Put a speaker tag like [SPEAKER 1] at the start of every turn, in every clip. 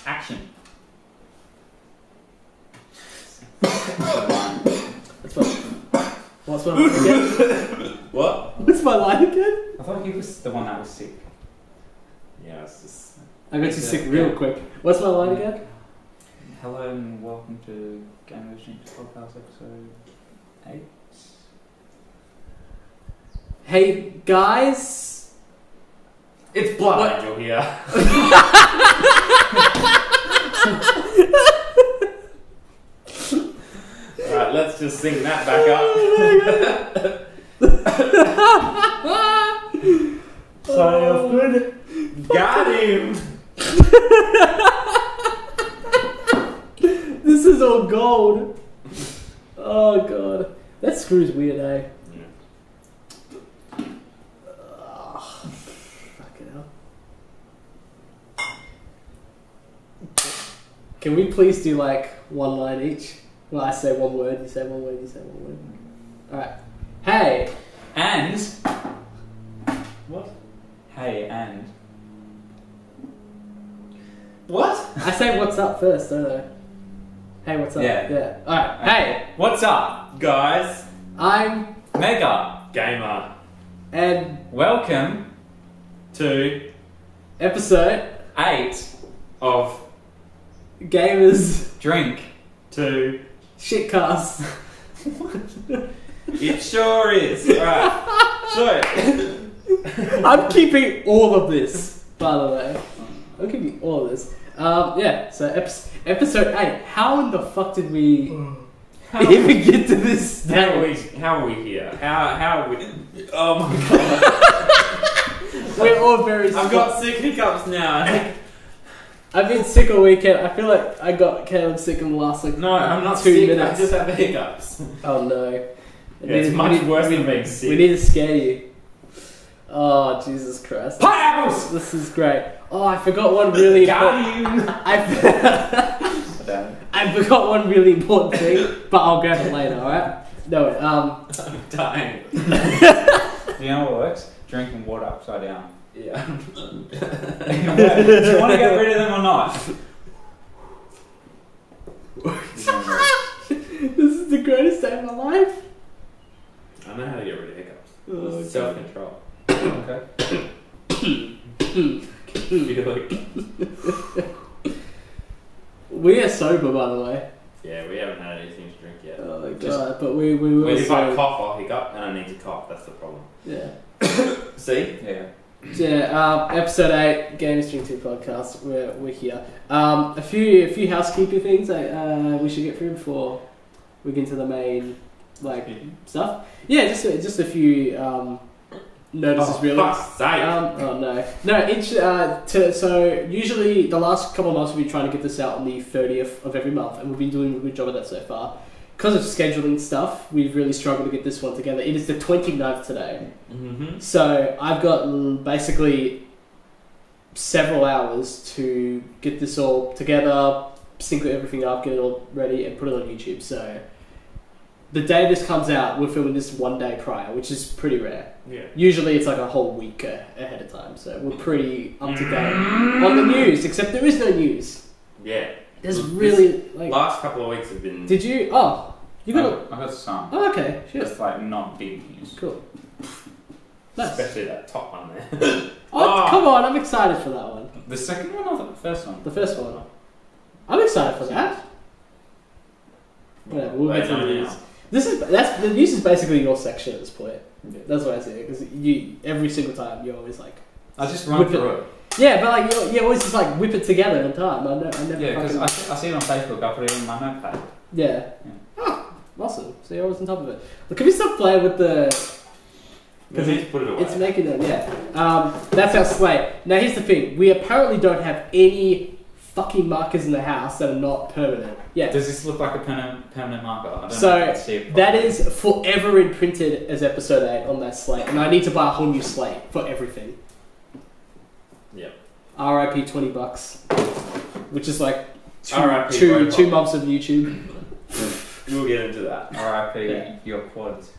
[SPEAKER 1] Action.
[SPEAKER 2] What's my line again?
[SPEAKER 1] What?
[SPEAKER 2] What's my line again?
[SPEAKER 1] I thought he was the one that was sick. Yeah, it's just...
[SPEAKER 2] I got you sick real quick. What's my line again?
[SPEAKER 1] Hello and welcome to Gamers Podcast episode 8.
[SPEAKER 2] Hey guys!
[SPEAKER 1] It's Blood Angel here. Alright, let's just sing that back up.
[SPEAKER 2] So good.
[SPEAKER 1] Got him!
[SPEAKER 2] This is all gold. Oh god. That screw's weird, eh?
[SPEAKER 1] Yeah.
[SPEAKER 2] Fucking hell. Can we please do like one line each? Well, I say one word, you say one word, you say one word. Alright. Hey!
[SPEAKER 1] And... What? Hey, and... What?
[SPEAKER 2] I say what's up first, don't I? Hey, what's up?
[SPEAKER 1] Yeah.
[SPEAKER 2] Alright, hey!
[SPEAKER 1] What's up, guys?
[SPEAKER 2] I'm...
[SPEAKER 1] MegaGamer.
[SPEAKER 2] And...
[SPEAKER 1] Welcome to...
[SPEAKER 2] Episode...
[SPEAKER 1] 8 of...
[SPEAKER 2] Gamers...
[SPEAKER 1] Drink to...
[SPEAKER 2] Shitcast.
[SPEAKER 1] It sure is. Right. So...
[SPEAKER 2] I'm keeping all of this, by the way. I'm keeping all of this. Yeah, so episode 8. How in the fuck did we even get to this stage?
[SPEAKER 1] How are we here? How are we... Oh my god.
[SPEAKER 2] We're all very sick.
[SPEAKER 1] I've got sick hiccups now.
[SPEAKER 2] I've been sick all weekend. I feel like I got Caleb sick in the last
[SPEAKER 1] No, I'm not
[SPEAKER 2] 2
[SPEAKER 1] sick.
[SPEAKER 2] minutes.
[SPEAKER 1] I just have the hiccups.
[SPEAKER 2] Oh no.
[SPEAKER 1] Yeah, it's much worse than being sick.
[SPEAKER 2] We need to scare you. Oh, Jesus Christ.
[SPEAKER 1] Pals!
[SPEAKER 2] This is great. Oh, I forgot one really important... I forgot one really important thing, but I'll grab it later, alright? No,
[SPEAKER 1] I'm dying. You know what works? Drinking water upside down. Yeah. Do you want to get rid of them or not?
[SPEAKER 2] This is the greatest day of my life.
[SPEAKER 1] I know how to get rid of hiccups.
[SPEAKER 2] Oh,
[SPEAKER 1] self-control. Okay.
[SPEAKER 2] We are sober, by the way.
[SPEAKER 1] Yeah, we haven't had anything to drink yet.
[SPEAKER 2] Oh my god, but we will.
[SPEAKER 1] Well, if I cough, I'll hiccup, and I need to cough. That's the problem.
[SPEAKER 2] Yeah.
[SPEAKER 1] See? Yeah.
[SPEAKER 2] Yeah. Episode 8, Gamers Drink 2 podcast. We're here. A few housekeeping things we should get through before we get into the main stuff. Yeah, just a few notices really.
[SPEAKER 1] Fuck's sake.
[SPEAKER 2] Oh no. So usually the last couple of months we've been trying to get this out on the 30th of every month, and we've been doing a good job of that so far. Because of scheduling stuff, we've really struggled to get this one together. It is the 29th today. Mm-hmm. So I've got basically several hours to get this all together, sync everything up, get it all ready, and put it on YouTube. So the day this comes out, we're filming this one day prior, which is pretty rare. Yeah. Usually it's like a whole week ahead of time, so we're pretty up to date on the news, except there is no news.
[SPEAKER 1] Yeah.
[SPEAKER 2] There's really...
[SPEAKER 1] last couple of weeks have been...
[SPEAKER 2] Did you... Oh, you got
[SPEAKER 1] I got some.
[SPEAKER 2] Oh, okay. Sure.
[SPEAKER 1] Just not big news.
[SPEAKER 2] Cool. Nice.
[SPEAKER 1] Especially that top one there.
[SPEAKER 2] Come on, I'm excited for that one.
[SPEAKER 1] The second one or the first one?
[SPEAKER 2] The first one. I'm excited for that. Whatever, we'll get to the news. The news is basically your section at this point. Yeah. That's what I see. Because every single time you're always like...
[SPEAKER 1] I just run through it.
[SPEAKER 2] Yeah, but you always just whip it together in time. I never.
[SPEAKER 1] Yeah, because I see it on Facebook. I put it in my notepad.
[SPEAKER 2] Yeah. Oh, awesome. So you're always on top of it. Look, can we stop playing with the...
[SPEAKER 1] Because
[SPEAKER 2] it's making it, yeah. That's our slate. Now here's the thing. We apparently don't have any fucking markers in the house that are not permanent. Yeah.
[SPEAKER 1] Does this look like a permanent marker? I don't know if I can see it
[SPEAKER 2] that is forever imprinted as episode 8 on that slate. And I need to buy a whole new slate for everything.
[SPEAKER 1] Yep.
[SPEAKER 2] RIP $20. Which is like two months of YouTube.
[SPEAKER 1] We'll get into that. RIP your quads.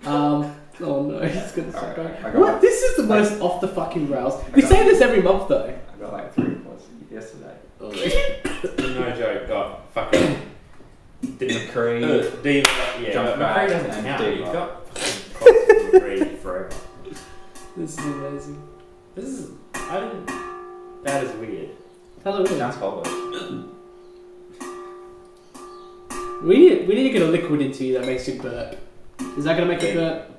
[SPEAKER 2] Oh no, he's gonna start going.
[SPEAKER 1] I got
[SPEAKER 2] What?
[SPEAKER 1] like-
[SPEAKER 2] This is the most off the fucking rails. We say this every month though.
[SPEAKER 1] I got like 3 reports yesterday.
[SPEAKER 3] No joke, got fucking
[SPEAKER 1] Didn't McCree.
[SPEAKER 3] yeah,
[SPEAKER 1] Jump
[SPEAKER 3] but
[SPEAKER 1] back
[SPEAKER 3] McCree doesn't
[SPEAKER 1] and
[SPEAKER 3] count.
[SPEAKER 1] dig
[SPEAKER 3] You've
[SPEAKER 1] up.
[SPEAKER 3] got fucking McCree forever.
[SPEAKER 2] This is amazing.
[SPEAKER 3] This is that is weird.
[SPEAKER 2] Hello, really.
[SPEAKER 1] Sounds cold.
[SPEAKER 2] We need to get a liquid into you that makes you burp. Is that gonna make you burp?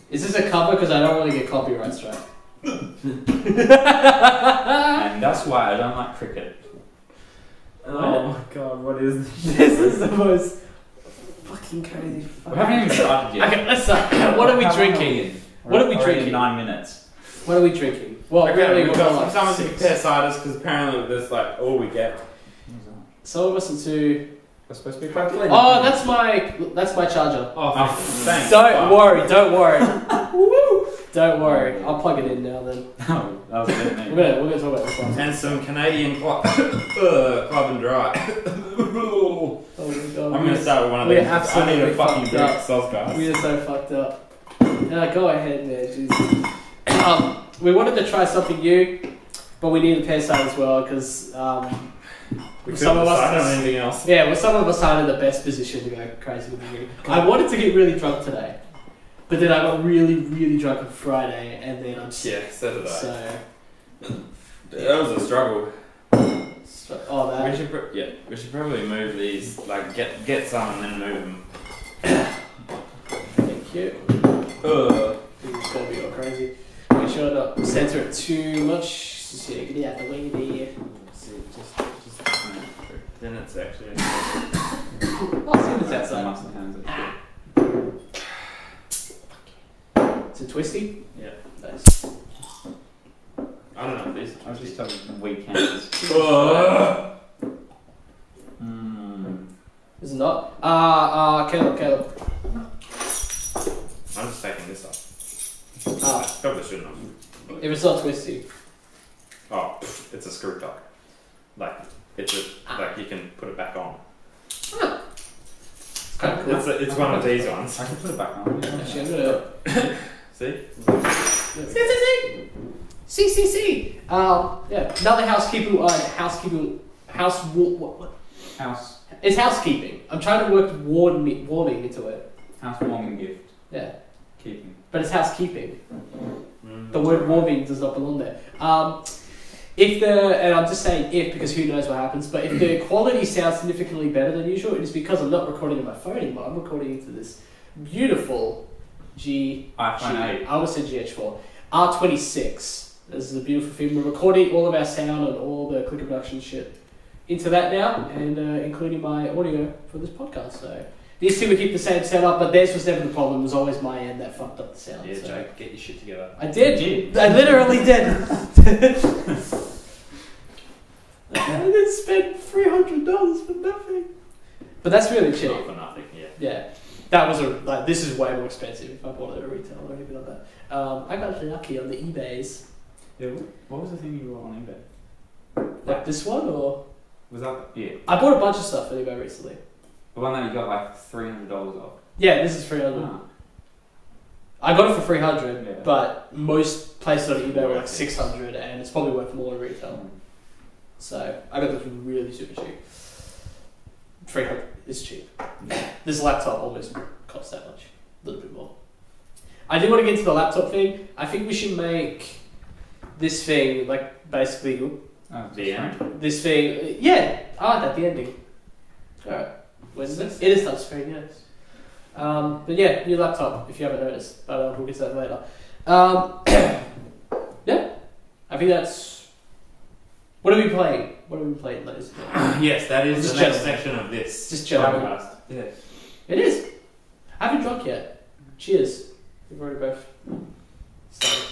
[SPEAKER 2] Is this a cover? Because I don't want to get copyright strike.
[SPEAKER 1] And that's why I don't like cricket.
[SPEAKER 3] Oh my god, what is this?
[SPEAKER 2] This is the most fucking crazy.
[SPEAKER 1] We haven't even started yet.
[SPEAKER 2] Okay, let's start. What are we
[SPEAKER 1] How long
[SPEAKER 2] drinking? What are we
[SPEAKER 1] Already
[SPEAKER 2] drinking?
[SPEAKER 1] 9 minutes.
[SPEAKER 2] What are we drinking? Well,
[SPEAKER 3] Okay,
[SPEAKER 2] really,
[SPEAKER 3] we've
[SPEAKER 2] we're
[SPEAKER 3] got
[SPEAKER 2] like
[SPEAKER 3] someone to
[SPEAKER 2] 6.
[SPEAKER 3] compare ciders because apparently that's like all we get.
[SPEAKER 2] Some of us into.
[SPEAKER 1] We're supposed to be
[SPEAKER 2] Oh, that's my charger.
[SPEAKER 3] Oh, thanks.
[SPEAKER 2] Don't worry. Don't worry. I'll plug it in now. Then
[SPEAKER 1] No, that was it, mate.
[SPEAKER 2] we're gonna talk about this one.
[SPEAKER 3] And some Canadian club and dry.
[SPEAKER 2] Oh my god.
[SPEAKER 3] I'm gonna start with one of
[SPEAKER 2] We're
[SPEAKER 3] these. I need
[SPEAKER 2] absolutely
[SPEAKER 3] a fucking
[SPEAKER 2] fucked
[SPEAKER 3] drink
[SPEAKER 2] up.
[SPEAKER 3] sauce, guys.
[SPEAKER 2] We are so fucked up. Go ahead, man. Jesus. We wanted to try something new, but we need a pair side as well because
[SPEAKER 3] We
[SPEAKER 2] some
[SPEAKER 3] couldn't
[SPEAKER 2] of us-
[SPEAKER 3] decide on anything else.
[SPEAKER 2] yeah, well, some of us aren't in the best position to go crazy with the drink. I wanted to get really drunk today, but then I got really, really drunk on Friday, and then I'm sick.
[SPEAKER 3] Yeah, so did I.
[SPEAKER 2] So,
[SPEAKER 3] That was a struggle.
[SPEAKER 2] oh, that.
[SPEAKER 3] We should probably move these. Like get some and then move them.
[SPEAKER 2] Thank you. It's gonna be all crazy. Make sure not to censor it too much. So get it out the way there.
[SPEAKER 3] Then it's actually.
[SPEAKER 2] I'll see this outside.
[SPEAKER 1] Muscle hands.
[SPEAKER 2] Is it twisty?
[SPEAKER 3] Yeah.
[SPEAKER 2] Nice.
[SPEAKER 3] I don't know if these.
[SPEAKER 1] I was just telling you some weak hands.
[SPEAKER 2] Is it not? Caleb.
[SPEAKER 3] I'm just taking this off.
[SPEAKER 2] Ah,
[SPEAKER 3] Probably shouldn't have.
[SPEAKER 2] if it's not twisty.
[SPEAKER 3] Oh, it's a screw top. Like like you can put it back on.
[SPEAKER 2] It's kind of cool.
[SPEAKER 3] It's one of these ones.
[SPEAKER 1] I can put it back on.
[SPEAKER 2] Actually, I'm gonna.
[SPEAKER 3] See?
[SPEAKER 2] C. Yeah. Another housekeeping.
[SPEAKER 1] House
[SPEAKER 2] It's housekeeping. I'm trying to work warming into it.
[SPEAKER 1] housewarming gift.
[SPEAKER 2] Yeah.
[SPEAKER 1] Keeping.
[SPEAKER 2] But it's housekeeping. The word warming does not belong there. And I'm just saying if because who knows what happens, but if the quality sounds significantly better than usual, it is because I'm not recording on my phone anymore. I'm recording into this beautiful
[SPEAKER 1] iPhone 8.
[SPEAKER 2] I would say GH4. R26. This is a beautiful thing. We're recording all of our sound and all the clicker production shit into that now, and including my audio for this podcast. So these two we keep the same setup, but theirs was never the problem. It was always my end that fucked up the sound.
[SPEAKER 3] Yeah,
[SPEAKER 2] so.
[SPEAKER 3] Jake, get your shit together.
[SPEAKER 2] I did.
[SPEAKER 1] You did.
[SPEAKER 2] I literally did. I didn't spend $300 for nothing. But that's really cheap.
[SPEAKER 3] Not for nothing, yeah.
[SPEAKER 2] Yeah, that was this is way more expensive if I bought it at retail or anything like that. I got lucky on the eBays.
[SPEAKER 1] Yeah, what was the thing you bought on eBay?
[SPEAKER 2] Like this one, or
[SPEAKER 1] Was that
[SPEAKER 2] I bought a bunch of stuff on eBay recently.
[SPEAKER 1] the one that you got like $300 off?
[SPEAKER 2] Yeah, this is $300.
[SPEAKER 1] Ah.
[SPEAKER 2] I got it for $300,
[SPEAKER 1] Yeah.
[SPEAKER 2] but most places on eBay were like $600, and it's probably worth more in retail. So I got this really super cheap. $300 is cheap. This laptop almost costs that much, a little bit more. I do want to get into the laptop thing. I think we should make this thing like basically
[SPEAKER 3] The end.
[SPEAKER 2] this thing. Yeah, I like that, the ending. All right, where's this? It is touchscreen, yes. But yeah, new laptop if you haven't noticed, but we'll get to that later. Yeah, I think that's. What are we playing? What are we playing, ladies?
[SPEAKER 3] Yes, that is
[SPEAKER 2] Just
[SPEAKER 3] the next
[SPEAKER 2] chill.
[SPEAKER 3] section of this
[SPEAKER 2] Just chill.
[SPEAKER 3] podcast.
[SPEAKER 1] Yeah.
[SPEAKER 2] It is. I haven't drunk yet. Cheers. We've already both started.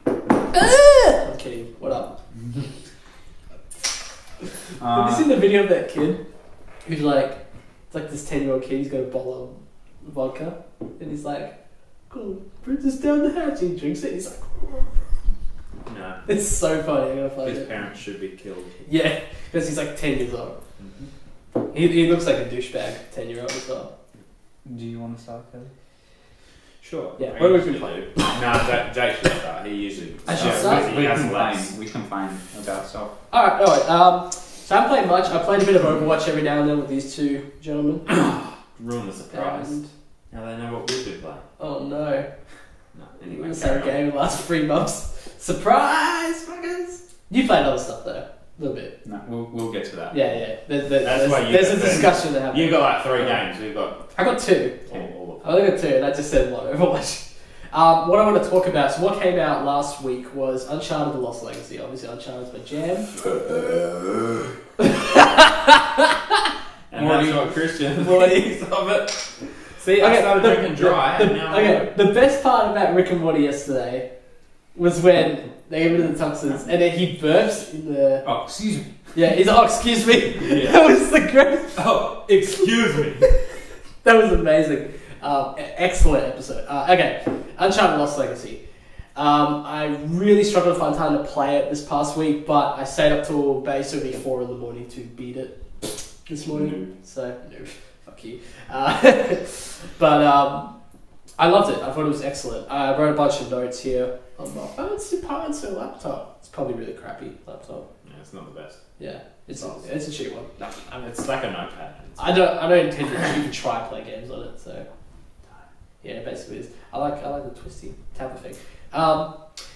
[SPEAKER 2] I'm kidding. What up? Have you seen the video of that kid who's like, it's like this 10-year-old kid, he's got a bottle of vodka, and he's like, cool, bring this down the hatch, and he drinks it, and he's like,
[SPEAKER 3] No. know.
[SPEAKER 2] It's so funny. I'm gonna find
[SPEAKER 3] His
[SPEAKER 2] it.
[SPEAKER 3] parents should be killed.
[SPEAKER 2] Yeah, because he's like 10 years old. He looks like a douchebag, 10-year-old as well.
[SPEAKER 1] Do you want to start, Kelly?
[SPEAKER 3] Sure.
[SPEAKER 2] Yeah,
[SPEAKER 3] I
[SPEAKER 2] what are we
[SPEAKER 3] usually
[SPEAKER 2] playing?
[SPEAKER 3] do. No, Jake should start. He usually.
[SPEAKER 2] I should start?
[SPEAKER 3] He has less.
[SPEAKER 1] We complain about stuff.
[SPEAKER 2] Alright. So I haven't played much. I played a bit of Overwatch every now and then with these two gentlemen.
[SPEAKER 3] Ruin the surprise.
[SPEAKER 2] And,
[SPEAKER 3] Now they know what we've been playing.
[SPEAKER 2] oh no.
[SPEAKER 3] No,
[SPEAKER 2] Anyway,
[SPEAKER 3] anyway.
[SPEAKER 2] the same game in the last 3 months. Surprise, fuckers! You played other stuff though. A little bit.
[SPEAKER 1] No, we'll get to that.
[SPEAKER 2] Yeah.
[SPEAKER 3] That's why
[SPEAKER 2] there's a discussion to have.
[SPEAKER 3] You've got like 3 games. We've got
[SPEAKER 2] I got 2.
[SPEAKER 3] all of them.
[SPEAKER 2] I only got 2, and I just said one Overwatch. What I want to talk about, so what came out last week was Uncharted The Lost Legacy. Obviously, Uncharted's my jam.
[SPEAKER 3] And that's what Christian
[SPEAKER 2] Morty.
[SPEAKER 3] thinks of it. See, I started drinking dry, and now
[SPEAKER 2] the best part about Rick and Morty yesterday was when they gave it to the toxins, and then he burps in the...
[SPEAKER 1] Oh, excuse me.
[SPEAKER 2] Yeah, he's like, oh, excuse me.
[SPEAKER 3] Yeah.
[SPEAKER 2] That was the greatest...
[SPEAKER 3] Oh, excuse me.
[SPEAKER 2] That was amazing. Excellent episode. Okay, Uncharted Lost Legacy. I really struggled to find time to play it this past week, but I stayed up till basically 4 in the morning to beat it this morning. So, no, fuck you. But I loved it. I thought it was excellent. I wrote a bunch of notes here on my phone. It's a laptop. It's probably a really crappy laptop.
[SPEAKER 3] Yeah, it's not the best.
[SPEAKER 2] Yeah, it's a shit one.
[SPEAKER 3] No, I mean, it's like a notepad.
[SPEAKER 2] I don't intend to even try play games on it. So yeah, basically, is. I like the twisty type of thing.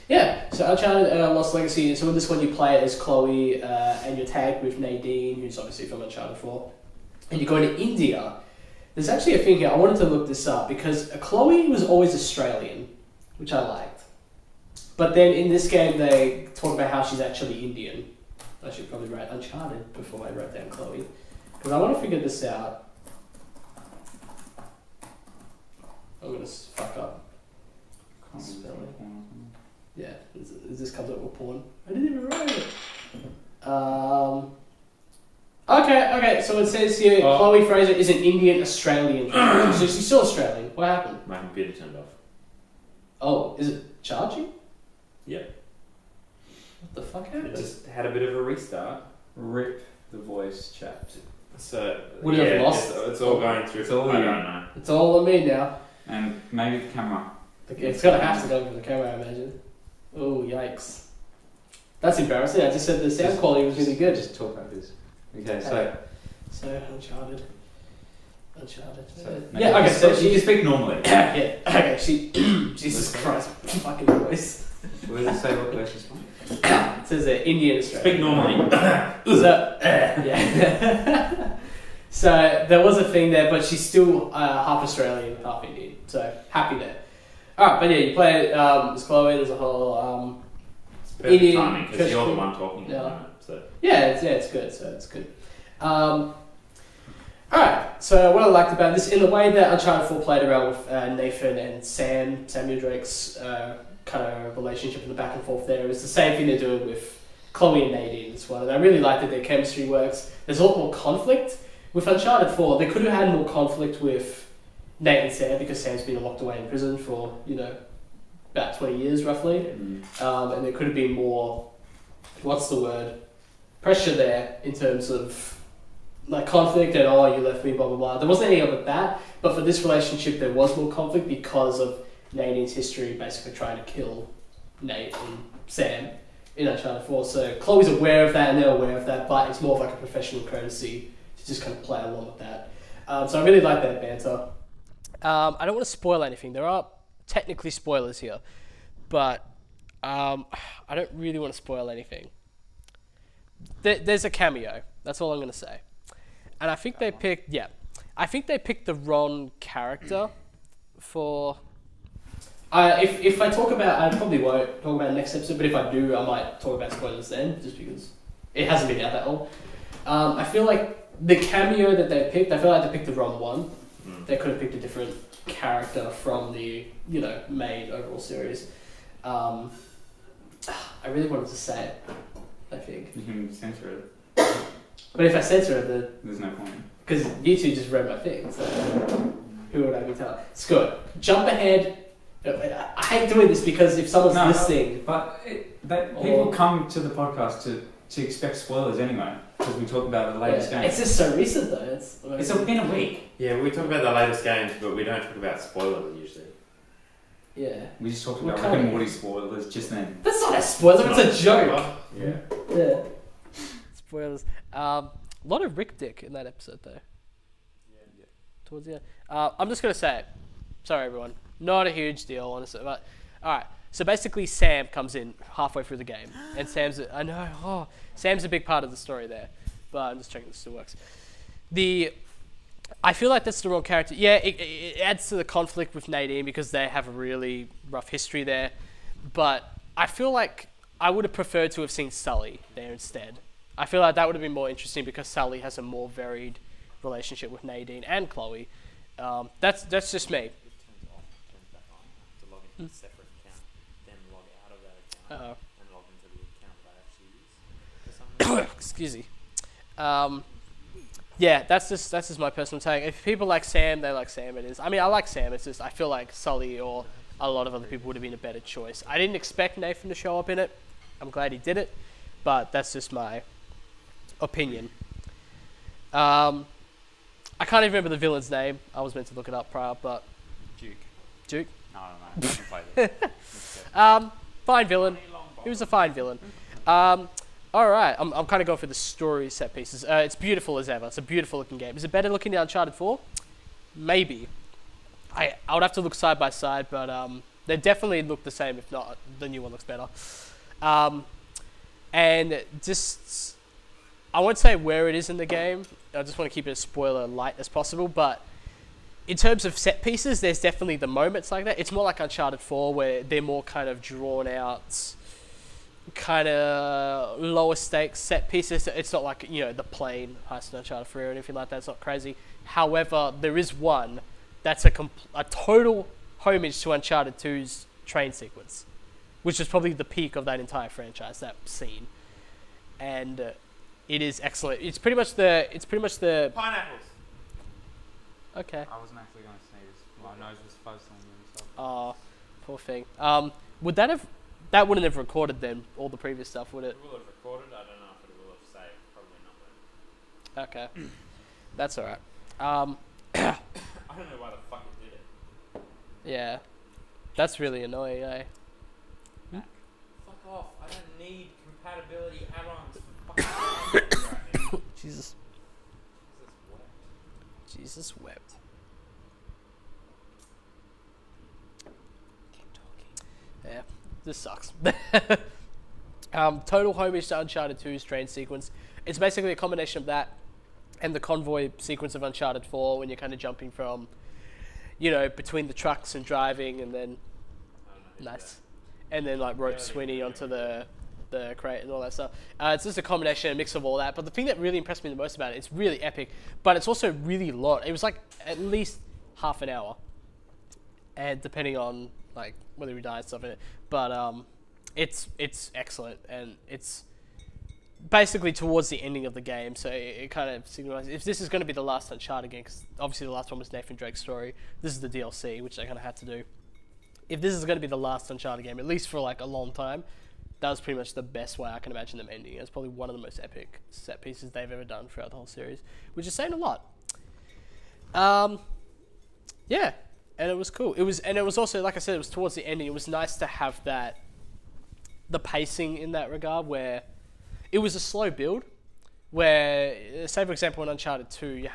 [SPEAKER 2] Yeah. So Uncharted Lost Legacy. So in this one, you play as Chloe, and you're tagged with Nadine, who's obviously from Uncharted 4, and you go to India. There's actually a thing here. I wanted to look this up because Chloe was always Australian, which I liked. But then in this game, they talk about how she's actually Indian. I should probably write Uncharted before I write down Chloe. Because I want to figure this out. I'm going to fuck up. Yeah, this comes up with porn. I didn't even write it. Okay, so it says here, Chloe Fraser is an Indian Australian. So she's still Australian. What happened?
[SPEAKER 3] My computer turned off.
[SPEAKER 2] Oh, is it charging?
[SPEAKER 3] Yep.
[SPEAKER 2] What the fuck happened?
[SPEAKER 3] It just had a bit of a restart.
[SPEAKER 1] Rip the voice chat.
[SPEAKER 3] So
[SPEAKER 2] Would it have lost?
[SPEAKER 3] It's all going through.
[SPEAKER 1] It's all
[SPEAKER 3] I
[SPEAKER 1] you.
[SPEAKER 3] don't know.
[SPEAKER 2] It's all on me now.
[SPEAKER 1] And maybe the camera.
[SPEAKER 2] It's going to have to go for the camera, I imagine. Oh, yikes. That's embarrassing. I just said the sound quality was really good.
[SPEAKER 1] Just talk about this. Okay,
[SPEAKER 2] So Uncharted.
[SPEAKER 1] So
[SPEAKER 2] Yeah, okay, so
[SPEAKER 1] you speak normally.
[SPEAKER 2] yeah, okay, Jesus Christ, fucking voice.
[SPEAKER 1] Where does it say what she's from?
[SPEAKER 2] It says Indian Australian.
[SPEAKER 3] Speak normally.
[SPEAKER 2] So, yeah. So there was a thing there, but she's still half Australian, half Indian. So happy there. Alright, but yeah, you play it as Chloe, there's a whole
[SPEAKER 3] Perfect
[SPEAKER 2] Indian
[SPEAKER 3] timing because you're the
[SPEAKER 2] Christian-
[SPEAKER 3] one talking.
[SPEAKER 2] Yeah.
[SPEAKER 3] At the moment, so.
[SPEAKER 2] it's good. So it's good. Alright, so what I liked about this, in the way that Uncharted 4 played around with Nathan and Samuel Drake's kind of relationship and the back and forth there, is the same thing they're doing with Chloe and Nadine as well. And I really like that their chemistry works. There's a lot more conflict. With Uncharted 4, they could have had more conflict with Nate and Sam because Sam's been locked away in prison for, about 20 years roughly.
[SPEAKER 1] Mm.
[SPEAKER 2] And there could have been more, pressure there in terms of like conflict and you left me, blah blah blah. There wasn't any of that, but for this relationship there was more conflict because of Nadine's history, basically trying to kill Nate and Sam in Uncharted 4. So Chloe's aware of that and they're aware of that, but it's more of like a professional courtesy to just kind of play along with that. So I really like that banter. I don't want to spoil anything. There are technically spoilers here, but I don't really want to spoil anything. There's a cameo. That's all I'm going to say. And I think they picked the wrong character for... if I talk about... I probably won't talk about it next episode, but if I do, I might talk about spoilers then, just because it hasn't been out that long. I feel like the cameo that they picked, I feel like they picked the wrong one. They could have picked a different character from the, main overall series. I really wanted to say it, I think.
[SPEAKER 1] You can censor it.
[SPEAKER 2] But if I censor it, then...
[SPEAKER 1] There's no point.
[SPEAKER 2] Because you two just read my thing, so who would I be telling? It's good. Jump ahead. I hate doing this because if someone's listening...
[SPEAKER 1] But People come to the podcast to expect spoilers anyway, because we talk about the latest games.
[SPEAKER 2] It's just so recent though.
[SPEAKER 1] It's been a week.
[SPEAKER 3] Yeah, we talk about the latest games, but we don't talk about spoilers usually.
[SPEAKER 2] Yeah.
[SPEAKER 1] We just talked about Rick and Morty spoilers just then.
[SPEAKER 2] That's not a spoiler, it's a joke.
[SPEAKER 3] Yeah.
[SPEAKER 2] Spoilers. A lot of Rick dick in that episode though.
[SPEAKER 3] Yeah.
[SPEAKER 2] Towards the end. I'm just going to say it. Sorry everyone. Not a huge deal, honestly. But, alright. So basically Sam comes in halfway through the game. And Sam's a big part of the story there. But I'm just checking this still works. I feel like that's the wrong character. Yeah, it adds to the conflict with Nadine because they have a really rough history there. But I feel like I would have preferred to have seen Sully there instead. I feel like that would have been more interesting because Sully has a more varied relationship with Nadine and Chloe. That's just me.
[SPEAKER 3] It turns off, turns back on. To log into a separate account, then log out of that account, and log into the account that I actually use. For some reason.
[SPEAKER 2] Excuse me. Yeah, that's just my personal take. If people like Sam, they like Sam. It is. I mean, I like Sam. It's just I feel like Sully or a lot of other people would have been a better choice. I didn't expect Nathan to show up in it. I'm glad he did it, but that's just my opinion. I can't even remember the villain's name. I was meant to look it up prior, but Duke.
[SPEAKER 3] No, I don't know. I haven't played it.
[SPEAKER 2] Fine villain. He was a fine villain. All right, I'm kind of going for the story set pieces. It's beautiful as ever. It's a beautiful looking game. Is it better looking than Uncharted 4? Maybe. I would have to look side by side, but they definitely look the same. If not, the new one looks better. And just, I won't say where it is in the game. I just want to keep it as spoiler light as possible. But in terms of set pieces, there's definitely the moments like that. It's more like Uncharted 4, where they're more kind of drawn out, kind of lower stakes set pieces. It's not like, you know, the plane heist in Uncharted 3 or anything like that. It's not crazy. However, there is one that's a total homage to Uncharted 2's train sequence, which is probably the peak of that entire franchise, that scene. And it is excellent. It's pretty much the
[SPEAKER 3] Pineapples.
[SPEAKER 2] Okay.
[SPEAKER 1] I wasn't actually going to sneeze. My nose was focused on me.
[SPEAKER 2] Oh, poor thing. That wouldn't have recorded then, all the previous stuff, would it?
[SPEAKER 3] It will have recorded. I don't know if it will have saved. Probably not.
[SPEAKER 2] Okay. That's alright.
[SPEAKER 3] I don't know why the fuck it did it.
[SPEAKER 2] Yeah. That's really annoying, eh?
[SPEAKER 3] Fuck off. I don't need compatibility add-ons for fucking right now.
[SPEAKER 2] Jesus.
[SPEAKER 3] Jesus wept.
[SPEAKER 2] Jesus wept. Keep talking. Yeah, this sucks. Total homage to Uncharted 2's train sequence. It's basically a combination of that and the convoy sequence of Uncharted 4 when you're kind of jumping from, you know, between the trucks and driving and then... Nice. And then like rope Sweeney onto the crate and all that stuff. It's just a combination, a mix of all that. But the thing that really impressed me the most about it, it's really epic, but it's also really long. It was like at least half an hour, and depending on like whether we die and stuff in it. But it's excellent, and it's basically towards the ending of the game, so it kind of signifies if this is going to be the last Uncharted game, because obviously the last one was Nathan Drake's story. This is the DLC, which they kind of had to do. If this is going to be the last Uncharted game, at least for like a long time, that was pretty much the best way I can imagine them ending. It's probably one of the most epic set pieces they've ever done throughout the whole series, which is saying a lot. Yeah, and it was cool. It was also, like I said, it was towards the ending. It was nice to have the pacing in that regard, where it was a slow build. Where, say for example, in Uncharted 2,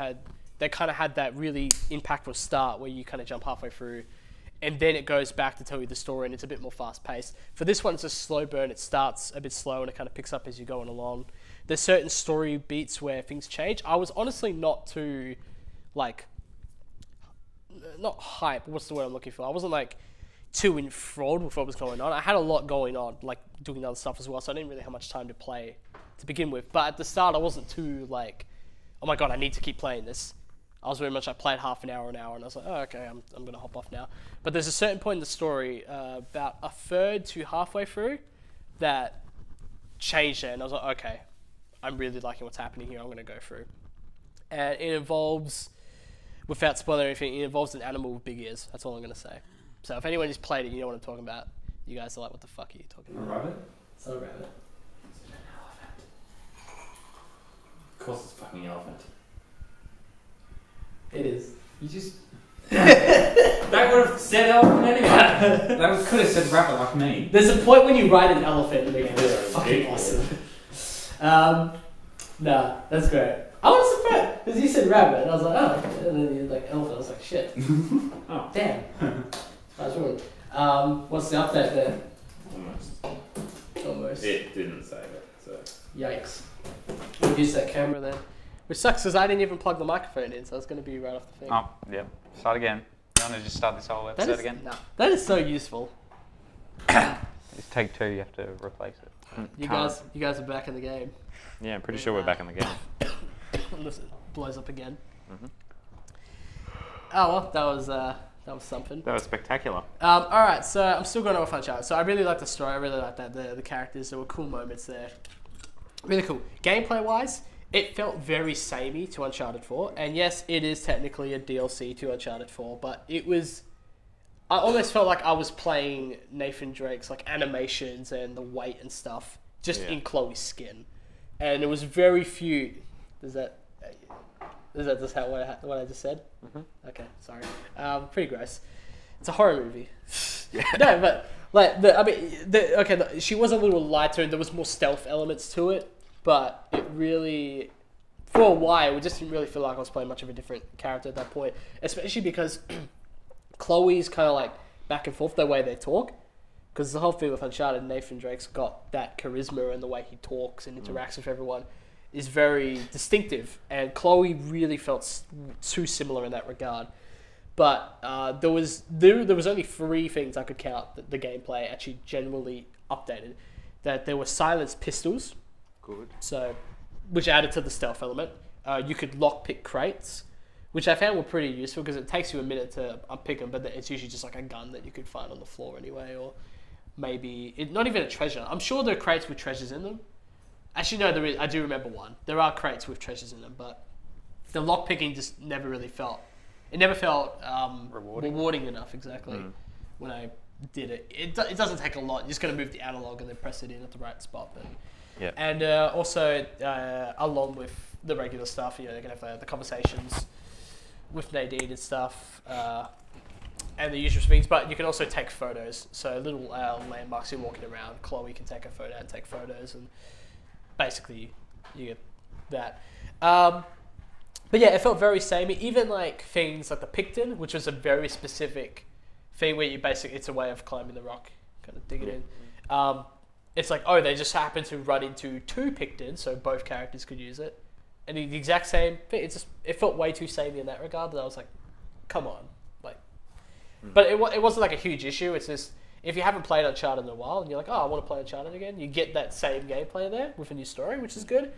[SPEAKER 2] they kind of had that really impactful start where you kind of jump halfway through, and then it goes back to tell you the story, and it's a bit more fast-paced. For this one, it's a slow burn. It starts a bit slow, and it kind of picks up as you're going along. There's certain story beats where things change. I was honestly not too, like, not hype. What's the word I'm looking for? I wasn't, like, too enthralled with what was going on. I had a lot going on, like, doing other stuff as well, so I didn't really have much time to play to begin with. But at the start, I wasn't too, like, oh my god, I need to keep playing this. I was very much, I played half an hour, and I was like, oh, okay, I'm going to hop off now. But there's a certain point in the story, about a third to halfway through, that changed it, and I was like, okay, I'm really liking what's happening here, I'm going to go through. And it involves, without spoiling anything, it involves an animal with big ears. That's all I'm going to say. So if anyone has played it, you know what I'm talking about. You guys are like, what the fuck are you talking about?
[SPEAKER 1] A rabbit?
[SPEAKER 2] It's not a rabbit.
[SPEAKER 1] Is it an elephant? Of course it's a fucking elephant.
[SPEAKER 2] It is.
[SPEAKER 1] You just... That would have said elephant anyway. That could have said rabbit like me.
[SPEAKER 2] There's a point when you ride an elephant in the game.
[SPEAKER 1] Yeah,
[SPEAKER 2] It's fucking
[SPEAKER 1] ridiculous.
[SPEAKER 2] awesome. Nah, that's great. I was surprised because you said rabbit, and I was like, oh, okay. And then you're like elephant. I was like, shit.
[SPEAKER 1] Oh.
[SPEAKER 2] Damn. I was wrong. What's the update there? Almost.
[SPEAKER 1] It didn't save it, so...
[SPEAKER 2] Yikes. We'll use that camera then. Which sucks because I didn't even plug the microphone in, so it's going to be right off the thing.
[SPEAKER 4] Oh, yeah. Start again. You want to just start this whole episode again?
[SPEAKER 2] No. That is so useful.
[SPEAKER 4] It's take 2, you have to replace it.
[SPEAKER 2] You guys are back in the game.
[SPEAKER 4] Yeah, I'm pretty sure we're back in the game.
[SPEAKER 2] Unless it blows up again.
[SPEAKER 4] Mm-hmm.
[SPEAKER 2] Oh well, that was something.
[SPEAKER 4] That was spectacular.
[SPEAKER 2] Alright, so I'm still going over Uncharted. So I really like the story, I really like that the characters, there were cool moments there. Really cool. Gameplay wise, it felt very samey to Uncharted 4, and yes, it is technically a DLC to Uncharted 4, but it was... I almost felt like I was playing Nathan Drake's like animations and the weight and stuff, just in Chloe's skin. And there was very few... Is that just what I just said?
[SPEAKER 4] Mm-hmm.
[SPEAKER 2] Okay, sorry. Pretty gross. It's a horror movie. No, but like she was a little lighter and there was more stealth elements to it, but it really, for a while, it just didn't really feel like I was playing much of a different character at that point, especially because Chloe's kind of like back and forth the way they talk, because the whole thing with Uncharted, Nathan Drake's got that charisma and the way he talks and interacts with everyone is very distinctive, and Chloe really felt too similar in that regard. But there was only 3 things I could count that the gameplay actually generally updated. That there were silenced pistols,
[SPEAKER 4] Good.
[SPEAKER 2] so which added to the stealth element. You could lockpick crates, which I found were pretty useful because it takes you a minute to unpick them, but it's usually just like a gun that you could find on the floor anyway, or maybe not even a treasure. I'm sure there are crates with treasures in them. Actually, no, there is. I do remember one. There are crates with treasures in them, but the lockpicking just never really felt... It never felt rewarding enough, exactly, when I did it. It doesn't take a lot. You're just going to move the analog and then press it in at the right spot. But,
[SPEAKER 4] yeah.
[SPEAKER 2] And also, along with the regular stuff, you know, they're going to have the conversations with Nadine and stuff, and the usual things. But you can also take photos. So little landmarks you're walking around, Chloe can take a photo and take photos, and basically you get that. But yeah, it felt very samey. Even like things like the Picton, which was a very specific thing where you basically, it's a way of climbing the rock, kind of digging in. It's like, oh, they just happened to run into 2 Pictons, so both characters could use it. And the exact same thing. It felt way too samey in that regard that I was like, come on. Like, but it wasn't like a huge issue. It's just, if you haven't played Uncharted in a while and you're like, oh, I want to play Uncharted again, you get that same gameplay there with a new story, which is good.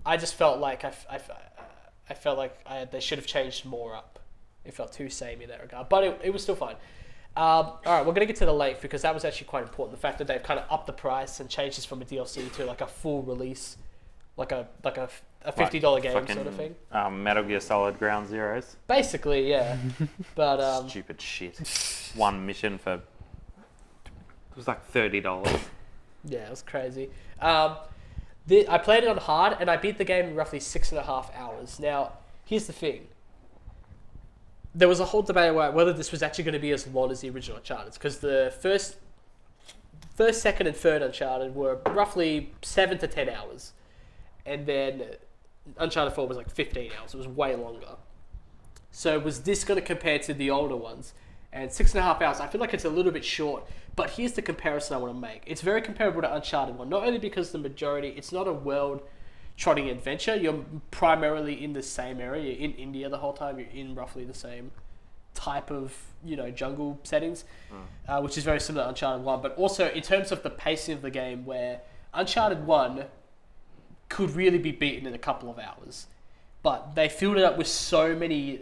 [SPEAKER 2] I just felt like I felt like they should have changed more up. It felt too samey in that regard, but it was still fine. All right, we're going to get to the length because that was actually quite important. The fact that they've kind of upped the price and changed this from a DLC to like a full release, like a $50 game sort of thing.
[SPEAKER 4] Metal Gear Solid Ground Zeroes.
[SPEAKER 2] Basically, yeah. But
[SPEAKER 4] stupid shit. One mission for... It was like $30.
[SPEAKER 2] Yeah, it was crazy. I played it on hard, and I beat the game in roughly 6.5 hours. Now, here's the thing. There was a whole debate about whether this was actually going to be as long as the original Uncharted, because the first, second, and third Uncharted were roughly 7 to 10 hours. And then Uncharted 4 was like 15 hours. It was way longer. So was this going to compare to the older ones? And 6.5 hours, I feel like it's a little bit short. But here's the comparison I want to make. It's very comparable to Uncharted 1. Not only because the majority, it's not a world-trotting adventure. You're primarily in the same area. You're in India the whole time. You're in roughly the same type of, jungle settings, which is very similar to Uncharted 1. But also in terms of the pacing of the game, where Uncharted 1 could really be beaten in a couple of hours. But they filled it up with so many,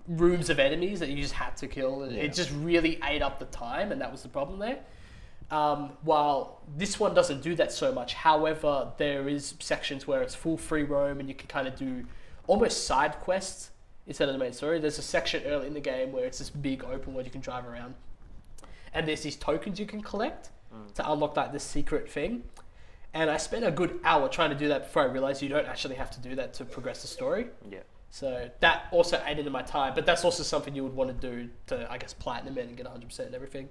[SPEAKER 2] rooms of enemies that you just had to kill. It just really ate up the time, and that was the problem there. While this one doesn't do that so much, however, there is sections where it's full free roam and you can kind of do almost side quests instead of the main story. There's a section early in the game where it's this big open world you can drive around, and there's these tokens you can collect, to unlock like this secret thing. And I spent a good hour trying to do that before I realized you don't actually have to do that to progress the story.
[SPEAKER 4] Yeah.
[SPEAKER 2] So that also ate into my time, but that's also something you would want to do to, I guess, platinum it and get 100% and everything.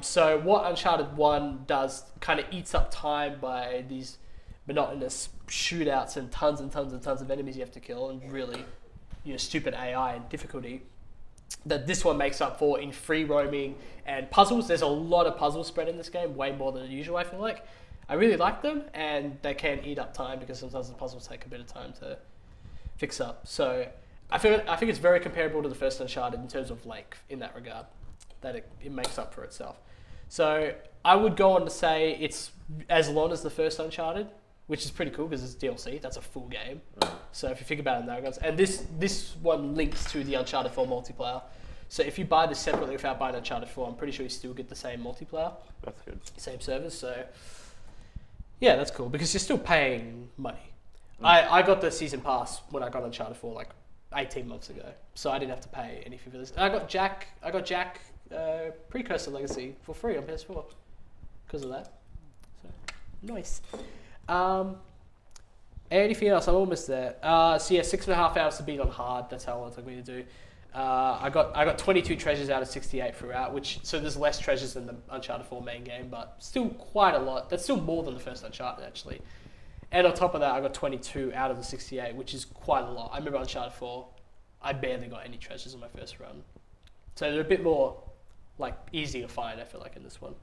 [SPEAKER 2] So what Uncharted 1 does kind of eats up time by these monotonous shootouts and tons of enemies you have to kill and really, stupid AI and difficulty that this one makes up for in free roaming and puzzles. There's a lot of puzzles spread in this game, way more than usual, I feel like. I really like them, and they can eat up time because sometimes the puzzles take a bit of time to fix up. So I think it's very comparable to the first Uncharted in terms of length in that regard, that it makes up for itself. So I would go on to say it's as long as the first Uncharted, which is pretty cool because it's DLC. That's a full game. So if you think about it in that regards, and this one links to the Uncharted 4 multiplayer. So if you buy this separately without buying Uncharted 4, I'm pretty sure you still get the same multiplayer.
[SPEAKER 4] That's good.
[SPEAKER 2] Same servers, so yeah, that's cool because you're still paying money. I got the season pass when I got Uncharted 4 like 18 months ago, so I didn't have to pay anything for this. And I got Jack Precursor Legacy for free on PS4 because of that. So nice. Anything else? I'm almost there. So yeah, 6.5 hours to beat on hard. That's how long it took me to do. I got 22 treasures out of 68 throughout, so there's less treasures than the Uncharted 4 main game, but still quite a lot. That's still more than the first Uncharted, actually. And on top of that, I got 22 out of the 68, which is quite a lot. I remember Uncharted 4, I barely got any treasures in my first run. So they're a bit more, easy to find, I feel like, in this one.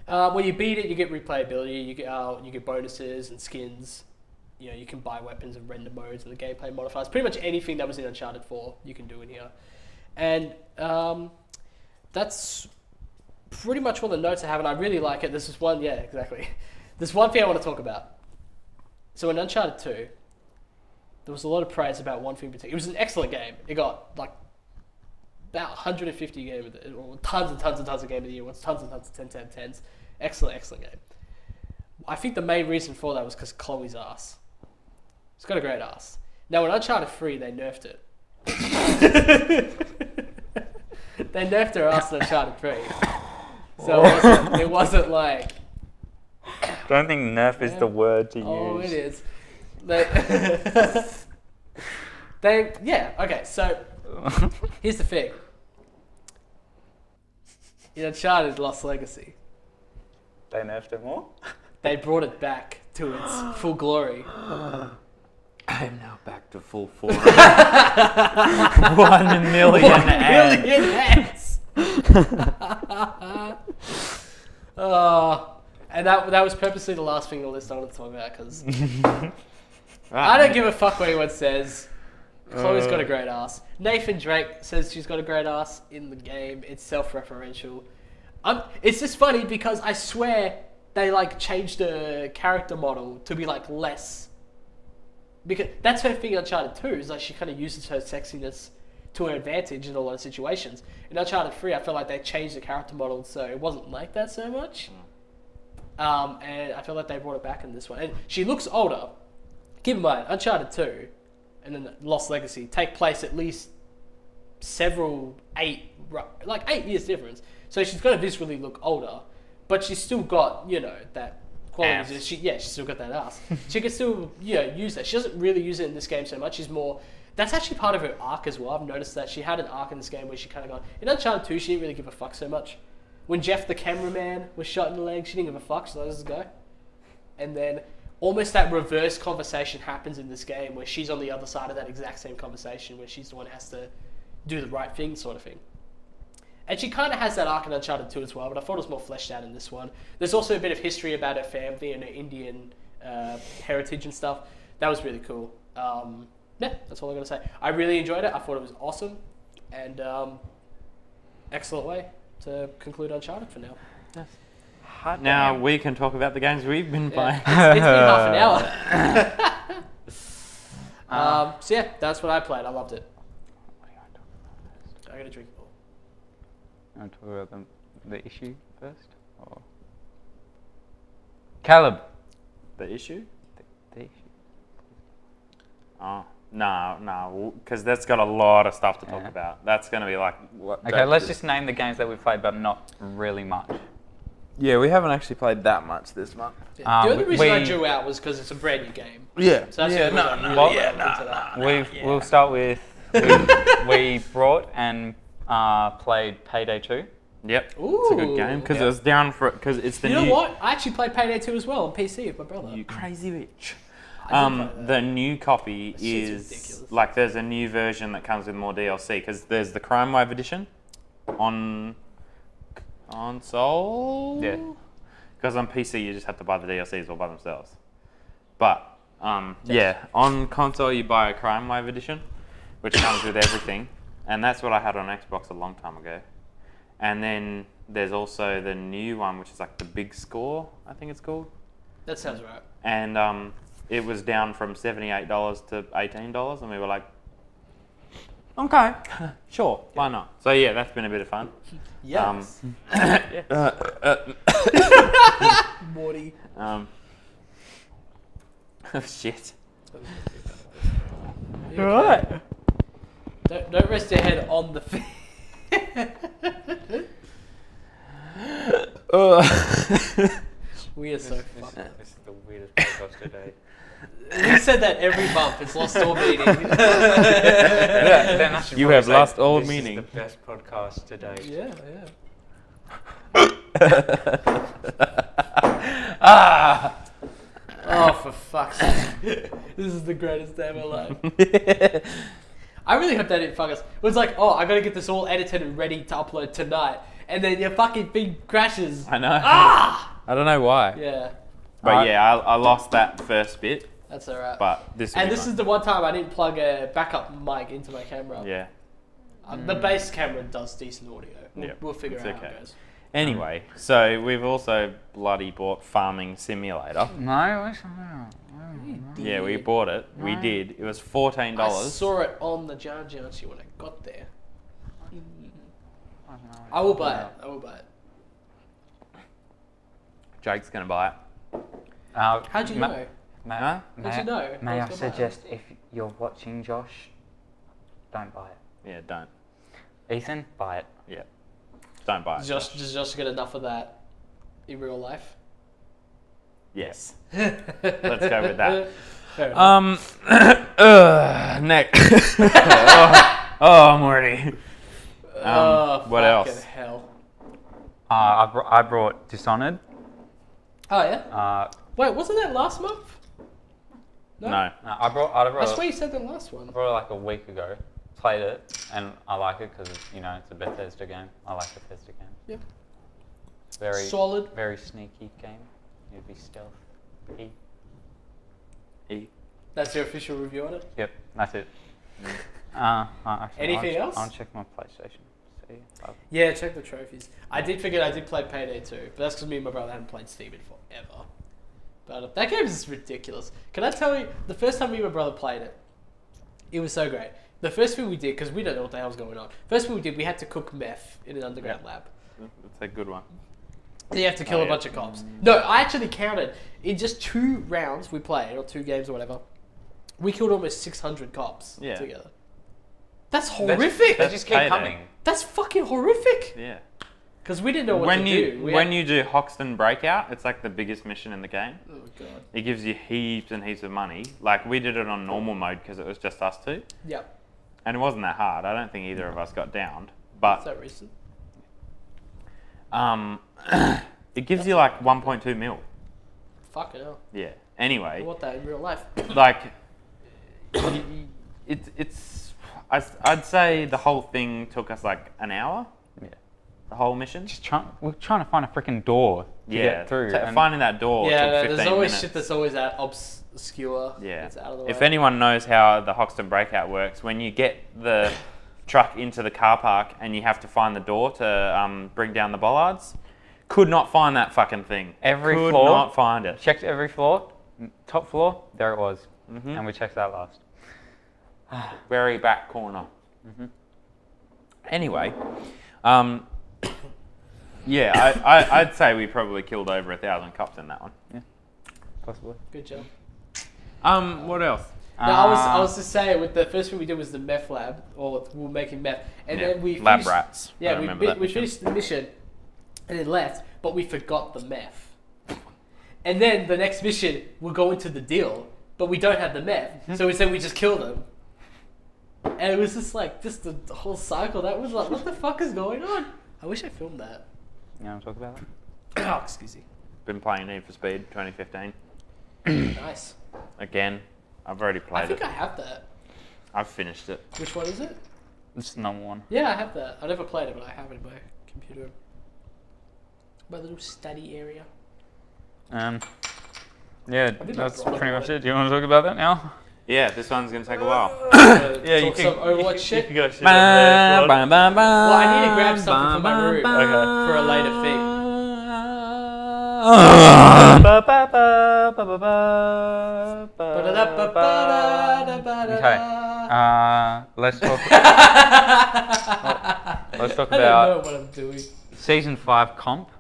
[SPEAKER 2] When you beat it, you get replayability, you get bonuses and skins. You can buy weapons and render modes and the gameplay modifiers. Pretty much anything that was in Uncharted 4, you can do in here. And that's pretty much all the notes I have, and I really like it. This is one, yeah, exactly. There's one thing I want to talk about. So in Uncharted 2, there was a lot of praise about one thing in particular. It was an excellent game. It got about 150 game of the, or tons and tons of game of the year. Tons and tons of 10 10 10s. Excellent game. I think the main reason for that was because Chloe's ass. It's got a great ass. Now in Uncharted 3, they nerfed it. They nerfed her ass in Uncharted 3. So it wasn't like...
[SPEAKER 4] I don't think nerf is the word to use.
[SPEAKER 2] Oh, it is. Okay, so here's the thing. In Uncharted Lost Legacy,
[SPEAKER 4] they nerfed it more?
[SPEAKER 2] They brought it back to its full glory.
[SPEAKER 4] I am now back to full form. 1 million
[SPEAKER 2] ants. And that was purposely the last thing on the list I wanted to talk about because I don't give a fuck what anyone says. Chloe's got a great ass. Nathan Drake says she's got a great ass in the game. It's self-referential. It's just funny because I swear they changed the character model to be less. Because that's her thing in Uncharted 2 is she kind of uses her sexiness to her advantage in a lot of situations. In Uncharted 3, I feel like they changed the character model so it wasn't like that so much. And I feel like they brought it back in this one. And she looks older. Keep in mind, Uncharted 2 and then Lost Legacy take place at least 8 years difference. So she's going to visually look older, but she's still got, that quality. She's still got that ass. She can still, use that. She doesn't really use it in this game so much. She's more... That's actually part of her arc as well. I've noticed that she had an arc in this game where she kind of got... In Uncharted 2, she didn't really give a fuck so much. When Jeff the cameraman was shot in the leg, she didn't give a fuck. She let us go. And then almost that reverse conversation happens in this game where she's on the other side of that exact same conversation where she's the one who has to do the right thing sort of thing. And she kind of has that arc in Uncharted 2 as well, but I thought it was more fleshed out in this one. There's also a bit of history about her family and her Indian heritage and stuff. That was really cool. Yeah, that's all I'm going to say. I really enjoyed it. I thought it was awesome. And excellent way to conclude Uncharted for now.
[SPEAKER 4] Yes. Now we can talk about the games we've been playing.
[SPEAKER 2] It's been half an hour. So yeah, that's what I played. I loved it. I got to drink more.
[SPEAKER 4] You want to talk about the issue first? Or Caleb.
[SPEAKER 3] The issue?
[SPEAKER 4] The issue.
[SPEAKER 3] Oh, no, because that's got a lot of stuff to talk about. That's going to be
[SPEAKER 4] Okay, let's just name the games that we've played, but not really much. Yeah, we haven't actually played that much this month.
[SPEAKER 2] Yeah. The only reason I drew out was because it's a brand new game.
[SPEAKER 4] Yeah.
[SPEAKER 2] So that's
[SPEAKER 5] We'll start with we brought and played Payday 2.
[SPEAKER 4] Yep.
[SPEAKER 2] Ooh,
[SPEAKER 4] it's a good game because it was down for because it's the new.
[SPEAKER 2] You know what? I actually played Payday 2 as well on PC with my brother.
[SPEAKER 4] You crazy bitch.
[SPEAKER 2] I did play that.
[SPEAKER 4] The new copy
[SPEAKER 2] That shit's
[SPEAKER 4] is
[SPEAKER 2] ridiculous.
[SPEAKER 4] like there's a new version that comes with more DLC because there's the Crime Wave edition on console.
[SPEAKER 5] Yeah.
[SPEAKER 4] Because on PC you just have to buy the DLCs all by themselves. But yeah, on console you buy a Crime Wave edition, which comes with everything, and that's what I had on Xbox a long time ago. And then there's also the new one, which is like the Big Score, I think it's called.
[SPEAKER 2] That sounds right.
[SPEAKER 4] And it was down from $78 to $18, and we were like, okay, sure, why not? So yeah, that's been a bit of fun.
[SPEAKER 2] Yes. Morty.
[SPEAKER 4] Oh shit.
[SPEAKER 2] Alright. Don't rest your head on the We are so fucked.
[SPEAKER 5] This is the weirdest podcast today.
[SPEAKER 2] You said that every month. It's lost all meaning.
[SPEAKER 4] You have lost all meaning.
[SPEAKER 5] This is the best podcast today.
[SPEAKER 2] Yeah. Oh, for fuck's sake. This is the greatest day of my life. I really hope they didn't fuck us. It was like, oh, I gotta get this all edited and ready to upload tonight. And then your fucking thing crashes.
[SPEAKER 4] I know.
[SPEAKER 2] Ah!
[SPEAKER 4] I don't know why.
[SPEAKER 2] Yeah,
[SPEAKER 4] But yeah, I lost that first bit.
[SPEAKER 2] that's alright.
[SPEAKER 4] But this
[SPEAKER 2] Is the one time I didn't plug a backup mic into my camera.
[SPEAKER 4] Yeah.
[SPEAKER 2] The base camera does decent audio. We'll figure
[SPEAKER 4] It's
[SPEAKER 2] out how
[SPEAKER 4] okay.
[SPEAKER 2] it goes.
[SPEAKER 4] Anyway, so we've also bloody bought Farming Simulator.
[SPEAKER 5] No,
[SPEAKER 4] Yeah, we bought it. We did. It was $14.
[SPEAKER 2] I saw it on the Jar Jar when I got there. I will buy it.
[SPEAKER 4] Jake's gonna buy it.
[SPEAKER 2] How'd you know?
[SPEAKER 4] Huh?
[SPEAKER 2] How'd you know?
[SPEAKER 5] May I
[SPEAKER 2] was gonna buy
[SPEAKER 5] suggest if you're watching Josh, don't buy it.
[SPEAKER 4] Yeah, don't.
[SPEAKER 5] Ethan, buy it.
[SPEAKER 4] Yeah. Don't buy it.
[SPEAKER 2] Does Josh get enough of that in real life?
[SPEAKER 4] Yes. Let's go with that.
[SPEAKER 2] Fair enough.
[SPEAKER 4] Next. oh, Morty. What else?
[SPEAKER 2] Hell.
[SPEAKER 5] I brought Dishonored.
[SPEAKER 2] Oh yeah. Wait, wasn't that last month?
[SPEAKER 4] No.
[SPEAKER 5] I brought
[SPEAKER 2] I swear you said the last one.
[SPEAKER 5] I brought it like a week ago. Played it and I like it because it's a Bethesda game. I like Bethesda games.
[SPEAKER 2] Yep.
[SPEAKER 5] It's very
[SPEAKER 2] solid,
[SPEAKER 5] very sneaky game. You'd be stealth.
[SPEAKER 4] E.
[SPEAKER 2] That's your official review on it.
[SPEAKER 5] Yep, that's it. Actually,
[SPEAKER 2] Anything else?
[SPEAKER 5] I'll check my PlayStation. See.
[SPEAKER 2] Yeah, check the trophies. I did forget I did play Payday 2, but that's because me and my brother hadn't played Steam in forever. But that game is ridiculous. Can I tell you, the first time me and my brother played it, it was so great. The first thing we did, because we don't know what the hell's going on, first thing we did, we had to cook meth in an underground lab.
[SPEAKER 4] That's a good one.
[SPEAKER 2] And you have to kill a bunch of cops. No, I actually counted. In just 2 rounds we played, or 2 games or whatever, we killed almost 600 cops together. That's horrific.
[SPEAKER 5] They just keep coming.
[SPEAKER 2] That's fucking horrific.
[SPEAKER 4] Yeah.
[SPEAKER 2] Because we didn't know what to do.
[SPEAKER 4] When you do Hoxton Breakout, it's like the biggest mission in the game.
[SPEAKER 2] Oh, God.
[SPEAKER 4] It gives you heaps and heaps of money. Like, we did it on normal mode because it was just us two.
[SPEAKER 2] Yep.
[SPEAKER 4] And it wasn't that hard. I don't think either of us got downed. But
[SPEAKER 2] Is that recent?
[SPEAKER 4] it gives you like 1.2 mil.
[SPEAKER 2] Fucking hell.
[SPEAKER 4] Yeah.
[SPEAKER 2] I
[SPEAKER 4] Anyway,
[SPEAKER 2] want that in real life.
[SPEAKER 4] like, I'd say the whole thing took us like an hour.
[SPEAKER 5] Yeah.
[SPEAKER 4] The whole mission.
[SPEAKER 5] We're trying to find a freaking door to get through.
[SPEAKER 4] Finding that door took 15
[SPEAKER 2] there's always
[SPEAKER 4] minutes.
[SPEAKER 2] shit that's always obscure.
[SPEAKER 4] Yeah.
[SPEAKER 2] That's out of the way.
[SPEAKER 4] If anyone knows how the Hoxton Breakout works, when you get the truck into the car park and you have to find the door to bring down the bollards, could not find that fucking thing.
[SPEAKER 5] Every
[SPEAKER 4] could
[SPEAKER 5] floor?
[SPEAKER 4] not find it.
[SPEAKER 5] Checked every floor. Top floor, there it was. And we checked that last.
[SPEAKER 4] Very back corner. Anyway, yeah, I'd say we probably killed over 1,000 cops in that one.
[SPEAKER 5] Yeah, possibly.
[SPEAKER 2] Good job.
[SPEAKER 4] What else?
[SPEAKER 2] No, I was just saying, with the first thing we did was the meth lab, or we were making meth, and then we
[SPEAKER 4] lab
[SPEAKER 2] finished,
[SPEAKER 4] rats.
[SPEAKER 2] Yeah,
[SPEAKER 4] I remember that
[SPEAKER 2] we
[SPEAKER 4] mission.
[SPEAKER 2] finished the mission, and then left. but we forgot the meth. And then the next mission, we'll go into the deal, but we don't have the meth. So we said we just kill them. And it was just like, just the whole cycle. That was like, what the fuck is going on? I wish I filmed that.
[SPEAKER 5] You want to talk about it?
[SPEAKER 2] Oh, excuse me.
[SPEAKER 4] Been playing Need for Speed 2015.
[SPEAKER 2] Nice.
[SPEAKER 4] Again, I've already
[SPEAKER 2] I
[SPEAKER 4] played
[SPEAKER 2] think
[SPEAKER 4] it.
[SPEAKER 2] I have that.
[SPEAKER 4] I've finished it.
[SPEAKER 2] Which one is it?
[SPEAKER 5] It's number one.
[SPEAKER 2] Yeah, I have that. I never played it, but I have it in my computer. My little study area.
[SPEAKER 5] Yeah,
[SPEAKER 2] I think
[SPEAKER 5] that's
[SPEAKER 2] I brought
[SPEAKER 5] pretty
[SPEAKER 2] it.
[SPEAKER 5] much it. Do you want to talk about that now?
[SPEAKER 4] Yeah, this one's gonna take a while.
[SPEAKER 5] Yeah,
[SPEAKER 2] Talk some Overwatch shit.
[SPEAKER 5] You can go shit on there,
[SPEAKER 4] Well,
[SPEAKER 2] Well, I need to grab something from my room
[SPEAKER 5] Okay.
[SPEAKER 2] for a later thing.
[SPEAKER 5] Okay. Let's talk. Let's talk
[SPEAKER 2] I don't know
[SPEAKER 5] about
[SPEAKER 2] what I'm doing.
[SPEAKER 5] season 5 comp.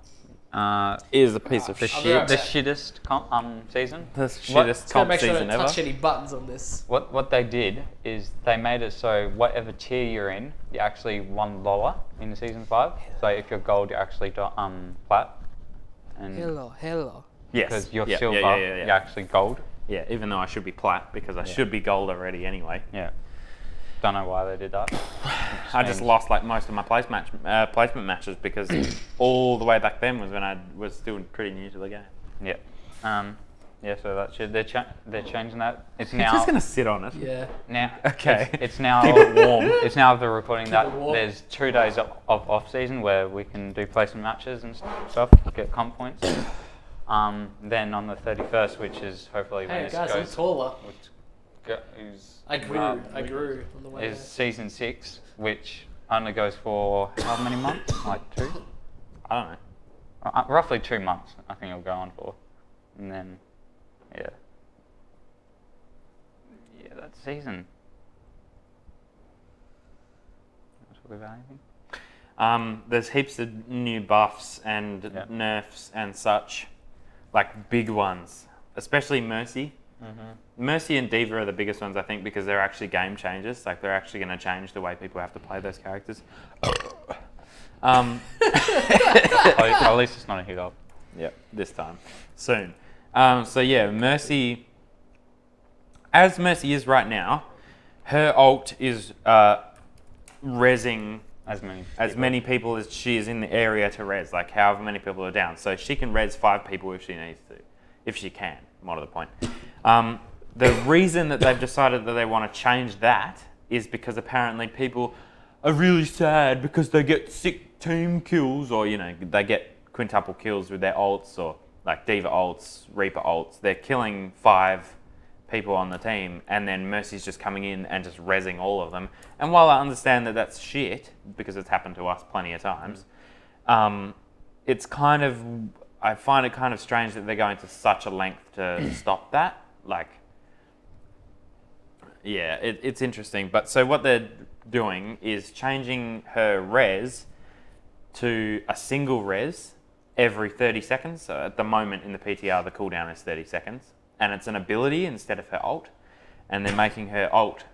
[SPEAKER 4] Is a piece of
[SPEAKER 5] The
[SPEAKER 4] shit.
[SPEAKER 5] the shittest comp season.
[SPEAKER 4] The
[SPEAKER 5] What?
[SPEAKER 4] shittest
[SPEAKER 2] Just gotta
[SPEAKER 4] comp
[SPEAKER 2] make sure I
[SPEAKER 4] season
[SPEAKER 2] don't
[SPEAKER 4] ever.
[SPEAKER 2] touch any buttons on this.
[SPEAKER 5] What they did is they made it so whatever tier you're in, you're actually $1 in season 5. So if you're gold, you're actually plat. And
[SPEAKER 2] Hello.
[SPEAKER 4] Yes.
[SPEAKER 5] because you're
[SPEAKER 4] Yeah,
[SPEAKER 5] silver,
[SPEAKER 4] yeah, yeah, yeah.
[SPEAKER 5] you're actually gold.
[SPEAKER 4] Yeah, even though I should be plat because I should be gold already anyway.
[SPEAKER 5] Yeah. Don't know why they did that.
[SPEAKER 4] I just lost like most of my placement matches because all the way back then was when I was still pretty new to the game.
[SPEAKER 5] Yeah. Yeah. So that shit. They're changing that. It's
[SPEAKER 4] I'm
[SPEAKER 5] now.
[SPEAKER 4] just gonna sit on it.
[SPEAKER 2] Yeah.
[SPEAKER 5] Now.
[SPEAKER 4] Okay.
[SPEAKER 5] It's now
[SPEAKER 4] Keep it warm.
[SPEAKER 5] It's now the recording that
[SPEAKER 2] it warm.
[SPEAKER 5] there's 2 days of off season where we can do placement matches and stuff, get comp points. Then on the 31st, which is hopefully when
[SPEAKER 2] Hey
[SPEAKER 5] this
[SPEAKER 2] guys, I'm
[SPEAKER 5] goes,
[SPEAKER 2] taller. I grew on the way.
[SPEAKER 5] is season 6, which only goes for how many months? Like 2?
[SPEAKER 4] I don't know.
[SPEAKER 5] Roughly 2 months, I think it'll go on for. And then, yeah. Yeah, that season. Want to talk about anything?
[SPEAKER 4] There's heaps of new buffs and nerfs and such, like big ones, especially Mercy. Mercy and Diva are the biggest ones, I think, because they're actually game changers. Like, they're actually going to change the way people have to play those characters.
[SPEAKER 5] At least it's not a hiccup.
[SPEAKER 4] Yep, this time. Soon. So yeah, Mercy, as Mercy is right now, her ult is rezzing
[SPEAKER 5] As many
[SPEAKER 4] people as she is in the area to res, like however many people are down. So she can res 5 people if she needs to, if she can, more to the point. The reason that they've decided that they want to change that is because apparently people are really sad because they get sick team kills, or you know, they get quintuple kills with their ults, or like Diva ults, Reaper ults. They're killing 5 people on the team, and then Mercy's just coming in and just rezzing all of them. And while I understand that that's shit, because it's happened to us plenty of times, it's kind of, I find it kind of strange that they're going to such a length to stop that. Like, yeah, it's interesting. But so what they're doing is changing her res to a single res every 30 seconds. So at the moment in the PTR, the cooldown is 30 seconds. And it's an ability instead of her ult. And they're making her ult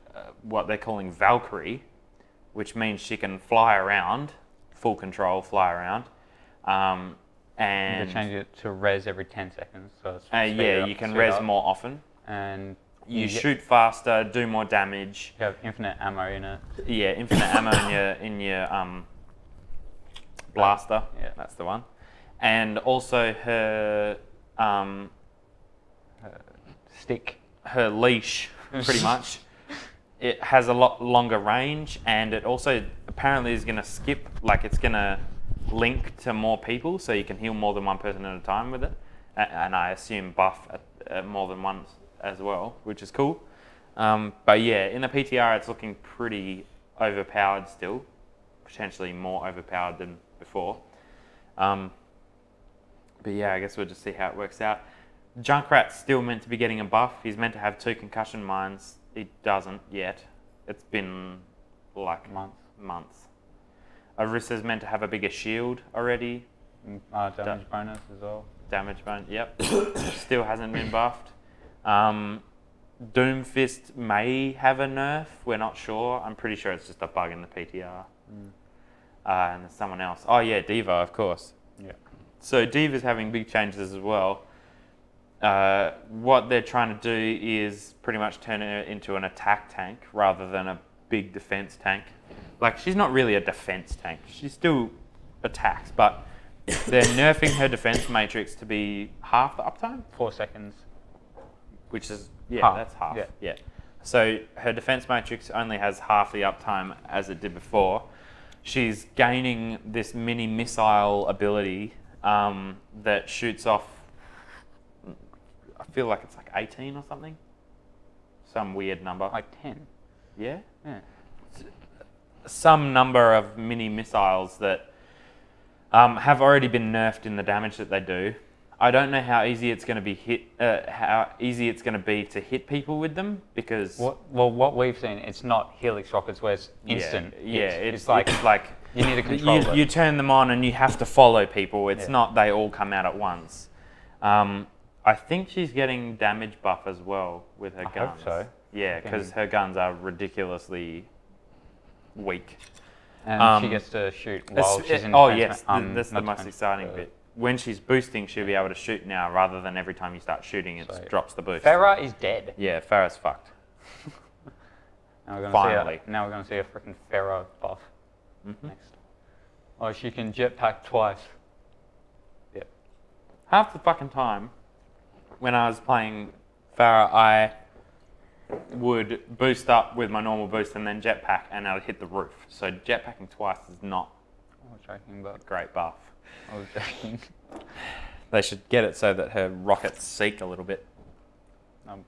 [SPEAKER 4] what they're calling Valkyrie, which means she can fly around, full control, fly around. And
[SPEAKER 5] they change it to res every 10 seconds. So it's
[SPEAKER 4] yeah, you can res more often.
[SPEAKER 5] And
[SPEAKER 4] you shoot faster, do more damage.
[SPEAKER 5] You have infinite ammo in it.
[SPEAKER 4] Yeah, infinite ammo in your blaster.
[SPEAKER 5] Yeah,
[SPEAKER 4] that's the one. And also her
[SPEAKER 5] stick,
[SPEAKER 4] her leash, pretty much. It has a lot longer range, and it also apparently is going to skip, like it's going to link to more people, so you can heal more than one person at a time with it. And I assume buff at more than one as well, which is cool. But yeah, in the PTR, it's looking pretty overpowered still, potentially more overpowered than before. But yeah, I guess we'll just see how it works out. Junkrat's still meant to be getting a buff. He's meant to have 2 concussion mines. He doesn't yet. It's been like months. Orissa's meant to have a bigger shield already.
[SPEAKER 5] Damage bonus as well.
[SPEAKER 4] Damage bonus, yep. Still hasn't been buffed. Doomfist may have a nerf. We're not sure. I'm pretty sure it's just a bug in the PTR. And there's someone else. Oh yeah, Diva, of course.
[SPEAKER 5] Yeah.
[SPEAKER 4] So D.Va's having big changes as well. What they're trying to do is pretty much turn her into an attack tank rather than a big defense tank. Like, she's not really a defense tank. She still attacks, but they're nerfing her defense matrix to be half the uptime.
[SPEAKER 5] 4 seconds.
[SPEAKER 4] Which is, yeah,
[SPEAKER 5] Half.
[SPEAKER 4] that's half.
[SPEAKER 5] Yeah.
[SPEAKER 4] Yeah. So her defense matrix only has half the uptime as it did before. She's gaining this mini missile ability that shoots off, I feel like it's like 18 or something. Some weird number.
[SPEAKER 5] Like 10.
[SPEAKER 4] Yeah?
[SPEAKER 5] Yeah.
[SPEAKER 4] Some number of mini missiles that have already been nerfed in the damage that they do. I don't know how easy it's going to be to hit people with them because
[SPEAKER 5] What we've seen, it's not helix rockets where it's instant.
[SPEAKER 4] Yeah,
[SPEAKER 5] it's like you need to control it.
[SPEAKER 4] You turn them on and you have to follow people. It's not they all come out at once. I think she's getting damage buff as well with her guns.
[SPEAKER 5] I hope so.
[SPEAKER 4] Yeah, because her guns are ridiculously weak.
[SPEAKER 5] And she gets to shoot while she's in defense.
[SPEAKER 4] That's the most exciting bit. When she's boosting, she'll be able to shoot now rather than every time you start shooting, it drops the boost.
[SPEAKER 5] Farah is dead.
[SPEAKER 4] Yeah, Farah's fucked.
[SPEAKER 5] Now we're
[SPEAKER 4] Finally.
[SPEAKER 5] going to see a freaking Farah buff next. Oh, she can jetpack twice. Yep.
[SPEAKER 4] Half the fucking time, when I was playing Farah, I would boost up with my normal boost and then jetpack, and I would hit the roof. So jetpacking twice is not
[SPEAKER 5] I was joking, but
[SPEAKER 4] a great buff.
[SPEAKER 5] I was joking.
[SPEAKER 4] They should get it so that her rockets seek a little bit.
[SPEAKER 5] That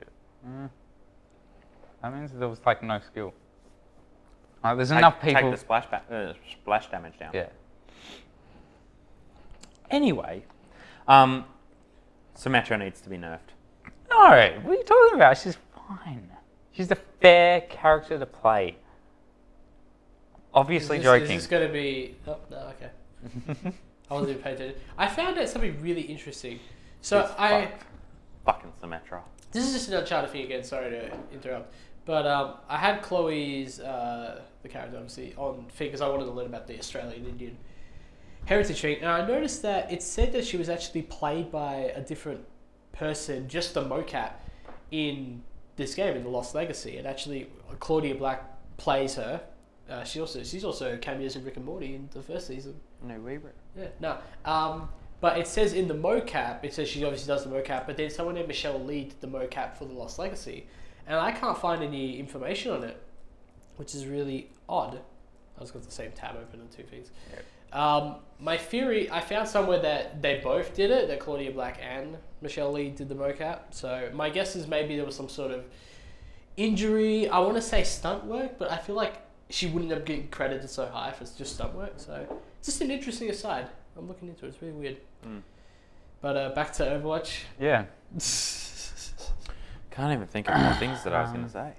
[SPEAKER 5] means there was like no skill. Like, there's enough people.
[SPEAKER 4] Take the splash damage down.
[SPEAKER 5] Yeah.
[SPEAKER 4] Anyway, Symmetra needs to be nerfed.
[SPEAKER 5] No, what are you talking about? She's fine. She's a fair character to play. Obviously joking.
[SPEAKER 2] Is this going to be... Oh, no, okay. I wasn't even paying attention. I found out something really interesting. So
[SPEAKER 4] Fucking Symmetra.
[SPEAKER 2] This is just an Uncharted thing again, sorry to interrupt. But I had Chloe's, the character obviously, on thing because I wanted to learn about the Australian Indian heritage thing. And I noticed that it said that she was actually played by a different person, just the mocap, in this game, in The Lost Legacy. And actually, Claudia Black plays her. She's also cameos in Rick and Morty in the first season.
[SPEAKER 4] No, Weaver.
[SPEAKER 2] Yeah, no. But it says in the mocap, it says she obviously does the mocap, but then someone named Michelle Lee did the mocap for The Lost Legacy. And I can't find any information on it, which is really odd. I was got the same tab open on two things. Yep. My theory, I found somewhere that they both did it, that Claudia Black and Michelle Lee did the mocap. So my guess is maybe there was some sort of injury. I want to say stunt work, but I feel like she wouldn't have getting credited so high if it's just stunt work. So it's just an interesting aside. I'm looking into it. It's really weird. But back to Overwatch.
[SPEAKER 5] Yeah.
[SPEAKER 4] Can't even think of more things that I was going to say.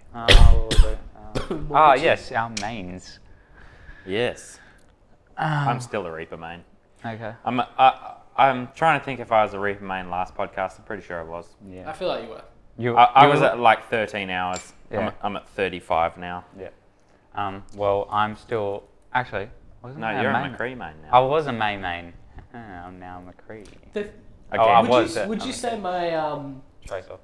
[SPEAKER 5] Yes, our mains.
[SPEAKER 4] Yes. I'm still a Reaper main.
[SPEAKER 5] Okay.
[SPEAKER 4] I'm trying to think if I was a Reaper main last podcast. I'm pretty sure I was.
[SPEAKER 5] Yeah.
[SPEAKER 2] I feel like you were.
[SPEAKER 4] I was at like 13 hours.
[SPEAKER 5] Yeah.
[SPEAKER 4] I'm at 35 now.
[SPEAKER 5] Yeah. Well, I'm still... Actually, wasn't I
[SPEAKER 4] you're
[SPEAKER 5] a
[SPEAKER 4] a
[SPEAKER 5] main?
[SPEAKER 4] McCree main now.
[SPEAKER 5] I was a main. I'm now McCree.
[SPEAKER 2] Would you say my...
[SPEAKER 5] Tracer.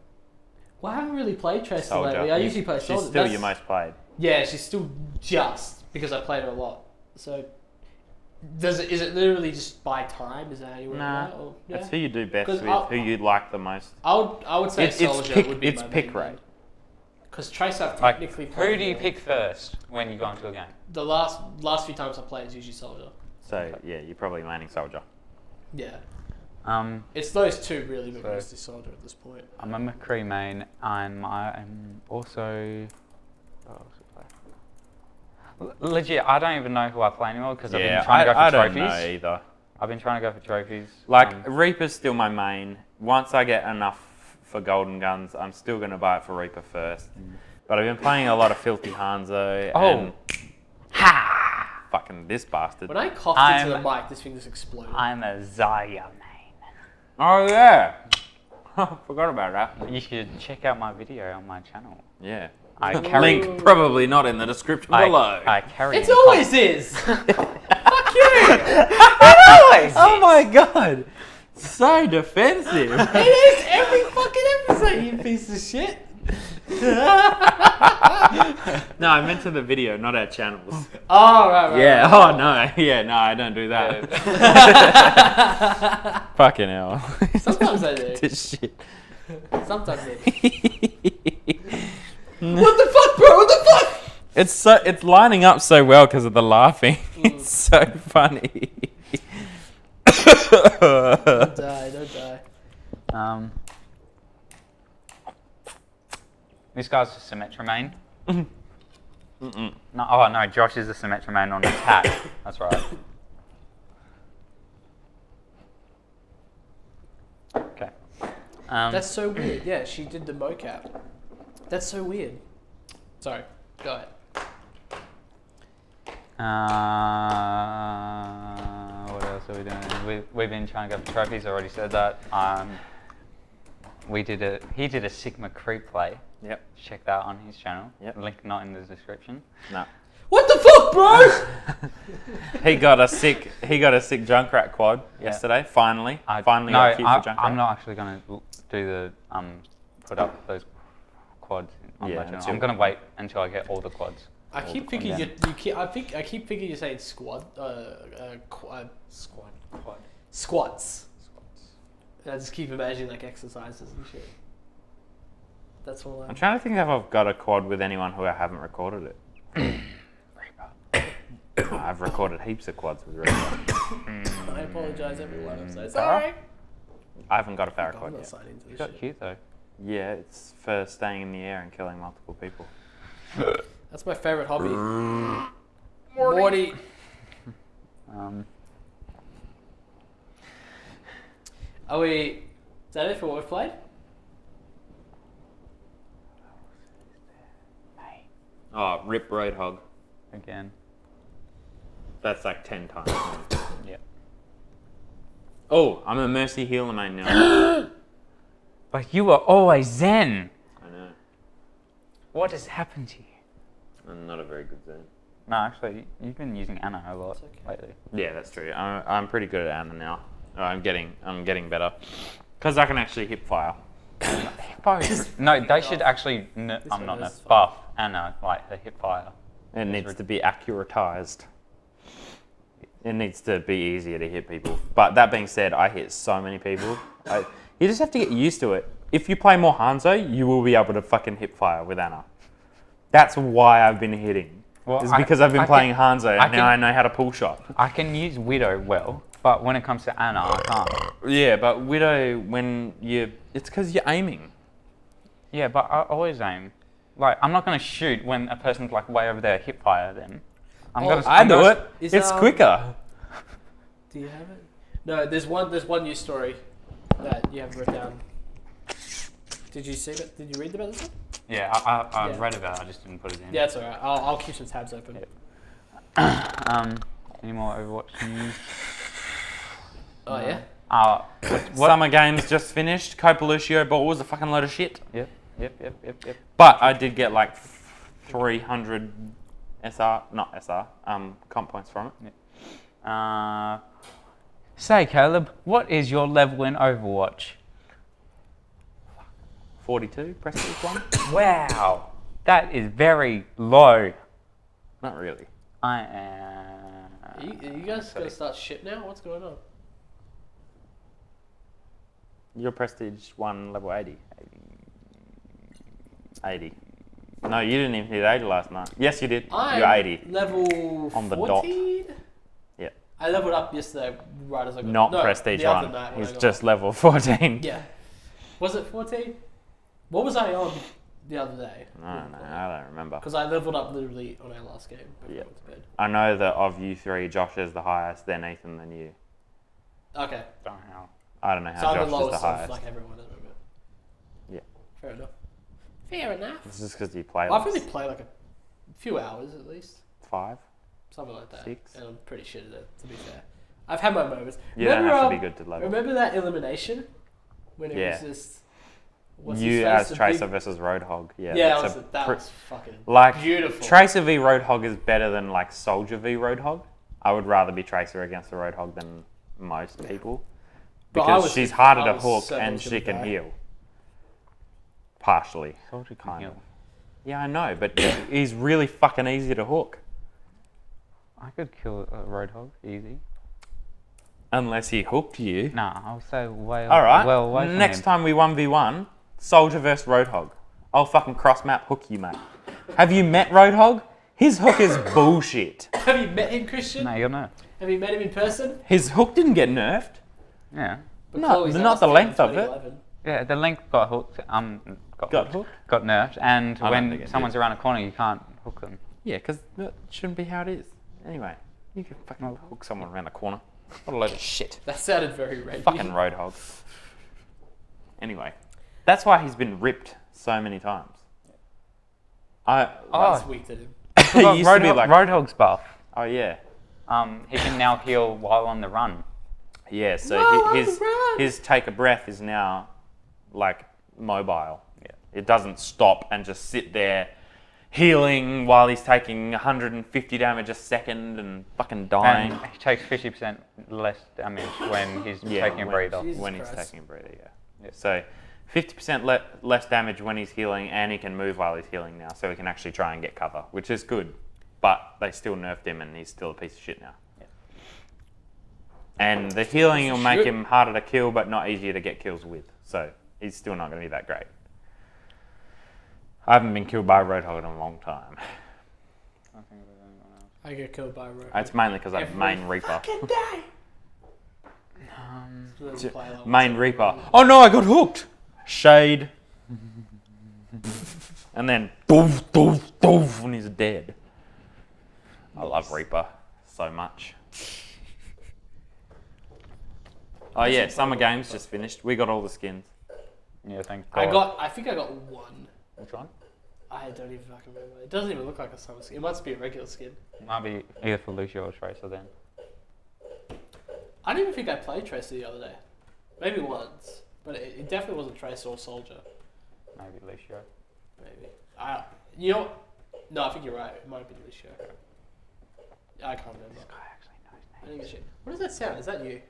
[SPEAKER 2] Well, I haven't really played Tracer
[SPEAKER 4] Soldier.
[SPEAKER 2] lately. I usually play
[SPEAKER 4] She's
[SPEAKER 2] Soldier.
[SPEAKER 4] still your most played.
[SPEAKER 2] Yeah, she's still just because I played her a lot. So, is it literally just by time? Is that how you work
[SPEAKER 4] Nah,
[SPEAKER 2] it out? Or,
[SPEAKER 4] it's who you do best
[SPEAKER 2] 'Cause
[SPEAKER 4] with, who you like the most.
[SPEAKER 2] I would say Soldier would be
[SPEAKER 4] It's
[SPEAKER 2] my
[SPEAKER 4] pick
[SPEAKER 2] main
[SPEAKER 4] rate.
[SPEAKER 2] Because Tracer I've technically played.
[SPEAKER 5] Who do you pick first when you go into a game?
[SPEAKER 2] The last few times I played is usually Soldier.
[SPEAKER 4] So yeah, you're probably maining Soldier.
[SPEAKER 2] Yeah. It's those two really, but mostly Soldier at this point.
[SPEAKER 5] I'm a McCree main. I'm also... Legit, I don't even know who I play anymore because I've been trying to go for trophies.
[SPEAKER 4] I don't know either.
[SPEAKER 5] I've been trying to go for trophies.
[SPEAKER 4] Like, Reaper's still my main. Once I get enough for golden guns, I'm still going to buy it for Reaper first. But I've been playing a lot of Filthy Hanzo and... Fucking this bastard.
[SPEAKER 2] When I coughed into the mic, this thing just exploded.
[SPEAKER 5] I'm a Zarya main.
[SPEAKER 4] Oh, yeah. Forgot about that.
[SPEAKER 5] You should check out my video on my channel.
[SPEAKER 4] Yeah.
[SPEAKER 5] Link
[SPEAKER 4] probably not in the description below.
[SPEAKER 5] I carry.
[SPEAKER 2] It always is. Fuck you.
[SPEAKER 5] always
[SPEAKER 4] Oh my god. So defensive.
[SPEAKER 2] It is every fucking episode, you piece of shit.
[SPEAKER 4] No, I meant to the video, not our channels.
[SPEAKER 2] Oh, right.
[SPEAKER 4] Yeah.
[SPEAKER 2] Right.
[SPEAKER 4] Oh no. Yeah. No, I don't do that. Fucking hell.
[SPEAKER 2] Sometimes I do.
[SPEAKER 4] This shit.
[SPEAKER 2] Sometimes I do. What the fuck, bro? What the fuck?
[SPEAKER 4] It's lining up so well because of the laughing. It's so funny.
[SPEAKER 2] Don't die, don't die.
[SPEAKER 5] This guy's a Symmetra main. No, oh no, Josh is a Symmetra main on attack. That's right. Okay.
[SPEAKER 2] That's so weird. Yeah, she did the mocap. That's so weird. Sorry, go ahead.
[SPEAKER 5] What else are we doing? We've been trying to go for trophies. I already said that. He did a Sigma creep play.
[SPEAKER 4] Yep.
[SPEAKER 5] Check that on his channel.
[SPEAKER 4] Yep.
[SPEAKER 5] Link not in the description.
[SPEAKER 4] No.
[SPEAKER 2] What the fuck, bro?
[SPEAKER 4] He got a sick Junkrat quad yesterday. Finally. Finally got cute for Junkrat.
[SPEAKER 5] I'm not actually going to do the put up those quads on my channel. I'm going to wait until I get all the quads.
[SPEAKER 2] I keep thinking I keep thinking you're saying squad. Squats. And I just keep imagining like exercises and shit. That's all.
[SPEAKER 4] I'm trying to think if I've got a quad with anyone who I haven't recorded it. I've recorded heaps of quads with Reaper.
[SPEAKER 2] I apologise, everyone. I'm so sorry.
[SPEAKER 4] I haven't got a Farah
[SPEAKER 2] I'm
[SPEAKER 4] quad
[SPEAKER 2] not
[SPEAKER 4] yet.
[SPEAKER 2] signing into
[SPEAKER 5] You
[SPEAKER 2] this
[SPEAKER 5] got
[SPEAKER 2] shit.
[SPEAKER 5] cute though.
[SPEAKER 4] Yeah, it's for staying in the air and killing multiple people.
[SPEAKER 2] That's my favourite hobby. Morty. Are we? Is that it for what we've played?
[SPEAKER 4] Oh, Rip Roadhog.
[SPEAKER 5] Again.
[SPEAKER 4] That's like 10 times.
[SPEAKER 5] Yep.
[SPEAKER 4] Oh, I'm a Mercy healer main now.
[SPEAKER 5] But you were always Zen.
[SPEAKER 4] I know.
[SPEAKER 5] What has happened to you?
[SPEAKER 4] I'm not a very good Zen.
[SPEAKER 5] No, actually, you've been using Anna a lot lately.
[SPEAKER 4] Yeah, that's true. I'm pretty good at Anna now. I'm getting better. Because I can actually hip fire.
[SPEAKER 5] No, they should actually. I'm not nerf. Buff Anna like the hip fire.
[SPEAKER 4] It needs to be accuratized. It needs to be easier to hit people. But that being said, I hit so many people. You just have to get used to it. If you play more Hanzo, you will be able to fucking hip fire with Anna. That's why I've been hitting.
[SPEAKER 5] Well,
[SPEAKER 4] it's because I've been playing Hanzo and now I know how to pull shot.
[SPEAKER 5] I can use Widow well, but when it comes to Anna, I can't.
[SPEAKER 4] Yeah, but Widow, it's because you're aiming.
[SPEAKER 5] Yeah, but I always aim. Like, I'm not going to shoot when a person's like way over there, hip fire them.
[SPEAKER 4] I do it. It's quicker.
[SPEAKER 2] Do you have it? No, there's one news story that you have written down. Did you see it? Did you read about this one?
[SPEAKER 5] Yeah, I read about it. I just didn't put it in.
[SPEAKER 2] Yeah, it's alright. I'll keep some tabs open.
[SPEAKER 5] Yep. Any more Overwatch news?
[SPEAKER 2] Oh yeah.
[SPEAKER 5] What?
[SPEAKER 4] Summer games just finished. Copalucio ball was a fucking load of shit.
[SPEAKER 5] Yep.
[SPEAKER 4] But I did get like 300 comp points from it.
[SPEAKER 5] Yep. Say, Caleb, what is your level in Overwatch?
[SPEAKER 4] 42, prestige 1.
[SPEAKER 5] Wow, that is very low.
[SPEAKER 4] Not really.
[SPEAKER 5] I am.
[SPEAKER 2] Are you guys gonna start shit now? What's going on?
[SPEAKER 4] You're prestige 1 level 80. 80. No, you didn't even hit 80 last night. Yes, you did. You're 80.
[SPEAKER 2] Level
[SPEAKER 4] on the
[SPEAKER 2] 14?
[SPEAKER 4] dot. Yeah.
[SPEAKER 2] I leveled up yesterday right as I got
[SPEAKER 4] Not prestige
[SPEAKER 2] the other
[SPEAKER 4] 1.
[SPEAKER 2] night when
[SPEAKER 4] He's
[SPEAKER 2] I got
[SPEAKER 4] just level 14.
[SPEAKER 2] Yeah. Was it 14? What was I on the other day?
[SPEAKER 4] I don't remember.
[SPEAKER 2] Because I leveled up literally on our last game.
[SPEAKER 4] Yeah.
[SPEAKER 2] I went to bed.
[SPEAKER 4] I know that of you three, Josh is the highest, then Ethan, then you.
[SPEAKER 2] Okay.
[SPEAKER 5] Don't know.
[SPEAKER 4] I don't know
[SPEAKER 2] So
[SPEAKER 4] how
[SPEAKER 2] I'm the
[SPEAKER 4] Josh is the
[SPEAKER 2] lowest of
[SPEAKER 4] highest.
[SPEAKER 2] like everyone at the moment.
[SPEAKER 4] Yeah.
[SPEAKER 2] Fair enough. Fair enough.
[SPEAKER 4] This is because you play
[SPEAKER 2] I've
[SPEAKER 4] less.
[SPEAKER 2] only played like a few hours at least.
[SPEAKER 4] 5?
[SPEAKER 2] Something like that.
[SPEAKER 4] 6?
[SPEAKER 2] And I'm pretty shit at it, to be fair. I've had my moments.
[SPEAKER 4] You don't have to be good to level.
[SPEAKER 2] Remember that elimination? When it
[SPEAKER 4] Yeah.
[SPEAKER 2] was just... what's
[SPEAKER 4] You
[SPEAKER 2] his
[SPEAKER 4] as
[SPEAKER 2] face? The
[SPEAKER 4] Tracer
[SPEAKER 2] big-
[SPEAKER 4] versus Roadhog. Yeah,
[SPEAKER 2] Yeah,
[SPEAKER 4] that's
[SPEAKER 2] that was fucking
[SPEAKER 4] like
[SPEAKER 2] beautiful.
[SPEAKER 4] Tracer v Roadhog is better than like Soldier v Roadhog. I would rather be Tracer against the Roadhog than most people.
[SPEAKER 2] But I
[SPEAKER 4] Because
[SPEAKER 2] was-
[SPEAKER 4] she's harder
[SPEAKER 2] I
[SPEAKER 4] to
[SPEAKER 2] was
[SPEAKER 4] hook
[SPEAKER 2] certain
[SPEAKER 4] and
[SPEAKER 2] she
[SPEAKER 4] she
[SPEAKER 2] would
[SPEAKER 4] can
[SPEAKER 2] die.
[SPEAKER 4] heal. Partially.
[SPEAKER 5] Soldier can
[SPEAKER 4] Kind
[SPEAKER 5] heal.
[SPEAKER 4] of. Yeah, I know, but he's really fucking easy to hook.
[SPEAKER 5] I could kill a Roadhog easy.
[SPEAKER 4] Unless he hooked you.
[SPEAKER 5] Nah, I'll say well.
[SPEAKER 4] Alright,
[SPEAKER 5] Well away from
[SPEAKER 4] next
[SPEAKER 5] him.
[SPEAKER 4] time we 1v1, Soldier versus Roadhog. I'll fucking cross-map hook you, mate. Have you met Roadhog? His hook is bullshit.
[SPEAKER 2] Have you met him, Christian?
[SPEAKER 5] No, you'll know.
[SPEAKER 2] Have you met him in person?
[SPEAKER 4] His hook didn't get nerfed.
[SPEAKER 5] Yeah.
[SPEAKER 2] But
[SPEAKER 4] No,
[SPEAKER 2] Chloe's
[SPEAKER 4] not
[SPEAKER 2] last
[SPEAKER 4] the
[SPEAKER 2] game
[SPEAKER 4] length
[SPEAKER 2] in
[SPEAKER 4] of it.
[SPEAKER 2] 2011.
[SPEAKER 5] Yeah, the length got hooked.
[SPEAKER 4] Got hooked?
[SPEAKER 5] Got nerfed, and
[SPEAKER 4] I don't think
[SPEAKER 5] when
[SPEAKER 4] it
[SPEAKER 5] someone's around a corner, you can't hook them.
[SPEAKER 4] Yeah, because that shouldn't be how it is. Anyway, you can fucking hook someone around the corner. What a load of shit.
[SPEAKER 2] That sounded very rapey.
[SPEAKER 4] Fucking Roadhog. Anyway, that's why he's been ripped so many times.
[SPEAKER 2] That's weak to him.
[SPEAKER 4] It used to be like,
[SPEAKER 5] Roadhog's buff.
[SPEAKER 4] oh yeah.
[SPEAKER 5] He can now heal while on the run.
[SPEAKER 4] Yeah, so
[SPEAKER 2] Run,
[SPEAKER 4] his
[SPEAKER 2] run.
[SPEAKER 4] his take a breath is now like mobile.
[SPEAKER 5] Yeah.
[SPEAKER 4] It doesn't stop and just sit there healing while he's taking 150 damage a second and fucking dying.
[SPEAKER 5] And he takes 50% less damage when he's taking a breather.
[SPEAKER 2] Jesus
[SPEAKER 4] when he's
[SPEAKER 2] Christ.
[SPEAKER 4] taking a breather, yeah.
[SPEAKER 5] Yeah.
[SPEAKER 4] So 50% less damage when he's healing, and he can move while he's healing now, so he can actually try and get cover, which is good. But they still nerfed him, and he's still a piece of shit now.
[SPEAKER 5] Yeah.
[SPEAKER 4] And the healing will make
[SPEAKER 2] Shit.
[SPEAKER 4] him harder to kill, but not easier to get kills with. So he's still not going to be that great. I haven't been killed by a Roadhog in a long time.
[SPEAKER 2] I get killed by a rope.
[SPEAKER 4] It's mainly because I'm
[SPEAKER 2] Every
[SPEAKER 4] main Reaper.
[SPEAKER 2] fucking day. Doesn't play like
[SPEAKER 4] Main
[SPEAKER 2] once
[SPEAKER 4] Reaper.
[SPEAKER 2] every-
[SPEAKER 4] Oh no, I got hooked! Shade. And then doof, doof, doof, and he's dead. I love Reaper so much. Oh yeah, Summer Games just finished. We got all the skins.
[SPEAKER 5] Yeah, thank
[SPEAKER 2] I
[SPEAKER 5] God.
[SPEAKER 2] think I got one.
[SPEAKER 5] Which one?
[SPEAKER 2] I don't even fucking remember. It doesn't even look like a summer skin. It must be a regular skin.
[SPEAKER 5] Might be either for Lucio or Tracer then.
[SPEAKER 2] I don't even think I played Tracer the other day. Maybe once. But it definitely wasn't Tracer or Soldier.
[SPEAKER 5] Maybe Lucio.
[SPEAKER 2] Maybe. You know what? No, I think you're right. It might be Lucio. I can't remember.
[SPEAKER 5] This guy actually knows
[SPEAKER 2] I think it's shit. What does that sound? Is that you?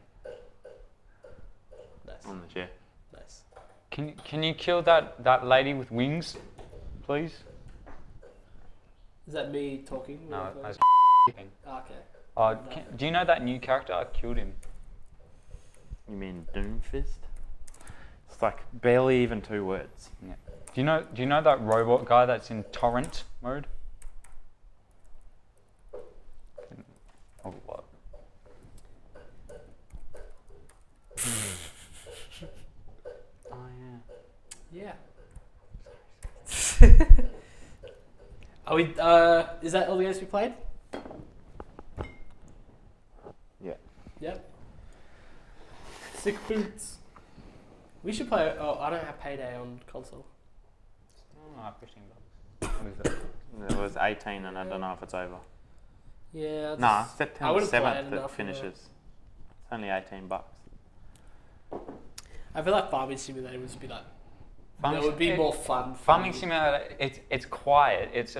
[SPEAKER 2] Nice.
[SPEAKER 4] On the chair.
[SPEAKER 2] Nice.
[SPEAKER 5] Can you kill that lady with wings, please?
[SPEAKER 2] Is that me talking?
[SPEAKER 5] No,
[SPEAKER 2] Or-
[SPEAKER 5] that's
[SPEAKER 2] Okay.
[SPEAKER 5] do you know that new character? I killed him.
[SPEAKER 4] You mean Doomfist? It's like barely even 2 words.
[SPEAKER 5] Yeah. Do you know that robot guy that's in torrent mode? Oh, what? Oh yeah.
[SPEAKER 2] Yeah. Are we? Is that all the games we played?
[SPEAKER 4] Yeah.
[SPEAKER 2] Yep. Sick boots. We should play. Oh, I don't have Payday on console.
[SPEAKER 5] Oh, 15 bucks. What is that?
[SPEAKER 4] It was 18 and I don't know if it's over.
[SPEAKER 2] Yeah.
[SPEAKER 4] Nah,
[SPEAKER 2] I
[SPEAKER 4] September
[SPEAKER 2] would've played
[SPEAKER 4] 7th it
[SPEAKER 2] enough of
[SPEAKER 4] finishes.
[SPEAKER 2] it.
[SPEAKER 4] It's only 18 bucks.
[SPEAKER 2] I feel like Farming Simulator would be like.
[SPEAKER 5] Farming
[SPEAKER 2] It would be
[SPEAKER 5] Sim-
[SPEAKER 2] more fun. for
[SPEAKER 5] Farming
[SPEAKER 2] me.
[SPEAKER 5] Simulator, it's quiet. It's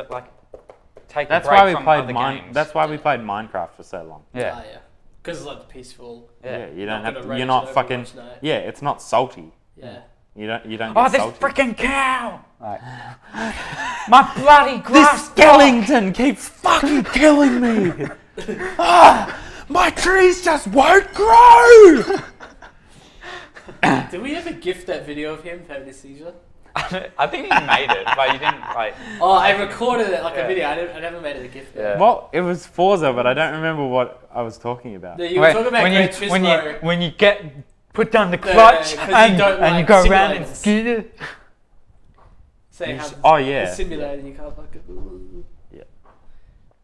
[SPEAKER 5] like take
[SPEAKER 4] That's
[SPEAKER 5] a break
[SPEAKER 4] why we
[SPEAKER 5] from
[SPEAKER 4] played
[SPEAKER 5] other
[SPEAKER 4] mine.
[SPEAKER 5] games.
[SPEAKER 4] That's why we played Minecraft for so long.
[SPEAKER 5] Yeah.
[SPEAKER 2] Ah, yeah. Because it's like peaceful.
[SPEAKER 5] Yeah.
[SPEAKER 4] You don't
[SPEAKER 2] Not
[SPEAKER 4] have
[SPEAKER 2] gonna
[SPEAKER 4] to.
[SPEAKER 2] rage
[SPEAKER 4] You're not
[SPEAKER 2] over
[SPEAKER 4] fucking.
[SPEAKER 2] much, no.
[SPEAKER 4] Yeah, it's not salty.
[SPEAKER 2] Yeah.
[SPEAKER 4] You don't get
[SPEAKER 5] Oh, this
[SPEAKER 4] salty.
[SPEAKER 5] freaking cow! Right. My bloody grass.
[SPEAKER 4] skeleton keeps fucking killing me. My trees just won't grow.
[SPEAKER 2] Did we ever gift that video of him having a seizure?
[SPEAKER 5] I think you made it, but you didn't like.
[SPEAKER 2] Oh, I recorded it like
[SPEAKER 5] Yeah.
[SPEAKER 2] a video. I never made it a gift.
[SPEAKER 5] Yeah.
[SPEAKER 4] Well, it was Forza, but I don't remember what I was talking about.
[SPEAKER 2] You were talking about
[SPEAKER 5] when
[SPEAKER 2] Gran
[SPEAKER 5] you when you
[SPEAKER 2] Turismo.
[SPEAKER 5] when you get put down the
[SPEAKER 2] No,
[SPEAKER 5] clutch
[SPEAKER 2] 'cause you
[SPEAKER 5] and
[SPEAKER 2] don't
[SPEAKER 5] you
[SPEAKER 2] like
[SPEAKER 5] go around and
[SPEAKER 2] simulators.
[SPEAKER 5] skid it.
[SPEAKER 2] Saying how
[SPEAKER 4] Oh, yeah.
[SPEAKER 2] the simulator and you can't fucking.
[SPEAKER 4] Yeah.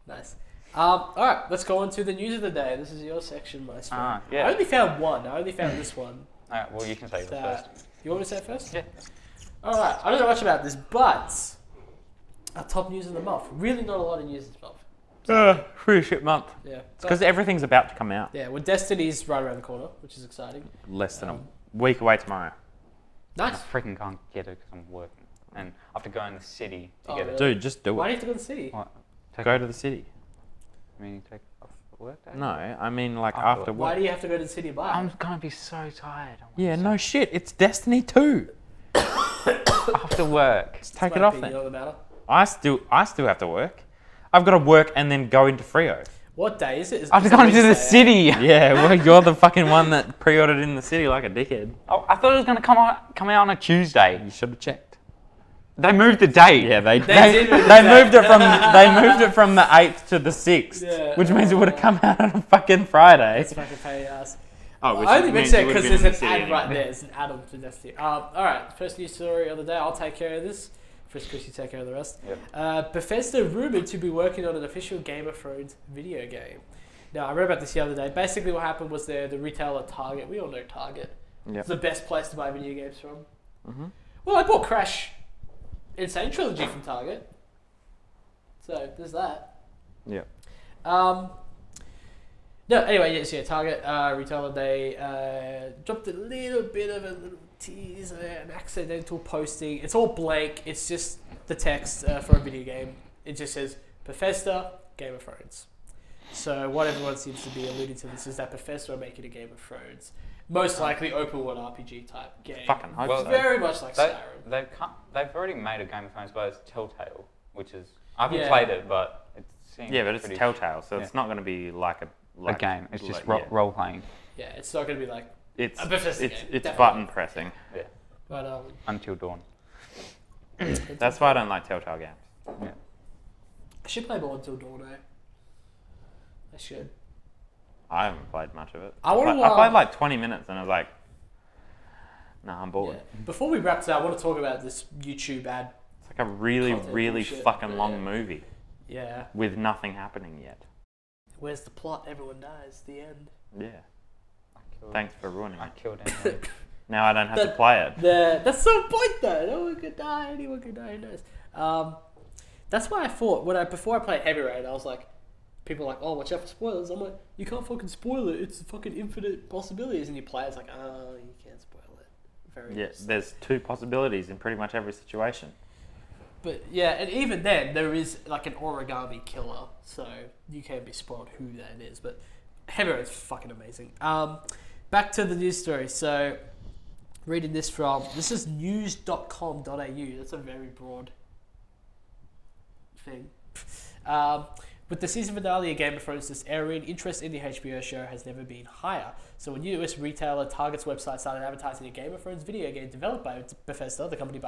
[SPEAKER 2] Nice. Alright, let's go on to the news of the day. This is your section, Maestro.
[SPEAKER 5] Yeah.
[SPEAKER 2] I only found one. I only found this one.
[SPEAKER 5] Alright, well you can say it
[SPEAKER 2] So,
[SPEAKER 5] first.
[SPEAKER 2] you want me to say it first?
[SPEAKER 5] Yeah.
[SPEAKER 2] Alright, I don't know much about this, but our top news of the month. Really not a lot of news this month.
[SPEAKER 4] Free shit month.
[SPEAKER 2] Yeah.
[SPEAKER 4] It's because everything's about to come out.
[SPEAKER 2] Yeah, well, Destiny's right around the corner, which is exciting.
[SPEAKER 4] Less than a week away tomorrow.
[SPEAKER 5] I
[SPEAKER 2] Nice.
[SPEAKER 5] freaking can't get it because I'm working. And I have to go in the city to
[SPEAKER 2] Oh,
[SPEAKER 5] get it.
[SPEAKER 2] really?
[SPEAKER 4] Dude, just do
[SPEAKER 2] Why do
[SPEAKER 4] it.
[SPEAKER 2] you have to go to the city?
[SPEAKER 5] What?
[SPEAKER 4] Go to the city.
[SPEAKER 5] I mean, take off work day?
[SPEAKER 4] No, I mean like
[SPEAKER 5] After
[SPEAKER 4] after
[SPEAKER 2] Why
[SPEAKER 4] work.
[SPEAKER 2] do you have to go to the city and buy
[SPEAKER 5] I'm
[SPEAKER 2] it?
[SPEAKER 5] gonna be so tired.
[SPEAKER 4] Yeah, no shit. It's Destiny 2.
[SPEAKER 5] After work.
[SPEAKER 4] Just take
[SPEAKER 2] My
[SPEAKER 4] it off
[SPEAKER 2] opinion
[SPEAKER 4] then.
[SPEAKER 2] on the matter.
[SPEAKER 4] I still have to work. I've got to work and then go into Frio.
[SPEAKER 2] What day is it?
[SPEAKER 5] I've gone to the city.
[SPEAKER 4] Yeah, well, you're the fucking one that pre-ordered in the city like a dickhead.
[SPEAKER 5] Oh, I thought it was gonna come out on a Tuesday.
[SPEAKER 4] You should have checked.
[SPEAKER 5] They moved the date.
[SPEAKER 4] Yeah, they
[SPEAKER 2] did move
[SPEAKER 4] moved it from the 8th to the 6th,
[SPEAKER 2] Yeah.
[SPEAKER 4] which means it would have come out on a fucking Friday.
[SPEAKER 2] It's fucking pain in the ass.
[SPEAKER 4] Oh, which
[SPEAKER 2] I only
[SPEAKER 4] means
[SPEAKER 2] mention it
[SPEAKER 4] it would
[SPEAKER 2] because
[SPEAKER 4] have
[SPEAKER 2] there's
[SPEAKER 4] been
[SPEAKER 2] an
[SPEAKER 4] in the
[SPEAKER 2] ad
[SPEAKER 4] city
[SPEAKER 2] right there. It's an add-on to Destiny. Alright, first news story of the day. I'll take care of this. FrisKris, you take care of the rest.
[SPEAKER 5] Yep.
[SPEAKER 2] Bethesda rumoured to be working on an official Game of Thrones video game. Now, I read about this the other day. Basically what happened was the retailer Target. We all know Target.
[SPEAKER 4] Yep.
[SPEAKER 2] It's the best place to buy video games from.
[SPEAKER 4] Mm-hmm.
[SPEAKER 2] Well, I bought Crash Insane Trilogy from Target. So, there's that.
[SPEAKER 4] Yep.
[SPEAKER 2] No, anyway, yes, yeah, Target retailer, they dropped a little bit of a little teaser, an accidental posting. It's all blank. It's just the text for a video game. It just says Bethesda, Game of Thrones. So what everyone seems to be alluding to this is that Bethesda are making a Game of Thrones. Most likely open world RPG type game.
[SPEAKER 4] Fucking hope
[SPEAKER 5] Well,
[SPEAKER 4] so.
[SPEAKER 2] Very much like Skyrim.
[SPEAKER 5] They've already made a Game of Thrones, but it's Telltale, which is I haven't
[SPEAKER 2] Yeah.
[SPEAKER 5] played it, but it seems
[SPEAKER 4] Yeah, but it's
[SPEAKER 5] pretty
[SPEAKER 4] Telltale, so
[SPEAKER 5] yeah.
[SPEAKER 4] it's not going to be like
[SPEAKER 5] a game. It's just
[SPEAKER 4] yeah.
[SPEAKER 5] role playing
[SPEAKER 2] Yeah, it's not going to be like
[SPEAKER 4] It's
[SPEAKER 2] a Bethesda game,
[SPEAKER 4] it's
[SPEAKER 2] definitely.
[SPEAKER 4] button pressing.
[SPEAKER 2] But
[SPEAKER 5] until dawn.
[SPEAKER 4] That's why I don't like Telltale games.
[SPEAKER 5] Yeah.
[SPEAKER 2] I should play more Until Dawn, eh? I should.
[SPEAKER 4] I haven't played much of it.
[SPEAKER 2] I wanna,
[SPEAKER 4] I played like 20 minutes and I was like, nah, I'm bored.
[SPEAKER 2] Yeah. Before we wrap this up, I want to talk about this YouTube ad.
[SPEAKER 4] It's like a really,
[SPEAKER 2] Content
[SPEAKER 4] really
[SPEAKER 2] bullshit.
[SPEAKER 4] fucking
[SPEAKER 2] Yeah.
[SPEAKER 4] long movie
[SPEAKER 2] Yeah.
[SPEAKER 4] with nothing happening yet.
[SPEAKER 2] Where's the plot? Everyone dies. The end.
[SPEAKER 4] Yeah.
[SPEAKER 5] Killed,
[SPEAKER 4] Thanks for ruining
[SPEAKER 5] I
[SPEAKER 4] it.
[SPEAKER 5] killed anyone.
[SPEAKER 4] Now I don't have to play it.
[SPEAKER 2] That's the point, though. No one could die. Anyone could die. Who knows? That's why I thought before I played Heavy Rain, I was like, people are like, oh, watch out for spoilers. I'm like, you can't fucking spoil it. It's fucking infinite possibilities, and you play. It's like, oh, you can't spoil it. Very
[SPEAKER 4] Yeah,
[SPEAKER 2] nice.
[SPEAKER 4] there's two possibilities in pretty much every situation.
[SPEAKER 2] But yeah, and even then, there is like an origami killer, so you can be spoiled who that is. But Heavy Rain is fucking amazing. Back to the news story. So, reading this is news.com.au. That's a very broad thing. With the season finale of Game of Thrones this airing, interest in the HBO show has never been higher. So when US retailer Target's website started advertising a Game of Thrones video game developed by Bethesda, the company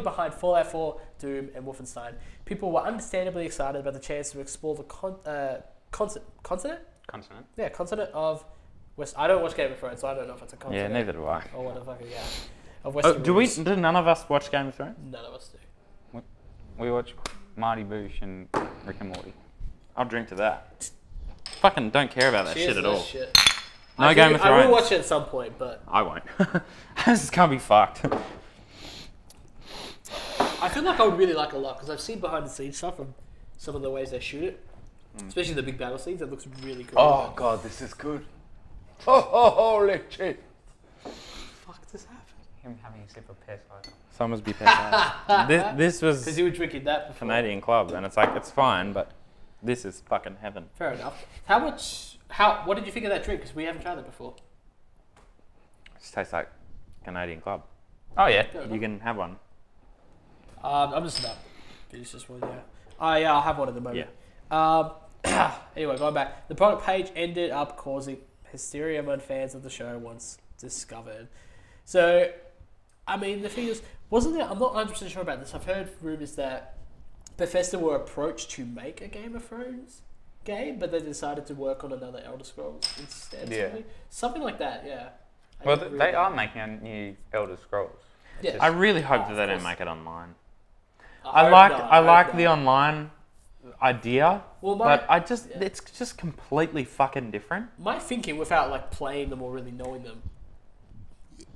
[SPEAKER 2] behind Fallout 4, Doom, and Wolfenstein, people were understandably excited about the chance to explore the continent?
[SPEAKER 5] Consonant.
[SPEAKER 2] Yeah, continent of West. I don't watch Game of Thrones, so I don't know if it's a
[SPEAKER 4] Yeah,
[SPEAKER 2] continent.
[SPEAKER 4] neither do I.
[SPEAKER 2] Or whatever, yeah. Of
[SPEAKER 4] Oh,
[SPEAKER 2] Westeros.
[SPEAKER 4] do none of us watch Game of Thrones?
[SPEAKER 2] None of us do.
[SPEAKER 5] We watch Marty Boosh and Rick and Morty.
[SPEAKER 4] I'll drink to that. Fucking don't care about that
[SPEAKER 2] Cheers
[SPEAKER 4] shit
[SPEAKER 2] to
[SPEAKER 4] at
[SPEAKER 2] that
[SPEAKER 4] all.
[SPEAKER 2] shit.
[SPEAKER 4] No
[SPEAKER 2] I
[SPEAKER 4] Game
[SPEAKER 2] do-
[SPEAKER 4] of
[SPEAKER 2] I
[SPEAKER 4] Thrones.
[SPEAKER 2] will watch it at some point, but
[SPEAKER 4] I won't. This can't be fucked.
[SPEAKER 2] I feel like I would really like it a lot because I've seen behind the scenes stuff from some of the ways they shoot it, especially the big battle scenes. It looks really good.
[SPEAKER 5] Oh god, this is good. Oh, holy shit.
[SPEAKER 2] Fuck, this happened.
[SPEAKER 5] Him having a sip of piss.
[SPEAKER 4] Someone's be pissed. This
[SPEAKER 2] Because
[SPEAKER 4] was
[SPEAKER 2] you were drinking that before.
[SPEAKER 4] Canadian Club, and it's like it's fine, but this is fucking heaven.
[SPEAKER 2] Fair enough. What did you think of that drink? Because we haven't tried that before.
[SPEAKER 4] It just tastes like Canadian Club.
[SPEAKER 5] Oh yeah.
[SPEAKER 2] Fair
[SPEAKER 4] You
[SPEAKER 2] enough.
[SPEAKER 4] can have one.
[SPEAKER 2] I'm just about to finish this one, yeah. Yeah, I'll have one at the moment. Anyway, going back. The product page ended up causing hysteria among fans of the show once discovered. So, I mean, the thing is, wasn't there... I'm not 100% sure about this. I've heard rumours that Bethesda were approached to make a Game of Thrones game, but they decided to work on another Elder Scrolls instead.
[SPEAKER 5] Yeah.
[SPEAKER 2] Something like that, yeah. I
[SPEAKER 5] Well,
[SPEAKER 2] don't really
[SPEAKER 5] they
[SPEAKER 2] know.
[SPEAKER 5] are making a new Elder Scrolls.
[SPEAKER 2] Yeah.
[SPEAKER 4] I really hope that
[SPEAKER 2] of
[SPEAKER 4] they don't
[SPEAKER 2] course.
[SPEAKER 4] make it online.
[SPEAKER 2] I hope not,
[SPEAKER 4] I
[SPEAKER 2] hope
[SPEAKER 4] like
[SPEAKER 2] not.
[SPEAKER 4] the online idea,
[SPEAKER 2] Well,
[SPEAKER 4] but it's just completely fucking different.
[SPEAKER 2] My thinking, without like playing them or really knowing them,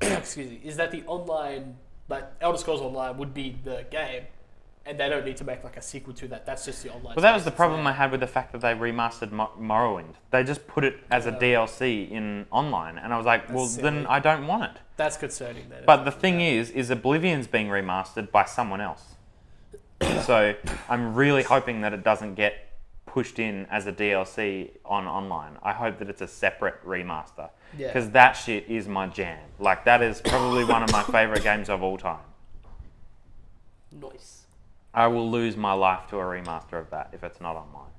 [SPEAKER 2] excuse me, is that the online, like Elder Scrolls Online, would be the game, and they don't need to make like a sequel to that. That's just the online.
[SPEAKER 4] Well, that was
[SPEAKER 2] space
[SPEAKER 4] the problem I
[SPEAKER 2] that's
[SPEAKER 4] had with the fact that they remastered Morrowind. They just put it as a DLC in online, and I was like, well,
[SPEAKER 2] That's
[SPEAKER 4] then
[SPEAKER 2] silly.
[SPEAKER 4] I don't want it.
[SPEAKER 2] there. That's concerning. Then.
[SPEAKER 4] But the thing is Oblivion's being remastered by someone else. So I'm really hoping that it doesn't get pushed in as a DLC on online. I hope that it's a separate remaster.
[SPEAKER 2] Yeah.
[SPEAKER 4] Because that shit is my jam. Like, that is probably one of my favourite games of all time.
[SPEAKER 2] Nice.
[SPEAKER 4] I will lose my life to a remaster of that if it's not online.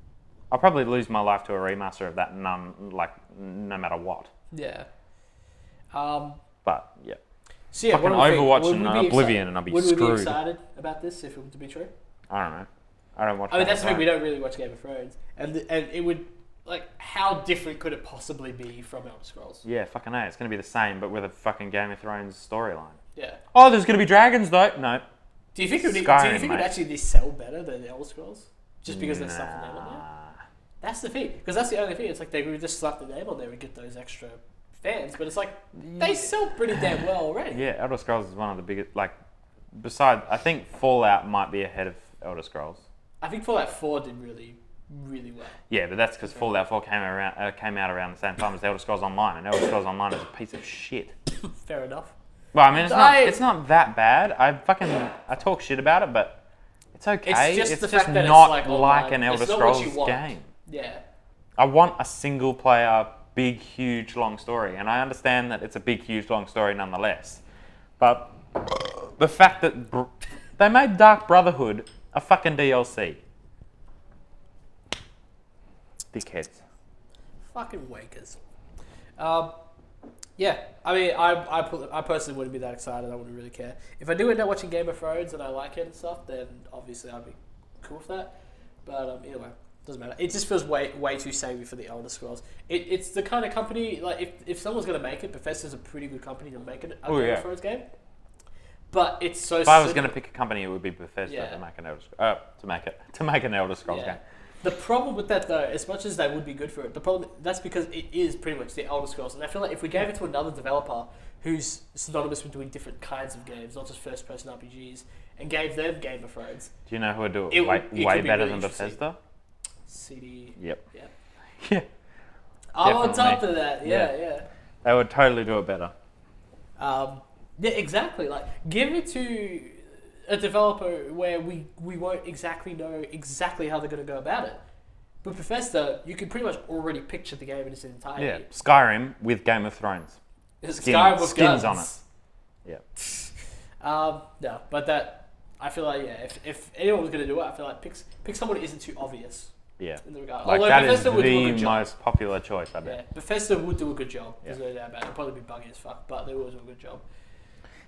[SPEAKER 4] I'll probably lose my life to a remaster of that no matter what.
[SPEAKER 2] Yeah.
[SPEAKER 4] But, yeah.
[SPEAKER 2] So yeah,
[SPEAKER 4] fucking
[SPEAKER 2] what do we
[SPEAKER 4] Overwatch
[SPEAKER 2] think?
[SPEAKER 4] and Oblivion and I'll be
[SPEAKER 2] would
[SPEAKER 4] screwed.
[SPEAKER 2] Would we be excited about this if it were to be true?
[SPEAKER 4] I don't know. I don't watch
[SPEAKER 2] I mean, that's the thing,
[SPEAKER 4] Thrones.
[SPEAKER 2] we don't really watch Game of Thrones. And it would, like, how different could it possibly be from Elder Scrolls?
[SPEAKER 4] Yeah, fucking A. It's going to be the same, but with a fucking Game of Thrones storyline.
[SPEAKER 2] Yeah.
[SPEAKER 4] Oh, there's going to be dragons, though. No.
[SPEAKER 2] Do you think it would
[SPEAKER 4] Skyrim,
[SPEAKER 2] actually sell better than the Elder Scrolls? Just because there's stuff in there on there? That's the thing. Because that's the only thing. It's like they would just slap the name on there and get those extra fans. But it's like, they sell pretty damn well already.
[SPEAKER 4] Yeah, Elder Scrolls is one of the biggest, like, besides, I think Fallout might be ahead of Elder Scrolls.
[SPEAKER 2] I think Fallout 4 did really, really well.
[SPEAKER 4] Yeah, but that's because Fallout 4 came out around the same time as Elder Scrolls Online, and Elder Scrolls Online is a piece of shit.
[SPEAKER 2] Fair enough.
[SPEAKER 4] Well, I mean, it's not that bad. I talk shit about it, but it's okay.
[SPEAKER 2] It's just the fact that
[SPEAKER 4] not
[SPEAKER 2] it's
[SPEAKER 4] like an Elder
[SPEAKER 2] it's not what
[SPEAKER 4] Scrolls
[SPEAKER 2] you want.
[SPEAKER 4] game.
[SPEAKER 2] Yeah.
[SPEAKER 4] I want a single player, big, huge, long story, and I understand that it's a big, huge, long story nonetheless. But the fact that they made Dark Brotherhood a fucking DLC. Dickheads.
[SPEAKER 2] Fucking wankers. Yeah, I mean, I personally wouldn't be that excited. I wouldn't really care. If I do end up watching Game of Thrones and I like it and stuff, then obviously I'd be cool with that. But either way, doesn't matter. It just feels way too samey for the Elder Scrolls. It's the kind of company, like, if someone's going to make it, Bethesda's a pretty good company to make it, a Game of Thrones game. But it's so.
[SPEAKER 4] If I was going to pick a company, it would be Bethesda
[SPEAKER 2] Yeah.
[SPEAKER 4] to make an Elder Scrolls game.
[SPEAKER 2] The problem with that, though, as much as they would be good for it, the problem that's because it is pretty much the Elder Scrolls, and I feel like if we gave it to another developer who's synonymous with doing different kinds of games, not just first-person RPGs, and gave them Game of Thrones,
[SPEAKER 4] Do you know who would do it,
[SPEAKER 2] it
[SPEAKER 4] way
[SPEAKER 2] could
[SPEAKER 4] be
[SPEAKER 2] be
[SPEAKER 4] better
[SPEAKER 2] really
[SPEAKER 4] than
[SPEAKER 2] interesting.
[SPEAKER 4] Bethesda?
[SPEAKER 2] CD.
[SPEAKER 4] Yep.
[SPEAKER 2] Yeah.
[SPEAKER 4] Yeah.
[SPEAKER 2] I'm on top
[SPEAKER 4] Definitely.
[SPEAKER 2] of that. Yeah.
[SPEAKER 4] They would totally do it better.
[SPEAKER 2] Yeah, exactly. Like, give it to a developer where we won't exactly know exactly how they're going to go about it. But Bethesda, you can pretty much already picture the game in its entirety.
[SPEAKER 4] Yeah. Skyrim with Game of Thrones.
[SPEAKER 2] Skyrim with
[SPEAKER 4] skins
[SPEAKER 2] guns.
[SPEAKER 4] on it. Yeah.
[SPEAKER 2] No, but that, I feel like, yeah, if anyone was going to do it, I feel like pick someone that isn't too obvious
[SPEAKER 4] Yeah.
[SPEAKER 2] in the regard.
[SPEAKER 4] Like,
[SPEAKER 2] Although
[SPEAKER 4] that is
[SPEAKER 2] Bethesda would do a
[SPEAKER 4] the
[SPEAKER 2] good job.
[SPEAKER 4] most popular choice, I
[SPEAKER 2] Yeah,
[SPEAKER 4] bet.
[SPEAKER 2] Bethesda would do a good job.
[SPEAKER 4] Yeah.
[SPEAKER 2] There's no doubt about it. It'll probably be buggy as fuck, but they will do a good job.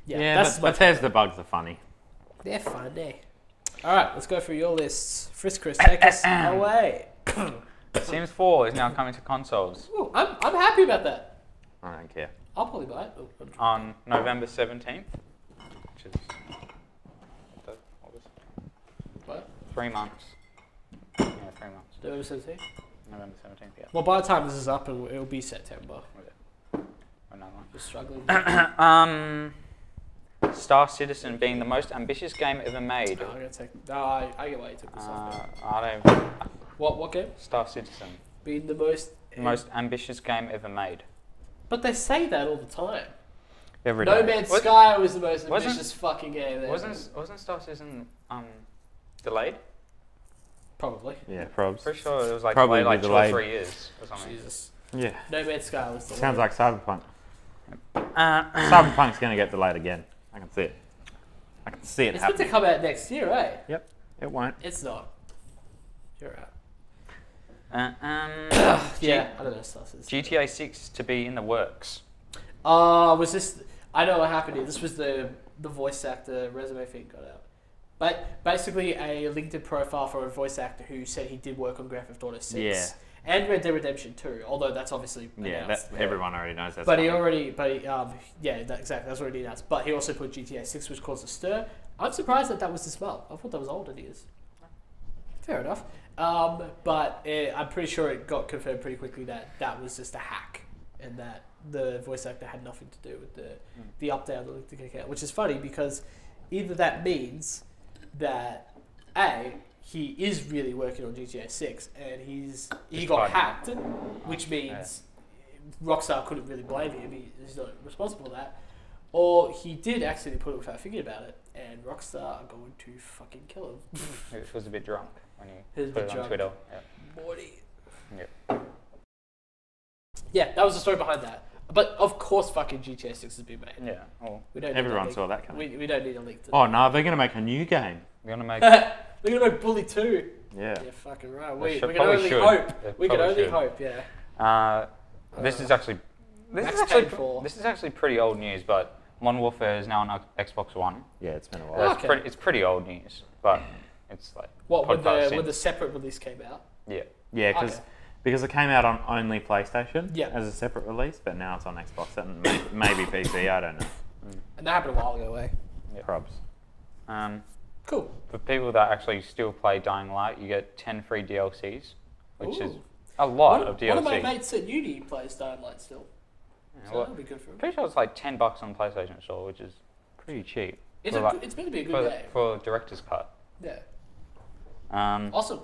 [SPEAKER 4] Yeah,
[SPEAKER 2] that's
[SPEAKER 4] but Bethesda bugs are funny.
[SPEAKER 2] They're funny. All right, let's go through your lists. FrisKris, take us away.
[SPEAKER 5] Sims 4 is now coming to consoles
[SPEAKER 2] Ooh, I'm happy about that.
[SPEAKER 4] I don't care.
[SPEAKER 2] I'll probably buy it.
[SPEAKER 5] on November 17th, which is August.
[SPEAKER 2] What?
[SPEAKER 5] 3 months. Yeah, 3 months.
[SPEAKER 2] November 17th?
[SPEAKER 5] November 17th, yeah.
[SPEAKER 2] Well, by the time this is up, it'll be September.
[SPEAKER 5] Another one.
[SPEAKER 2] We're struggling.
[SPEAKER 5] Star Citizen being the most ambitious game ever made.
[SPEAKER 2] No, I'm gonna take. No, I get why you took this off.
[SPEAKER 5] I don't.
[SPEAKER 2] What game?
[SPEAKER 5] Star Citizen,
[SPEAKER 2] Being the most.
[SPEAKER 5] most ambitious game ever made.
[SPEAKER 2] But they say that all the time.
[SPEAKER 4] Every
[SPEAKER 2] No
[SPEAKER 4] day.
[SPEAKER 2] Man's
[SPEAKER 5] What?
[SPEAKER 2] Sky was the most
[SPEAKER 5] Wasn't-
[SPEAKER 2] ambitious fucking game ever.
[SPEAKER 5] Wasn't Star Citizen delayed?
[SPEAKER 2] Probably.
[SPEAKER 4] Yeah, probs.
[SPEAKER 5] Pretty sure it was like
[SPEAKER 4] Probably
[SPEAKER 5] delayed like 2 or
[SPEAKER 4] delayed.
[SPEAKER 5] 3 years or something.
[SPEAKER 2] Jesus.
[SPEAKER 4] Yeah.
[SPEAKER 2] No Man's Sky was the
[SPEAKER 4] Sounds like Cyberpunk.
[SPEAKER 5] Uh,
[SPEAKER 4] Cyberpunk's going to get delayed again. I can see it. I can see it
[SPEAKER 2] It's meant to
[SPEAKER 4] happening.
[SPEAKER 2] come out next year, right?
[SPEAKER 4] Yep. It won't.
[SPEAKER 2] It's not. You're right.
[SPEAKER 5] yeah.
[SPEAKER 2] I don't know Star Citizen.
[SPEAKER 5] GTA 6 to be in the works.
[SPEAKER 2] Was this? I know what happened here. This was the voice actor resume thing got out. But basically, a LinkedIn profile for a voice actor who said he did work on Grand Theft Auto 6
[SPEAKER 4] Yeah.
[SPEAKER 2] and Red Dead Redemption 2. Although that's obviously
[SPEAKER 4] Yeah,
[SPEAKER 2] announced.
[SPEAKER 4] everyone already knows that's
[SPEAKER 2] But he
[SPEAKER 4] coming.
[SPEAKER 2] already, exactly, that's already announced. But he also put GTA 6, which caused a stir. I'm surprised that was this well. I thought that was older years. Fair enough. But I'm pretty sure it got confirmed pretty quickly that was just a hack, and that the voice actor had nothing to do with the update on the LinkedIn account. Which is funny because either that means that he is really working on GTA 6 and he got hacked, which means Rockstar couldn't really blame him. He's not responsible for that. Or he did accidentally put it without thinking about it, and Rockstar are going to fucking kill him.
[SPEAKER 5] He was a bit drunk when
[SPEAKER 2] He was
[SPEAKER 5] he
[SPEAKER 2] a
[SPEAKER 5] put
[SPEAKER 2] bit
[SPEAKER 5] it on
[SPEAKER 2] drunk.
[SPEAKER 5] Twitter. Yeah.
[SPEAKER 2] Morty.
[SPEAKER 5] Yeah.
[SPEAKER 2] Yeah, that was the story behind that. But of course, fucking GTA 6 has been made.
[SPEAKER 5] Yeah. Well,
[SPEAKER 2] We don't.
[SPEAKER 4] Everyone
[SPEAKER 2] need a
[SPEAKER 4] saw
[SPEAKER 2] leak.
[SPEAKER 4] that coming.
[SPEAKER 2] We don't need a leak to
[SPEAKER 4] Oh no, they're gonna make a new game.
[SPEAKER 5] we're gonna make.
[SPEAKER 2] They're gonna make Bully 2.
[SPEAKER 4] Yeah.
[SPEAKER 2] Yeah, fucking right.
[SPEAKER 5] They
[SPEAKER 2] We
[SPEAKER 5] should-
[SPEAKER 2] can
[SPEAKER 5] probably
[SPEAKER 2] only
[SPEAKER 5] should.
[SPEAKER 2] hope.
[SPEAKER 5] They
[SPEAKER 2] We can
[SPEAKER 5] probably
[SPEAKER 2] only
[SPEAKER 5] should.
[SPEAKER 2] hope. Yeah.
[SPEAKER 5] This is actually.
[SPEAKER 2] Max Payne 4.
[SPEAKER 5] This is actually pretty old news, but Modern Warfare is now on Xbox One.
[SPEAKER 4] Yeah, it's been a
[SPEAKER 5] So
[SPEAKER 4] while.
[SPEAKER 2] Okay.
[SPEAKER 5] it's pretty old news, but it's like.
[SPEAKER 2] What when
[SPEAKER 5] podcast
[SPEAKER 2] the separate release came out?
[SPEAKER 5] Yeah.
[SPEAKER 4] Yeah,
[SPEAKER 2] Okay.
[SPEAKER 4] because it came out on only PlayStation
[SPEAKER 2] Yeah.
[SPEAKER 4] as a separate release, but now it's on Xbox and maybe PC. I don't know.
[SPEAKER 2] And that happened a while ago, eh?
[SPEAKER 5] Yeah.
[SPEAKER 4] Probs.
[SPEAKER 2] Cool.
[SPEAKER 5] For people that actually still play Dying Light, you get 10 free DLCs, which is
[SPEAKER 2] Ooh.
[SPEAKER 5] a lot
[SPEAKER 2] One
[SPEAKER 5] of DLC.
[SPEAKER 2] of my mates at uni plays Dying Light still.
[SPEAKER 5] Yeah,
[SPEAKER 2] So
[SPEAKER 5] well,
[SPEAKER 2] that'll be good for him.
[SPEAKER 5] pretty sure it's like $10 on the PlayStation Store, which is pretty cheap.
[SPEAKER 2] It's,
[SPEAKER 5] for, like,
[SPEAKER 2] it's meant to be a
[SPEAKER 5] for,
[SPEAKER 2] good game.
[SPEAKER 5] for director's cut.
[SPEAKER 2] Yeah.
[SPEAKER 5] Also,
[SPEAKER 2] Awesome.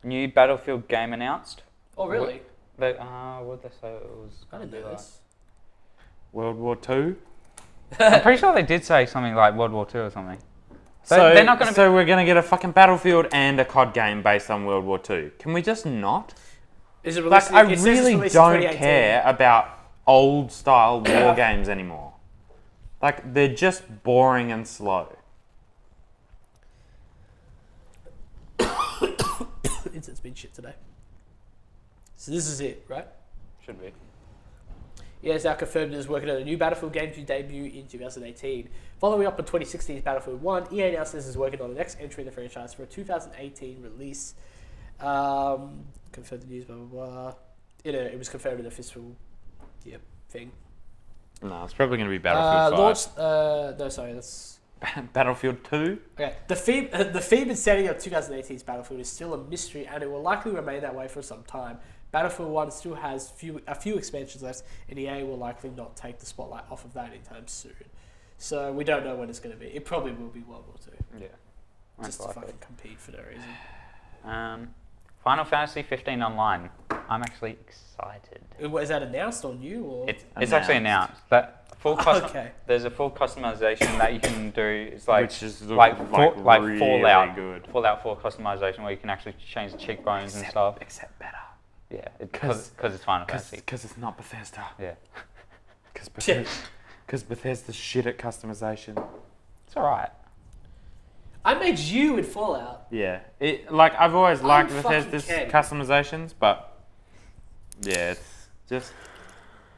[SPEAKER 5] new Battlefield game announced.
[SPEAKER 2] Oh, really?
[SPEAKER 5] What did they say it was?
[SPEAKER 2] I didn't know this.
[SPEAKER 4] World War II.
[SPEAKER 5] I'm pretty sure they did say something like World War II or something.
[SPEAKER 4] So,
[SPEAKER 5] They're not going to
[SPEAKER 4] so we're going to get a fucking Battlefield and a COD game based on World War II. Can we just not?
[SPEAKER 2] Is it
[SPEAKER 4] Like,
[SPEAKER 2] released?
[SPEAKER 4] I
[SPEAKER 2] it says it's
[SPEAKER 4] really
[SPEAKER 2] released in
[SPEAKER 4] don't
[SPEAKER 2] 2018.
[SPEAKER 4] care about old style war games anymore. Like, they're just boring and slow.
[SPEAKER 2] Internet's been shit today. So this is it, right?
[SPEAKER 5] Should be.
[SPEAKER 2] Yeah, it's now confirmed it is working on a new Battlefield game to debut in 2018. Following up on 2016's Battlefield 1, EA announced this is working on the next entry in the franchise for a 2018 release. Confirmed the news, blah, blah, blah. It was confirmed in the fiscal thing.
[SPEAKER 4] No, it's probably going to be Battlefield 5.
[SPEAKER 2] No, sorry, that's...
[SPEAKER 4] Battlefield 2?
[SPEAKER 2] Okay, the theme and setting of 2018's Battlefield is still a mystery, and it will likely remain that way for some time. Battlefield 1 still has a few expansions left, and EA will likely not take the spotlight off of that anytime soon. So we don't know when it's going to be. It probably will be World War 2.
[SPEAKER 5] Yeah.
[SPEAKER 2] Just to fucking compete for no reason.
[SPEAKER 5] Final Fantasy 15 Online. I'm actually excited.
[SPEAKER 2] Is that announced on you or?
[SPEAKER 5] It's actually announced. That full
[SPEAKER 2] Okay.
[SPEAKER 5] There's a full customization that you can do. It's like
[SPEAKER 4] Which is
[SPEAKER 5] like
[SPEAKER 4] really
[SPEAKER 5] Fallout,
[SPEAKER 4] good.
[SPEAKER 5] Fallout 4 customization where you can actually change the cheekbones and stuff.
[SPEAKER 4] Except better.
[SPEAKER 5] Yeah, because it's Final Fantasy.
[SPEAKER 4] Because it's not Bethesda.
[SPEAKER 5] Yeah,
[SPEAKER 4] Because Bethesda's shit at customization.
[SPEAKER 5] it's alright.
[SPEAKER 2] I made you in Fallout.
[SPEAKER 4] Yeah. I've always liked
[SPEAKER 2] fucking
[SPEAKER 4] Bethesda's
[SPEAKER 2] kidding.
[SPEAKER 4] customizations, but yeah, it's just,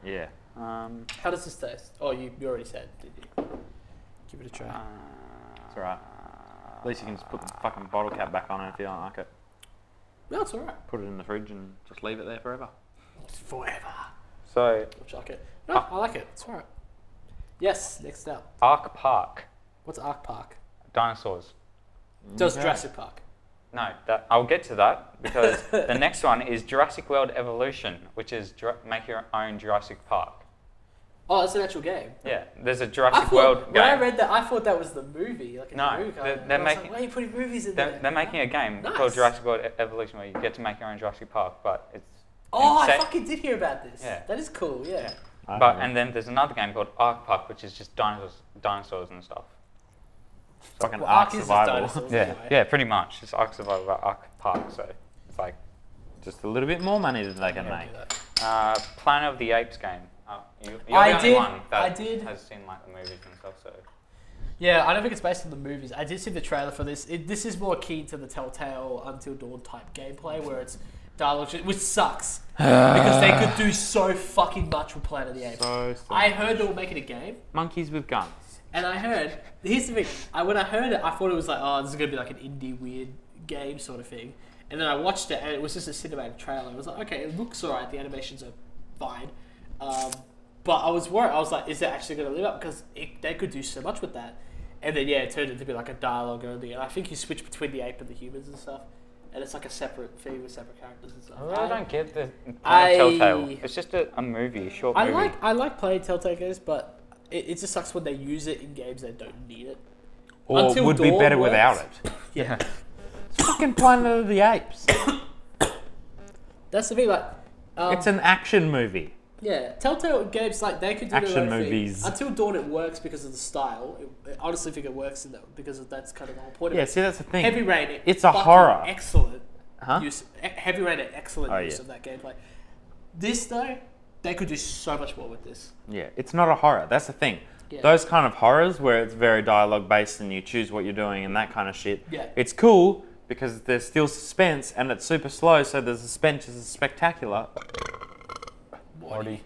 [SPEAKER 4] yeah.
[SPEAKER 2] How does this taste? Oh, you already said, did you? Give it a try.
[SPEAKER 4] It's alright. At least you can just put the fucking bottle cap back on it if you don't like it.
[SPEAKER 2] No, it's alright.
[SPEAKER 4] Put it in the fridge and just leave it there forever.
[SPEAKER 2] Forever.
[SPEAKER 5] So
[SPEAKER 2] I'll chuck it. No, I like it. It's alright. Yes, next up.
[SPEAKER 5] Ark Park,
[SPEAKER 2] What's Ark Park?
[SPEAKER 5] dinosaurs.
[SPEAKER 2] Does
[SPEAKER 4] Okay.
[SPEAKER 2] Jurassic Park.
[SPEAKER 5] No, I'll get to that because the next one is Jurassic World Evolution, which is make your own Jurassic Park.
[SPEAKER 2] Oh, it's an actual game.
[SPEAKER 5] Yeah, there's a
[SPEAKER 2] I
[SPEAKER 5] Jurassic
[SPEAKER 2] thought,
[SPEAKER 5] World
[SPEAKER 2] when I
[SPEAKER 5] game.
[SPEAKER 2] read that, I thought that was the movie. Like a
[SPEAKER 5] No,
[SPEAKER 2] movie
[SPEAKER 5] they're
[SPEAKER 2] kind of.
[SPEAKER 5] making-
[SPEAKER 2] Why are you putting movies in
[SPEAKER 5] They're
[SPEAKER 2] there?
[SPEAKER 5] making a game
[SPEAKER 2] Nice.
[SPEAKER 5] called Jurassic World Evolution where you get to make your own Jurassic Park, but it's
[SPEAKER 2] Oh, I
[SPEAKER 5] set-
[SPEAKER 2] fucking did hear about this.
[SPEAKER 5] Yeah.
[SPEAKER 2] That is cool, yeah.
[SPEAKER 5] and then there's another game called Ark Park, which is just dinosaurs and stuff.
[SPEAKER 4] Fucking
[SPEAKER 2] Well,
[SPEAKER 4] Ark
[SPEAKER 2] Ark is just
[SPEAKER 4] Survival.
[SPEAKER 2] dinosaurs.
[SPEAKER 5] Yeah,
[SPEAKER 2] Anyway.
[SPEAKER 5] yeah, pretty much. It's Ark Survival about Ark Park, so it's like
[SPEAKER 4] Just a little bit more money that they can
[SPEAKER 2] Yeah,
[SPEAKER 4] make.
[SPEAKER 2] do that.
[SPEAKER 5] Planet of the Apes game. You're
[SPEAKER 2] I
[SPEAKER 5] the only
[SPEAKER 2] did-
[SPEAKER 5] one that
[SPEAKER 2] I did.
[SPEAKER 5] has seen like the movies and stuff. So
[SPEAKER 2] Yeah, I don't think it's based on the movies. I did see the trailer for this. This is more keen to the Telltale Until Dawn type gameplay where it's dialogue, which sucks. Because they could do so fucking much with Planet of the Apes.
[SPEAKER 4] So
[SPEAKER 2] I heard they were making a game.
[SPEAKER 4] monkeys with guns.
[SPEAKER 2] And I heard, here's the thing, when I heard it, I thought it was like, oh, this is going to be like an indie weird game sort of thing. And then I watched it, and it was just a cinematic trailer. I was like, okay, it looks alright, the animations are fine. But I was worried, I was like, is it actually going to live up? Because they could do so much with that. And then, yeah, it turned into be like a dialogue only. And I think you switch between the ape and the humans and stuff. And it's like a separate thing with separate characters and stuff.
[SPEAKER 5] I really don't get the
[SPEAKER 2] I-
[SPEAKER 5] Telltale. It's just a movie, a short movie.
[SPEAKER 2] I like playing Telltale games, but it just sucks when they use it in games that don't need it.
[SPEAKER 4] Or
[SPEAKER 2] Until
[SPEAKER 4] would be
[SPEAKER 2] Dawn
[SPEAKER 4] better
[SPEAKER 2] works.
[SPEAKER 4] without it.
[SPEAKER 2] Yeah.
[SPEAKER 4] It's fucking Planet of the Apes.
[SPEAKER 2] That's the thing, like...
[SPEAKER 4] It's an action movie.
[SPEAKER 2] Yeah, Telltale games like they could do
[SPEAKER 4] Action
[SPEAKER 2] their own
[SPEAKER 4] movies.
[SPEAKER 2] thing. Until Dawn, it works because of the style. I honestly think it works in that because that's kind of the whole point.
[SPEAKER 4] Yeah,
[SPEAKER 2] of it.
[SPEAKER 4] see, that's the thing.
[SPEAKER 2] Heavy Rain.
[SPEAKER 4] It's a
[SPEAKER 2] fucking
[SPEAKER 4] horror.
[SPEAKER 2] Excellent.
[SPEAKER 4] Huh?
[SPEAKER 2] Heavy Rain, excellent use
[SPEAKER 4] yeah.
[SPEAKER 2] of that gameplay. This though, they could do so much more with this.
[SPEAKER 4] Yeah, it's not a horror. That's the thing.
[SPEAKER 2] Yeah.
[SPEAKER 4] Those kind of horrors where it's very dialogue based and you choose what you're doing and that kind of shit.
[SPEAKER 2] Yeah.
[SPEAKER 4] It's cool because there's still suspense and it's super slow, so the suspense is spectacular.
[SPEAKER 5] Morty.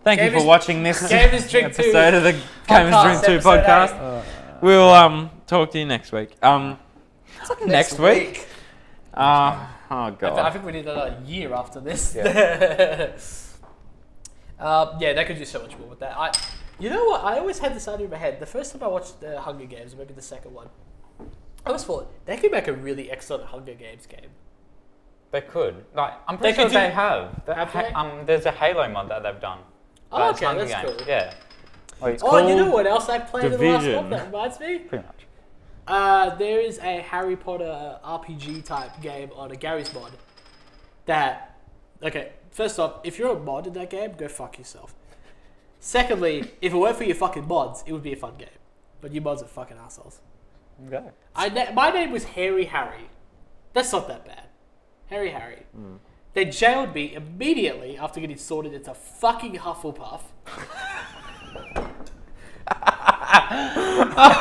[SPEAKER 4] Thank you for watching this
[SPEAKER 2] Gamers Drink 2
[SPEAKER 4] episode of the Gamers Drink 2 podcast. We'll talk to you next week. Next week? Oh god.
[SPEAKER 2] I think we need another year after this.
[SPEAKER 5] Yeah.
[SPEAKER 2] Yeah, they could do so much more with that. You know what? I always had this idea in my head. The first time I watched the Hunger Games, or maybe the second one, I always thought they could make a really excellent Hunger Games game.
[SPEAKER 5] They could. Like, I'm pretty
[SPEAKER 2] They
[SPEAKER 5] sure
[SPEAKER 2] could do-
[SPEAKER 5] they have.
[SPEAKER 2] Have they?
[SPEAKER 5] There's a Halo mod that they've done.
[SPEAKER 2] Oh,
[SPEAKER 5] It's
[SPEAKER 2] okay,
[SPEAKER 5] Hunger
[SPEAKER 2] that's
[SPEAKER 5] Games.
[SPEAKER 2] cool.
[SPEAKER 5] Yeah. Like, it's
[SPEAKER 2] Oh, you
[SPEAKER 5] called-
[SPEAKER 2] know what else I played in the last
[SPEAKER 4] Division.
[SPEAKER 2] month that reminds me?
[SPEAKER 5] Pretty much.
[SPEAKER 2] There is a Harry Potter RPG type game on a Gary's mod that, okay, first off, if you're a mod in that game, go fuck yourself. Secondly, if it weren't for your fucking mods, it would be a fun game. But you mods are fucking assholes.
[SPEAKER 5] Okay.
[SPEAKER 2] My name was Harry. That's not that bad. Harry. They jailed me immediately after getting sorted into fucking Hufflepuff.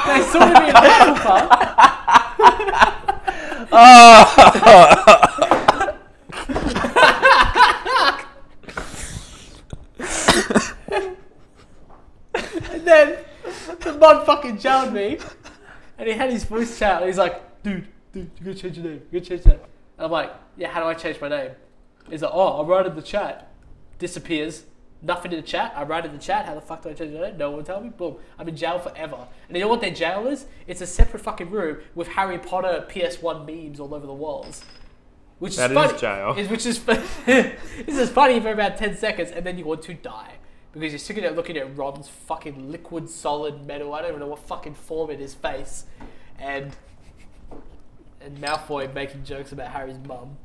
[SPEAKER 2] They sorted me in Hufflepuff. And then the mod fucking jailed me, and he had his voice chat. And he's like, "Dude, you gotta change your name. You gotta change that." And I'm like, "Yeah, how do I change my name?" He's like, "Oh, I'll write in the chat." Disappears. Nothing in the chat. I write in the chat. How the fuck do I change my name? No one will tell me. Boom. I'm in jail forever. And you know what their jail is? It's a separate fucking room with Harry Potter PS1 memes all over the walls. Which is
[SPEAKER 4] That
[SPEAKER 2] funny.
[SPEAKER 4] is jail.
[SPEAKER 2] Which is this is funny for about 10 seconds, and then you want to die. Because you're sitting there looking at Ron's fucking liquid solid metal, I don't even know what fucking form in his face, and Malfoy making jokes about Harry's mum.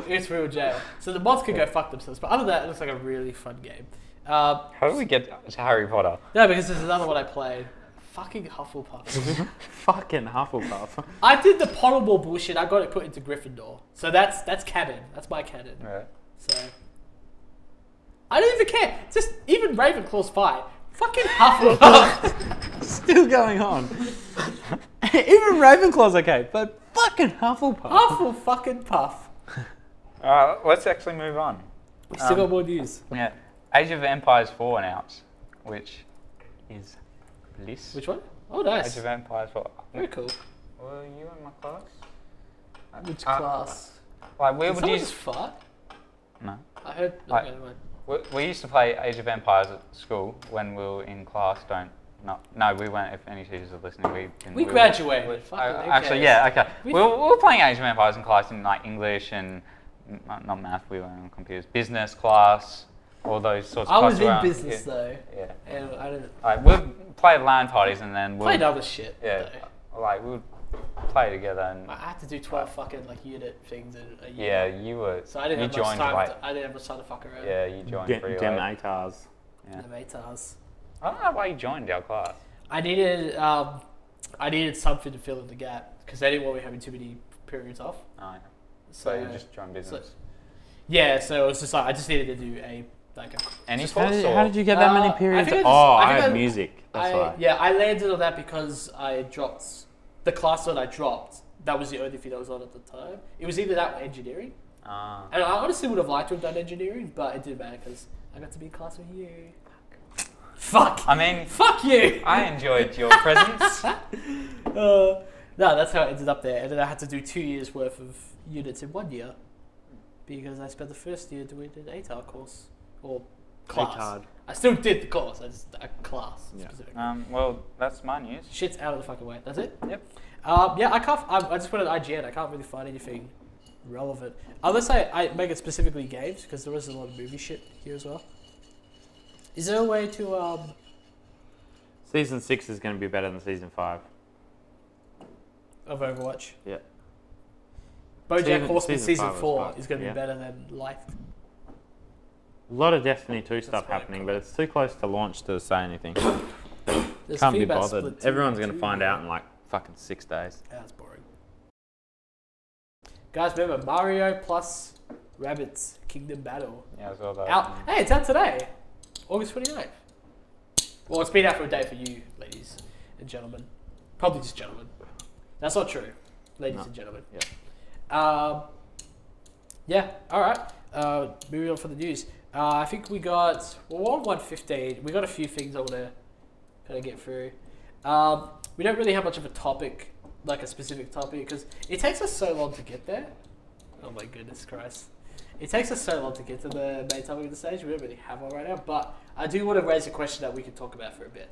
[SPEAKER 2] It's real jail. So the mods could go fuck themselves, but other than that, it looks like a really fun game.
[SPEAKER 5] How do we get to Harry Potter?
[SPEAKER 2] No, because there's another one I played. Fucking Hufflepuff.
[SPEAKER 4] Fucking Hufflepuff.
[SPEAKER 2] I did the Pottermore bullshit, I got it put into Gryffindor. So that's canon. That's my canon.
[SPEAKER 5] Right.
[SPEAKER 2] So I don't even care. Just even Ravenclaw's fine. Fucking Hufflepuff.
[SPEAKER 4] Still going on. Even Ravenclaw's okay, but fucking Hufflepuff.
[SPEAKER 2] Fucking Puff.
[SPEAKER 5] Let's actually move on.
[SPEAKER 2] We still got more news.
[SPEAKER 5] Yeah. Age of Empires 4 announced, which is bliss.
[SPEAKER 2] Which one? Oh, nice.
[SPEAKER 5] Age of Empires 4.
[SPEAKER 2] Very cool.
[SPEAKER 5] Were you in my class?
[SPEAKER 2] Which class?
[SPEAKER 5] Like, we
[SPEAKER 2] Did
[SPEAKER 5] would
[SPEAKER 2] someone
[SPEAKER 5] use...
[SPEAKER 2] just fart?
[SPEAKER 5] No.
[SPEAKER 2] I heard.
[SPEAKER 5] Like-
[SPEAKER 2] Okay, never mind.
[SPEAKER 5] We used to play Age of Empires at school when we were in class. No, we weren't. If any teachers are listening, we didn't.
[SPEAKER 2] We graduated.
[SPEAKER 5] were-
[SPEAKER 2] Fucking who
[SPEAKER 5] actually,
[SPEAKER 2] cares?
[SPEAKER 5] yeah, okay.
[SPEAKER 2] We-
[SPEAKER 5] We were playing Age of Empires in class in like English and not math. We were on computers, business class, all those sorts of
[SPEAKER 2] I
[SPEAKER 5] classes
[SPEAKER 2] was in
[SPEAKER 5] around.
[SPEAKER 2] business
[SPEAKER 5] Yeah.
[SPEAKER 2] though,
[SPEAKER 5] Yeah.
[SPEAKER 2] and I didn't
[SPEAKER 5] Like we'd play LAN parties and then
[SPEAKER 2] played other shit.
[SPEAKER 5] yeah,
[SPEAKER 2] though.
[SPEAKER 5] like we would play together and
[SPEAKER 2] I had to do 12 fucking like unit things in a
[SPEAKER 5] yeah,
[SPEAKER 2] year.
[SPEAKER 5] you were.
[SPEAKER 2] So I didn't
[SPEAKER 5] you
[SPEAKER 2] have much
[SPEAKER 5] joined
[SPEAKER 2] time.
[SPEAKER 5] late.
[SPEAKER 2] I didn't have much time to fuck around.
[SPEAKER 5] Yeah, you joined pretty
[SPEAKER 4] Dem
[SPEAKER 5] late.
[SPEAKER 4] ATARs.
[SPEAKER 5] Yeah.
[SPEAKER 2] The matars.
[SPEAKER 5] I don't know why you joined our class.
[SPEAKER 2] I needed something to fill in the gap because they didn't want me having too many periods off.
[SPEAKER 5] Oh, yeah.
[SPEAKER 2] So
[SPEAKER 5] So you just joined business.
[SPEAKER 2] yeah, so it was just like I just needed to do a
[SPEAKER 5] Any
[SPEAKER 2] just-
[SPEAKER 5] course
[SPEAKER 4] How did you get that many
[SPEAKER 2] I
[SPEAKER 4] periods?
[SPEAKER 2] think
[SPEAKER 4] I
[SPEAKER 2] think
[SPEAKER 4] had music. That's why.
[SPEAKER 2] Yeah, I landed on that because I dropped the class that I dropped. That was the only thing that was on at the time. It was either that or engineering.
[SPEAKER 5] Ah.
[SPEAKER 2] And I honestly would have liked to have done engineering, but it didn't matter because I got to be in class with you. Fuck.
[SPEAKER 5] I mean,
[SPEAKER 2] Fuck you.
[SPEAKER 5] I enjoyed your presence.
[SPEAKER 2] No, that's how it ended up there. And then I had to do 2 years worth of units in 1 year because I spent the first year doing an ATAR course or class.
[SPEAKER 4] ATAR.
[SPEAKER 2] I still did the course. I just a class
[SPEAKER 4] Yeah.
[SPEAKER 2] specifically.
[SPEAKER 5] Well, that's my news.
[SPEAKER 2] Shit's out of the fucking way. That's it.
[SPEAKER 5] Yep.
[SPEAKER 2] Yeah, I can't. I just went on IGN. I can't really find anything relevant unless I make it specifically games because there is a lot of movie shit here as well. Is there a way to
[SPEAKER 4] Season 6 is going to be better than Season 5.
[SPEAKER 2] of Overwatch?
[SPEAKER 4] Yeah.
[SPEAKER 2] BoJack Horseman
[SPEAKER 4] Season
[SPEAKER 2] Season
[SPEAKER 4] 5 was
[SPEAKER 2] 4
[SPEAKER 4] good,
[SPEAKER 2] is going to
[SPEAKER 4] yeah.
[SPEAKER 2] be better than Life.
[SPEAKER 4] A lot of Destiny 2 stuff
[SPEAKER 2] quite
[SPEAKER 4] happening,
[SPEAKER 2] cool.
[SPEAKER 4] but it's too close to launch to say anything.
[SPEAKER 2] There's
[SPEAKER 4] Can't be
[SPEAKER 2] feedback
[SPEAKER 4] bothered.
[SPEAKER 2] split too,
[SPEAKER 4] Everyone's going to
[SPEAKER 2] too,
[SPEAKER 4] find
[SPEAKER 2] yeah.
[SPEAKER 4] out in like fucking 6 days.
[SPEAKER 2] That's boring. Guys, remember Mario plus Rabbids Kingdom Battle.
[SPEAKER 5] Yeah, I saw that.
[SPEAKER 2] Out. Hey, it's out today, August 29th. Well, it's been out for a day for you, ladies and gentlemen. Probably just gentlemen. That's not true, ladies and gentlemen. Yeah. All right. Moving on for the news. I think we got we're on 1:15. We got a few things I want to kind of get through. We don't really have much of a topic, like a specific topic, because it takes us so long to get there. Oh my goodness Christ. It takes us so long to get to the main topic of the stage. We don't really have one right now, but I do want to raise a question that we can talk about for a bit.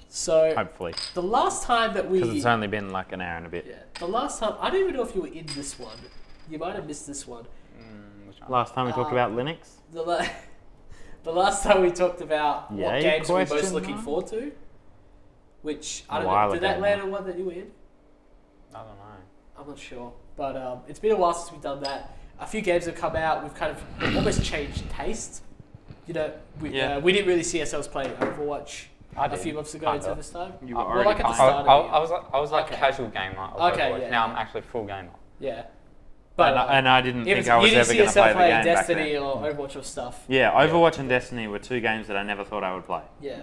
[SPEAKER 2] So,
[SPEAKER 4] Hopefully.
[SPEAKER 2] the last time that we...
[SPEAKER 4] Because it's only been like an hour and a bit.
[SPEAKER 2] Yeah, the last time... I don't even know if you were in this one. You might have missed this one.
[SPEAKER 5] Which one?
[SPEAKER 4] Last time we talked about Linux.
[SPEAKER 2] The last time we talked about what
[SPEAKER 4] Yay,
[SPEAKER 2] games we're most
[SPEAKER 4] question
[SPEAKER 2] looking
[SPEAKER 4] mark?
[SPEAKER 2] forward to, which, I
[SPEAKER 4] A
[SPEAKER 2] don't
[SPEAKER 4] while
[SPEAKER 2] know, did
[SPEAKER 4] ago
[SPEAKER 2] that land
[SPEAKER 4] now.
[SPEAKER 2] on one that you were in?
[SPEAKER 5] I don't know.
[SPEAKER 2] I'm not sure. But it's been a while since we've done that. A few games have come out. We've kind of almost changed taste. You know, we didn't really see ourselves playing Overwatch a few months ago until this time.
[SPEAKER 4] You were
[SPEAKER 2] Well,
[SPEAKER 4] already
[SPEAKER 2] like at the
[SPEAKER 4] kind
[SPEAKER 2] start of the year.
[SPEAKER 5] I was like
[SPEAKER 2] Okay.
[SPEAKER 5] casual gamer. Of
[SPEAKER 2] Okay,
[SPEAKER 5] Overwatch.
[SPEAKER 2] yeah,
[SPEAKER 5] Now
[SPEAKER 2] yeah.
[SPEAKER 5] I'm actually full gamer.
[SPEAKER 2] Yeah. But
[SPEAKER 4] and I didn't think I
[SPEAKER 2] you
[SPEAKER 4] was
[SPEAKER 2] didn't
[SPEAKER 4] ever
[SPEAKER 2] see
[SPEAKER 4] going to play
[SPEAKER 2] yourself
[SPEAKER 4] the
[SPEAKER 2] playing
[SPEAKER 4] game back
[SPEAKER 2] Destiny
[SPEAKER 4] then.
[SPEAKER 2] or Overwatch or stuff.
[SPEAKER 4] Yeah, Overwatch and Destiny were two games that I never thought I would play.
[SPEAKER 2] Yeah.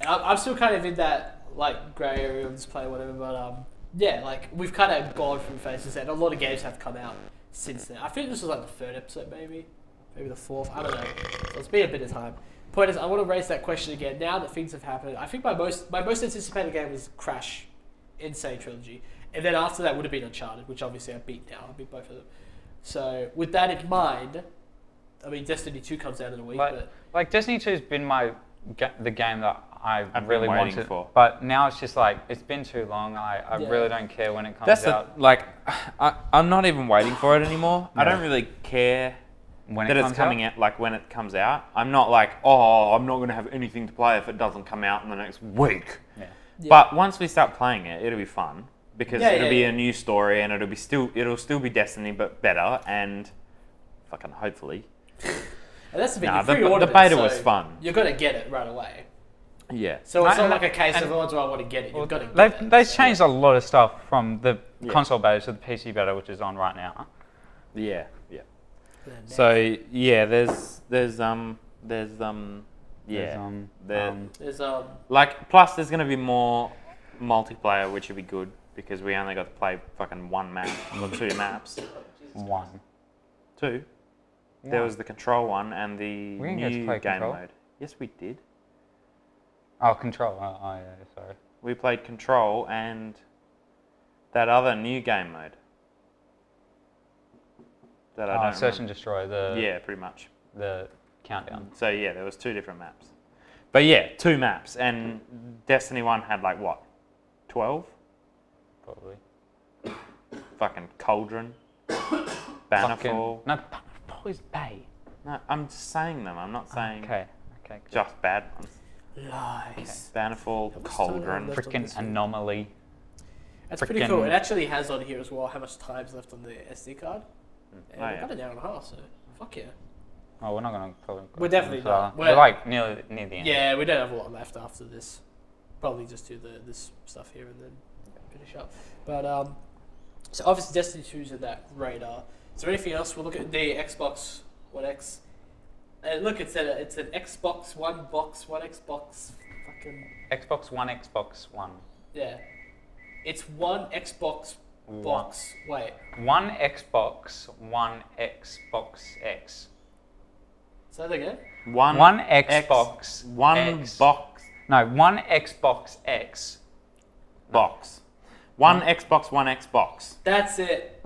[SPEAKER 2] And I'm still kind of in that like grey area of just play whatever, but yeah, like we've kind of gone through phases, and a lot of games have come out since then. I think this was like the third episode, maybe the fourth. I don't know. So it's been a bit of time. Point is, I want to raise that question again. Now that things have happened, I think my most anticipated game was Crash Insane Trilogy, and then after that would have been Uncharted, which obviously I beat now. I beat both of them. So with that in mind, I mean Destiny 2 comes out in a week, but
[SPEAKER 5] Like Destiny 2 has been the game that
[SPEAKER 4] I've been
[SPEAKER 5] really
[SPEAKER 4] waiting
[SPEAKER 5] wanted
[SPEAKER 4] for.
[SPEAKER 5] But now it's just like it's been too long. I
[SPEAKER 2] Yeah.
[SPEAKER 5] really don't care when it comes
[SPEAKER 4] That's
[SPEAKER 5] out.
[SPEAKER 4] I'm not even waiting for it anymore. I don't really care
[SPEAKER 5] When
[SPEAKER 4] that
[SPEAKER 5] it
[SPEAKER 4] it's
[SPEAKER 5] comes
[SPEAKER 4] coming out, like when it comes out. I'm not like, oh, I'm not going to have anything to play if it doesn't come out in the next week.
[SPEAKER 5] Yeah.
[SPEAKER 2] Yeah.
[SPEAKER 4] But once we start playing it, it'll be fun because
[SPEAKER 2] Yeah,
[SPEAKER 4] it'll
[SPEAKER 2] yeah,
[SPEAKER 4] be
[SPEAKER 2] yeah.
[SPEAKER 4] a new story and it'll still be Destiny but better and fucking hopefully.
[SPEAKER 2] and that's the thing.
[SPEAKER 4] Nah,
[SPEAKER 2] you
[SPEAKER 4] the
[SPEAKER 2] pre-ordered
[SPEAKER 4] beta
[SPEAKER 2] it,
[SPEAKER 4] was
[SPEAKER 2] so
[SPEAKER 4] fun.
[SPEAKER 2] You're gonna get it right away.
[SPEAKER 4] Yeah.
[SPEAKER 2] So it's not
[SPEAKER 5] And-
[SPEAKER 2] like a case
[SPEAKER 5] and-
[SPEAKER 2] of, oh, do I want to get it? You've got to get it.
[SPEAKER 5] They've changed a lot of stuff from the
[SPEAKER 4] Yeah.
[SPEAKER 5] console beta to the PC beta, which is on right now.
[SPEAKER 4] Yeah. Yeah.
[SPEAKER 2] Yeah.
[SPEAKER 4] So yeah, there's
[SPEAKER 5] There's,
[SPEAKER 2] There's
[SPEAKER 4] like plus there's gonna be more multiplayer, which would be good because we only got to play fucking one map or two maps.
[SPEAKER 5] one.
[SPEAKER 4] Two. There was the control one and the
[SPEAKER 5] We didn't get to
[SPEAKER 4] new
[SPEAKER 5] play
[SPEAKER 4] game
[SPEAKER 5] Control.
[SPEAKER 4] mode. Yes, we did.
[SPEAKER 5] Oh, Control. Oh, yeah, sorry.
[SPEAKER 4] We played control and that other new game mode. That I don't
[SPEAKER 5] Search
[SPEAKER 4] remember.
[SPEAKER 5] and Destroy.
[SPEAKER 4] Yeah, pretty much.
[SPEAKER 5] The countdown.
[SPEAKER 4] So yeah, there was two different maps. But yeah, two maps and Destiny 1 had like what? 12?
[SPEAKER 5] Probably.
[SPEAKER 4] Fucking Cauldron. Bannerfall.
[SPEAKER 5] No, Bannerfall is Bay.
[SPEAKER 4] No, I'm just saying them. I'm not saying
[SPEAKER 5] Okay. Cool.
[SPEAKER 4] just bad ones.
[SPEAKER 2] lies.
[SPEAKER 4] Bannerfall,
[SPEAKER 2] That was
[SPEAKER 4] Cauldron.
[SPEAKER 2] left on
[SPEAKER 5] Freaking
[SPEAKER 2] this one.
[SPEAKER 5] Anomaly.
[SPEAKER 2] That's pretty
[SPEAKER 4] Frickin-
[SPEAKER 2] cool. It actually has on here as well how much time's left on the SD card. And
[SPEAKER 4] Oh,
[SPEAKER 2] we've
[SPEAKER 4] yeah.
[SPEAKER 2] got an hour and a half, so fuck yeah.
[SPEAKER 5] Oh, we're not gonna probably.
[SPEAKER 2] We're definitely not.
[SPEAKER 5] We're like near the end.
[SPEAKER 2] Yeah, we don't have a lot left after this. Probably just do this stuff here and then finish up. But so obviously Destiny 2's in that radar. Is there anything else? We'll look at the Xbox One X. And look, it's an Xbox One box, One Xbox, fucking
[SPEAKER 5] Xbox One.
[SPEAKER 2] yeah. It's one Xbox box. Wait,
[SPEAKER 5] One Xbox X.
[SPEAKER 2] say that again.
[SPEAKER 5] One Xbox
[SPEAKER 4] One
[SPEAKER 5] X.
[SPEAKER 4] box.
[SPEAKER 5] No, one Xbox X.
[SPEAKER 4] Box. One Xbox One X box.
[SPEAKER 2] That's it.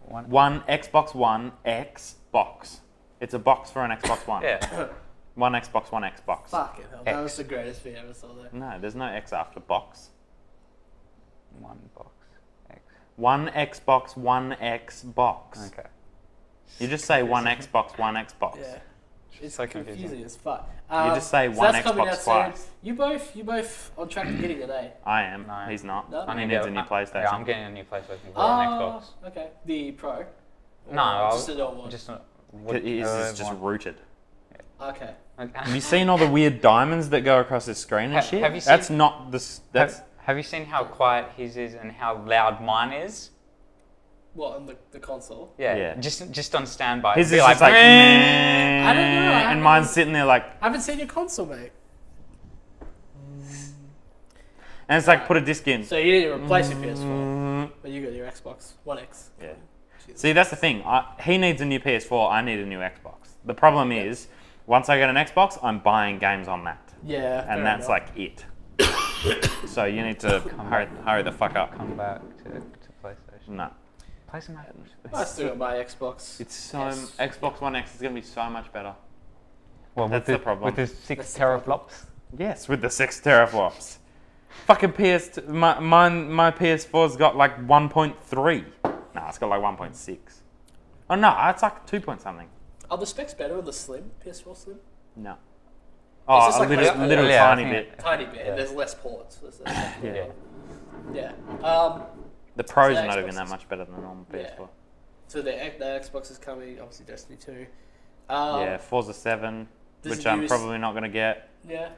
[SPEAKER 4] One Xbox One X box. It's a box for an Xbox One.
[SPEAKER 5] Yeah.
[SPEAKER 4] One Xbox One X box.
[SPEAKER 2] Fucking hell, that
[SPEAKER 5] X.
[SPEAKER 2] was the greatest thing I ever saw there.
[SPEAKER 4] No, there's no X after box.
[SPEAKER 5] One box X.
[SPEAKER 4] One Xbox One X box.
[SPEAKER 5] Okay.
[SPEAKER 4] You just say one Xbox One X box.
[SPEAKER 2] Yeah. It's
[SPEAKER 5] so
[SPEAKER 2] confusing as fuck.
[SPEAKER 4] You just say
[SPEAKER 2] so
[SPEAKER 4] one
[SPEAKER 2] that's coming
[SPEAKER 4] Xbox
[SPEAKER 2] out
[SPEAKER 4] twice.
[SPEAKER 2] soon. You both on track to getting it, eh?
[SPEAKER 4] I am.
[SPEAKER 5] No.
[SPEAKER 4] He's not.
[SPEAKER 2] No?
[SPEAKER 4] He needs a new PlayStation.
[SPEAKER 5] Yeah, I'm getting a new PlayStation 4 and Xbox.
[SPEAKER 2] Okay. The Pro?
[SPEAKER 5] No,
[SPEAKER 2] Just the normal one?
[SPEAKER 5] just
[SPEAKER 4] His is just rooted.
[SPEAKER 2] Okay.
[SPEAKER 4] Have you seen all the weird diamonds that go across his screen and shit?
[SPEAKER 5] have you
[SPEAKER 4] That's
[SPEAKER 5] seen-
[SPEAKER 4] not the. That's
[SPEAKER 5] Have you seen how quiet his is and how loud mine is?
[SPEAKER 2] What, on the console?
[SPEAKER 5] Yeah.
[SPEAKER 4] Yeah.
[SPEAKER 5] Just on standby.
[SPEAKER 4] his
[SPEAKER 5] It'd
[SPEAKER 4] is
[SPEAKER 5] be
[SPEAKER 4] just like.
[SPEAKER 2] I don't know, I
[SPEAKER 4] And
[SPEAKER 2] haven't-
[SPEAKER 4] mine's sitting there like,
[SPEAKER 2] I haven't seen your console, mate.
[SPEAKER 4] and it's like put a disc in.
[SPEAKER 2] So you need to replace your PS4, but you got your Xbox One X.
[SPEAKER 4] Yeah.
[SPEAKER 2] Jesus.
[SPEAKER 4] See, that's the thing. He needs a new PS4. I need a new Xbox. The problem is, once I get an Xbox, I'm buying games on that,
[SPEAKER 2] Yeah.
[SPEAKER 4] and that's like it. So you need to hurry the fuck up.
[SPEAKER 5] Come back to PlayStation.
[SPEAKER 4] No,
[SPEAKER 5] Play some Madden.
[SPEAKER 2] I still got my Xbox.
[SPEAKER 4] it's so
[SPEAKER 2] Yes.
[SPEAKER 4] Xbox One X is gonna be so much better.
[SPEAKER 5] Well,
[SPEAKER 4] That's the problem.
[SPEAKER 5] With the
[SPEAKER 2] That's
[SPEAKER 5] 6
[SPEAKER 2] the problem.
[SPEAKER 5] teraflops.
[SPEAKER 4] Yes, with the 6 teraflops. Fucking my PS4's got like 1.3. No, it's got like 1.6. Oh no, it's like 2 point something.
[SPEAKER 2] Are the specs better on the Slim? PS4 Slim?
[SPEAKER 4] No. Oh,
[SPEAKER 2] just
[SPEAKER 4] a
[SPEAKER 2] like
[SPEAKER 4] little,
[SPEAKER 2] less-
[SPEAKER 4] little
[SPEAKER 5] yeah, I
[SPEAKER 4] tiny
[SPEAKER 5] think
[SPEAKER 4] bit.
[SPEAKER 2] Tiny bit.
[SPEAKER 5] Yeah.
[SPEAKER 2] There's less ports.
[SPEAKER 4] Yeah.
[SPEAKER 2] Yeah.
[SPEAKER 4] The Pro's
[SPEAKER 2] So
[SPEAKER 4] not
[SPEAKER 2] Xbox
[SPEAKER 4] even that
[SPEAKER 2] is-
[SPEAKER 4] much better than the normal
[SPEAKER 2] Yeah.
[SPEAKER 4] PS4.
[SPEAKER 2] So the Xbox is coming. Obviously, Destiny 2.
[SPEAKER 4] Yeah, Forza 7,
[SPEAKER 2] this
[SPEAKER 4] which
[SPEAKER 2] is
[SPEAKER 4] I'm
[SPEAKER 2] newest-
[SPEAKER 4] probably not going to get.
[SPEAKER 2] Yeah.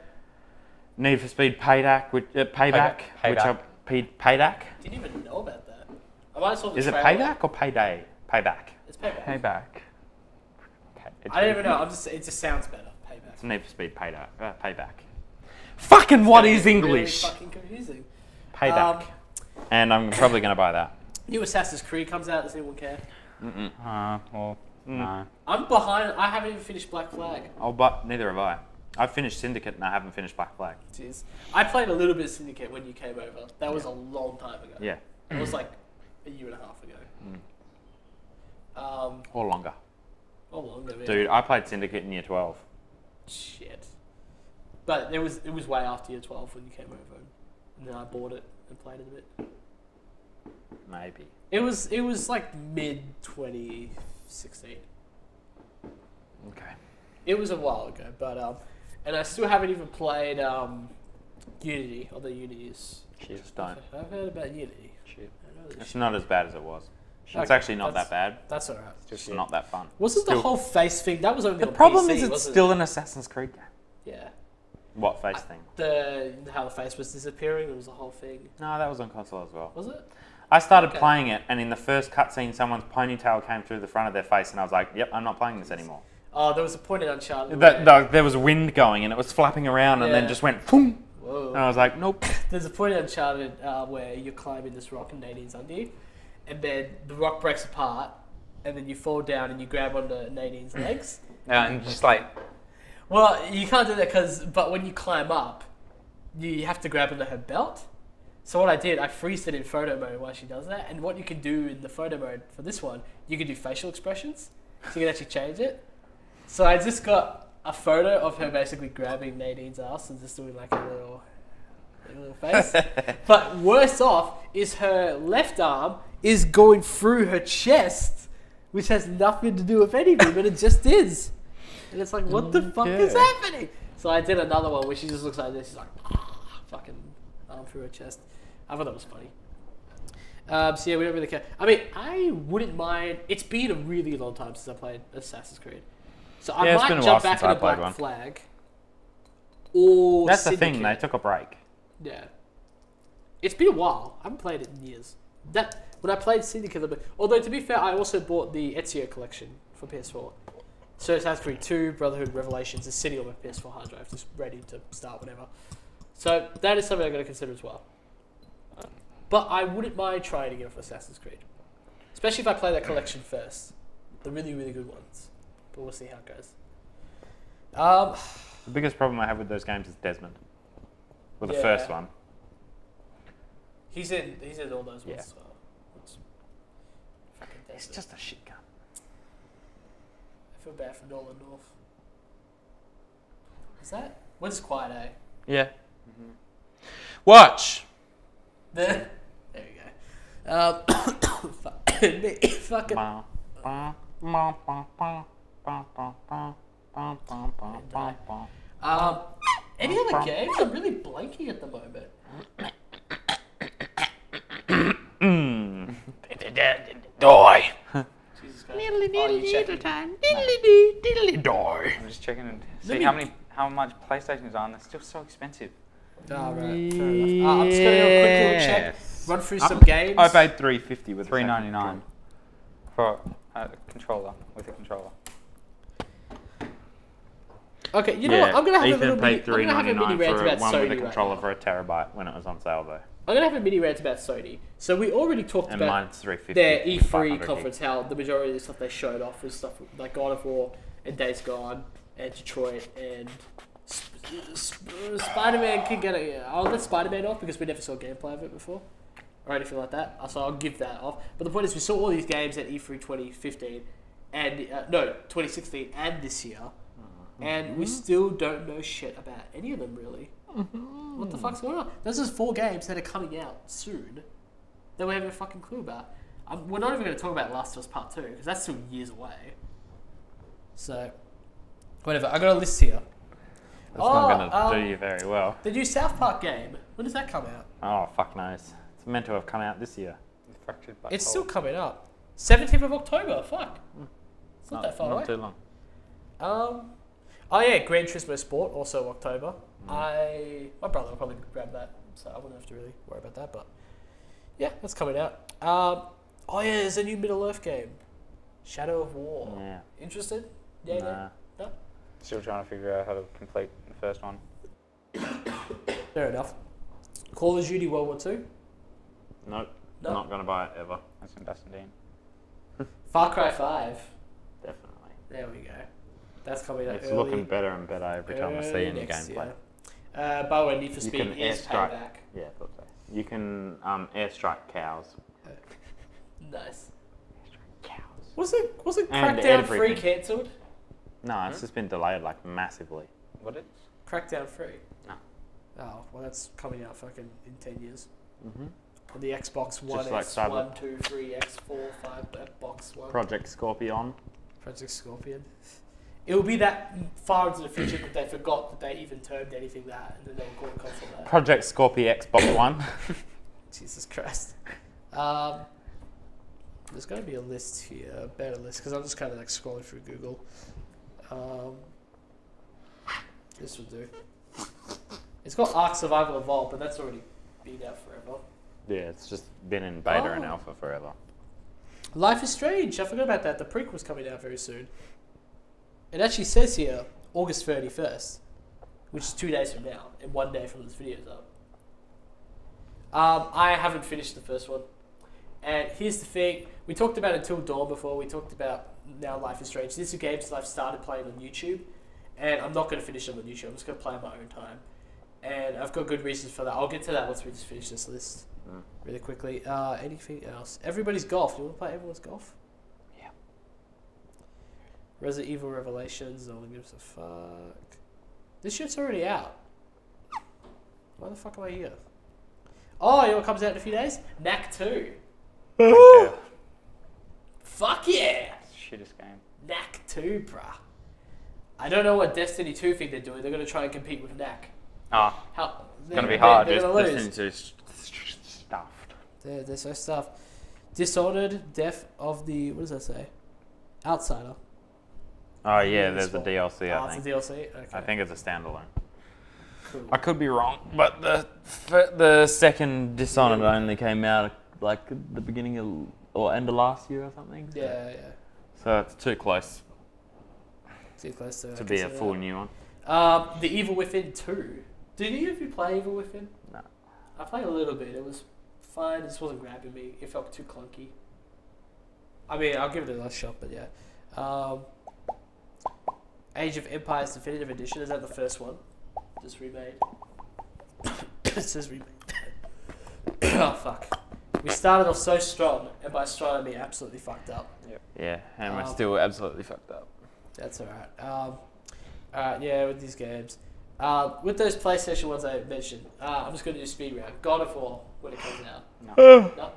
[SPEAKER 4] Need for Speed Payback, which
[SPEAKER 5] Payback.
[SPEAKER 4] which I Payback.
[SPEAKER 2] Didn't even know about that. I might have saw the
[SPEAKER 4] Is it
[SPEAKER 2] trailer.
[SPEAKER 4] Payback or Payday? Payback.
[SPEAKER 2] It's Payback.
[SPEAKER 5] Payback.
[SPEAKER 2] I don't even know. It just sounds better. Payback.
[SPEAKER 4] It's Need for Speed Payback. Fucking what is
[SPEAKER 2] Really
[SPEAKER 4] English?
[SPEAKER 2] fucking confusing.
[SPEAKER 4] Payback. And I'm probably going to buy that.
[SPEAKER 2] New Assassin's Creed comes out. Does anyone care?
[SPEAKER 5] Well, no.
[SPEAKER 2] I'm behind. I haven't even finished Black Flag.
[SPEAKER 4] Oh, but neither have I. I've finished Syndicate and I haven't finished Black Flag.
[SPEAKER 2] Jeez. I played a little bit of Syndicate when you came over. That was a long time ago.
[SPEAKER 4] Yeah.
[SPEAKER 2] It was like a year and a half ago.
[SPEAKER 4] Or longer.
[SPEAKER 2] Or longer. Yeah.
[SPEAKER 4] Dude, I played Syndicate in year 12.
[SPEAKER 2] Shit. But it was way after year 12 when you came over, and then I bought it and played it a bit.
[SPEAKER 4] Maybe.
[SPEAKER 2] It was like mid 2016.
[SPEAKER 4] Okay.
[SPEAKER 2] It was a while ago, but and I still haven't even played Unity, although Unity is.
[SPEAKER 4] Just don't.
[SPEAKER 2] I've heard about Unity.
[SPEAKER 4] Shit.
[SPEAKER 2] I know this
[SPEAKER 4] It's
[SPEAKER 2] shit.
[SPEAKER 4] not as bad as it was. It's
[SPEAKER 2] Okay,
[SPEAKER 4] actually not that bad.
[SPEAKER 2] That's alright.
[SPEAKER 4] It's just not that fun.
[SPEAKER 2] Wasn't the
[SPEAKER 4] Still-
[SPEAKER 2] whole face thing? That was only
[SPEAKER 4] The
[SPEAKER 2] on
[SPEAKER 4] problem
[SPEAKER 2] PC,
[SPEAKER 4] is it's
[SPEAKER 2] wasn't
[SPEAKER 4] still
[SPEAKER 2] it?
[SPEAKER 4] an Assassin's Creed game.
[SPEAKER 2] Yeah.
[SPEAKER 4] What face thing?
[SPEAKER 2] How the face was disappearing. It was the whole thing.
[SPEAKER 4] No, that was on console as well.
[SPEAKER 2] Was it?
[SPEAKER 4] I started
[SPEAKER 2] Okay.
[SPEAKER 4] playing it, and in the first cutscene, someone's ponytail came through the front of their face, and I was like, "Yep, I'm not playing this anymore."
[SPEAKER 2] Oh, there was a point in Uncharted. where-
[SPEAKER 4] There was wind going, and it was flapping around, and then
[SPEAKER 2] Yeah.
[SPEAKER 4] just went boom,
[SPEAKER 2] Whoa.
[SPEAKER 4] and I was like, "Nope."
[SPEAKER 2] There's a point in Uncharted where you're climbing this rock and Nadine's under you, and then the rock breaks apart, and then you fall down and you grab onto Nadine's legs.
[SPEAKER 5] And just like,
[SPEAKER 2] Well, you can't do that but when you climb up, you have to grab onto her belt. So what I did, I freezed it in photo mode while she does that, and what you can do in the photo mode for this one, you can do facial expressions, so you can actually change it. So I just got a photo of her basically grabbing Nadine's ass and just doing like a little face. But worse off is her left arm is going through her chest, which has nothing to do with anything, but it just is. And it's like, what the fuck is happening? So I did another one where she just looks like this. She's like, fucking arm through her chest. I thought that was funny. So yeah, we don't really care. I mean, I wouldn't mind. It's been a really long time since I played Assassin's Creed. So I
[SPEAKER 4] Yeah, it's been
[SPEAKER 2] might
[SPEAKER 4] a while
[SPEAKER 2] jump back
[SPEAKER 4] since I
[SPEAKER 2] into
[SPEAKER 4] played
[SPEAKER 2] Black
[SPEAKER 4] one.
[SPEAKER 2] Flag. Or
[SPEAKER 4] That's the thing.
[SPEAKER 2] Syndicate.
[SPEAKER 4] They took a break.
[SPEAKER 2] Yeah. It's been a while. I haven't played it in years. When I played Syndicate, although to be fair, I also bought the Ezio collection for PS4. So Assassin's Creed 2, Brotherhood, Revelations is sitting on my PS4 hard drive, just ready to start whenever. So that is something I'm going to consider as well. But I wouldn't mind trying again for Assassin's Creed. Especially if I play that collection first. The really, really good ones. But we'll see how it goes.
[SPEAKER 4] The biggest problem I have with those games is Desmond. Well, the
[SPEAKER 2] Yeah.
[SPEAKER 4] first one.
[SPEAKER 2] He's in all those ones
[SPEAKER 4] Yeah.
[SPEAKER 2] as well. Fucking
[SPEAKER 4] It's
[SPEAKER 2] Desmond.
[SPEAKER 4] just a shit gun.
[SPEAKER 2] I feel bad for Nolan North. Is that? When's Quiet A?
[SPEAKER 4] Yeah. Watch.
[SPEAKER 2] There we go. Fucking me. Fucking.
[SPEAKER 4] Ba, ba, ba, ba, ba, ba, ba, ba. Bum, bum, bum, bum, bum.
[SPEAKER 2] Any other games? I'm really blanking at the moment.
[SPEAKER 4] Die.
[SPEAKER 2] Jesus Christ. Oh, you checking?
[SPEAKER 4] Die.
[SPEAKER 5] I'm just checking and see how much PlayStations are, and they're still so expensive.
[SPEAKER 2] Oh, right. Fair enough. I'm just going to do a quick little check. Run through some games.
[SPEAKER 4] I paid $3.50 with
[SPEAKER 5] $3.99 for a controller with a controller.
[SPEAKER 2] Okay, you know what? I'm going to have a little
[SPEAKER 4] paid
[SPEAKER 2] mini rant
[SPEAKER 4] $3.99
[SPEAKER 2] about
[SPEAKER 4] for one
[SPEAKER 2] Sony
[SPEAKER 4] with a
[SPEAKER 2] right
[SPEAKER 4] controller
[SPEAKER 2] now.
[SPEAKER 4] for a terabyte when it was on sale though.
[SPEAKER 2] I'm going to have a mini rant about Sony. So we already talked
[SPEAKER 4] And
[SPEAKER 2] about
[SPEAKER 4] mine's $3.50.
[SPEAKER 2] their E3
[SPEAKER 4] 500
[SPEAKER 2] conference, how the majority of the stuff they showed off was stuff like God of War and Days Gone and Detroit and Spider-Man can get it. I'll let Spider-Man off because we never saw gameplay of it before or anything like that. So I'll give that off. But the point is, we saw all these games at E3 2015 and 2016 and this year, and we still don't know shit about any of them really. What the fuck's going on? Those are 4 games that are coming out soon that we haven't a fucking clue about. We're not even going to talk about Last of Us Part 2 because that's still years away. So, whatever. I got a list here.
[SPEAKER 4] That's not going to do you very well.
[SPEAKER 2] The new South Park game. When does that come out?
[SPEAKER 4] Oh, fuck knows. It's meant to have come out this year.
[SPEAKER 5] Fractured But
[SPEAKER 2] It's
[SPEAKER 5] Whole.
[SPEAKER 2] still coming up. 17th of October. Fuck. It's not that far
[SPEAKER 4] Not
[SPEAKER 2] away.
[SPEAKER 4] too long.
[SPEAKER 2] Oh yeah, Gran Turismo Sport, also October. My brother will probably grab that, so I wouldn't have to really worry about that. But yeah, that's coming out. Oh yeah, there's a new Middle Earth game, Shadow of War.
[SPEAKER 4] Yeah.
[SPEAKER 2] Interested? Yeah,
[SPEAKER 4] Nah.
[SPEAKER 2] no.
[SPEAKER 5] Still trying to figure out how to complete the first one.
[SPEAKER 2] Fair enough. Call of Duty World War II.
[SPEAKER 4] Nope.
[SPEAKER 2] No.
[SPEAKER 4] Not going to buy it ever.
[SPEAKER 5] That's in Dean.
[SPEAKER 2] Far Cry 5.
[SPEAKER 4] Definitely.
[SPEAKER 2] There we go. That's coming out
[SPEAKER 4] It's
[SPEAKER 2] early.
[SPEAKER 4] looking better and better every time I see
[SPEAKER 2] early
[SPEAKER 4] any
[SPEAKER 2] next
[SPEAKER 4] gameplay.
[SPEAKER 2] year. By the way, Need for
[SPEAKER 4] You
[SPEAKER 2] Speed
[SPEAKER 4] can
[SPEAKER 2] is
[SPEAKER 4] airstrike.
[SPEAKER 2] payback.
[SPEAKER 4] Yeah, I thought so. You can airstrike cows.
[SPEAKER 2] Nice.
[SPEAKER 4] Cows.
[SPEAKER 2] Wasn't
[SPEAKER 4] And
[SPEAKER 2] Crackdown 3
[SPEAKER 4] everything.
[SPEAKER 2] cancelled?
[SPEAKER 4] No, it's just been delayed like massively.
[SPEAKER 5] What it?
[SPEAKER 2] Crackdown 3?
[SPEAKER 4] No.
[SPEAKER 2] Oh, well that's coming out fucking in 10 years.
[SPEAKER 4] Mm-hmm.
[SPEAKER 2] On the Xbox One
[SPEAKER 4] Just like
[SPEAKER 2] X,
[SPEAKER 4] Cyber-
[SPEAKER 2] 1, 2, 3, X4, 5, Xbox One.
[SPEAKER 4] Project Scorpion.
[SPEAKER 2] Project Scorpion. It will be that far into the future that they forgot that they even termed anything that, and then they will call a console that.
[SPEAKER 4] Project Scorpio Xbox One.
[SPEAKER 2] Jesus Christ. There's going to be a list here, a better list, because I'm just kind of like scrolling through Google. This will do. It's got Ark Survival Evolved, but that's already been out forever.
[SPEAKER 4] Yeah, it's just been in beta and alpha forever.
[SPEAKER 2] Life is Strange. I forgot about that. The prequel's coming out very soon. It actually says here August 31st, which is 2 days from now, and 1 day from this video's up. I haven't finished the first one. And here's the thing. We talked about Until Dawn before. We talked about now Life is Strange. These are games that I've started playing on YouTube. And I'm not going to finish them on YouTube. I'm just going to play on my own time. And I've got good reasons for that. I'll get to that once we just finish this list really quickly. Anything else? Everybody's Golf. Do you want to play Everyone's Golf?
[SPEAKER 4] Yeah.
[SPEAKER 2] Resident Evil Revelations. No one gives a fuck. This shit's already out. Why the fuck am I here? Oh, you know what comes out in a few days? Knack 2.
[SPEAKER 5] Okay.
[SPEAKER 2] Fuck yeah!
[SPEAKER 5] Shittest game.
[SPEAKER 2] Knack 2, bruh. I don't know what Destiny 2 think they're doing. They're going to try and compete with Knack.
[SPEAKER 5] Ah,
[SPEAKER 2] How?
[SPEAKER 5] gonna be hard.
[SPEAKER 2] They're going to lose.
[SPEAKER 4] Listening to stuffed.
[SPEAKER 2] They're so stuffed. Dishonored, Death of the... What does that say? Outsider.
[SPEAKER 4] Oh yeah, there's a
[SPEAKER 2] Spot.
[SPEAKER 4] DLC.
[SPEAKER 2] Oh,
[SPEAKER 4] I
[SPEAKER 2] it's
[SPEAKER 4] think.
[SPEAKER 2] a DLC? Okay.
[SPEAKER 4] I think it's a standalone.
[SPEAKER 2] Cool.
[SPEAKER 4] I could be wrong, but the second Dishonored only came out like the beginning of or end of last year or something. So,
[SPEAKER 2] Yeah.
[SPEAKER 4] So it's too close
[SPEAKER 2] Too close to
[SPEAKER 4] to be a
[SPEAKER 2] consider
[SPEAKER 4] full
[SPEAKER 2] that.
[SPEAKER 4] new one.
[SPEAKER 2] The Evil Within 2. Did any of you play Evil Within?
[SPEAKER 4] No.
[SPEAKER 2] I played a little bit. It was fine. It just wasn't grabbing me. It felt too clunky. I mean, I'll give it a nice shot, but yeah. Age of Empires Definitive Edition. Is that the first one? Just remade. It says remade. Oh, fuck. We started off so strong, and by strong I mean absolutely fucked up.
[SPEAKER 4] Yeah, and we're still absolutely fucked up.
[SPEAKER 2] That's alright. Alright, yeah, with these games. With those PlayStation ones I mentioned, I'm just going to do speed round. God of War, when it comes out.
[SPEAKER 5] No.
[SPEAKER 2] No?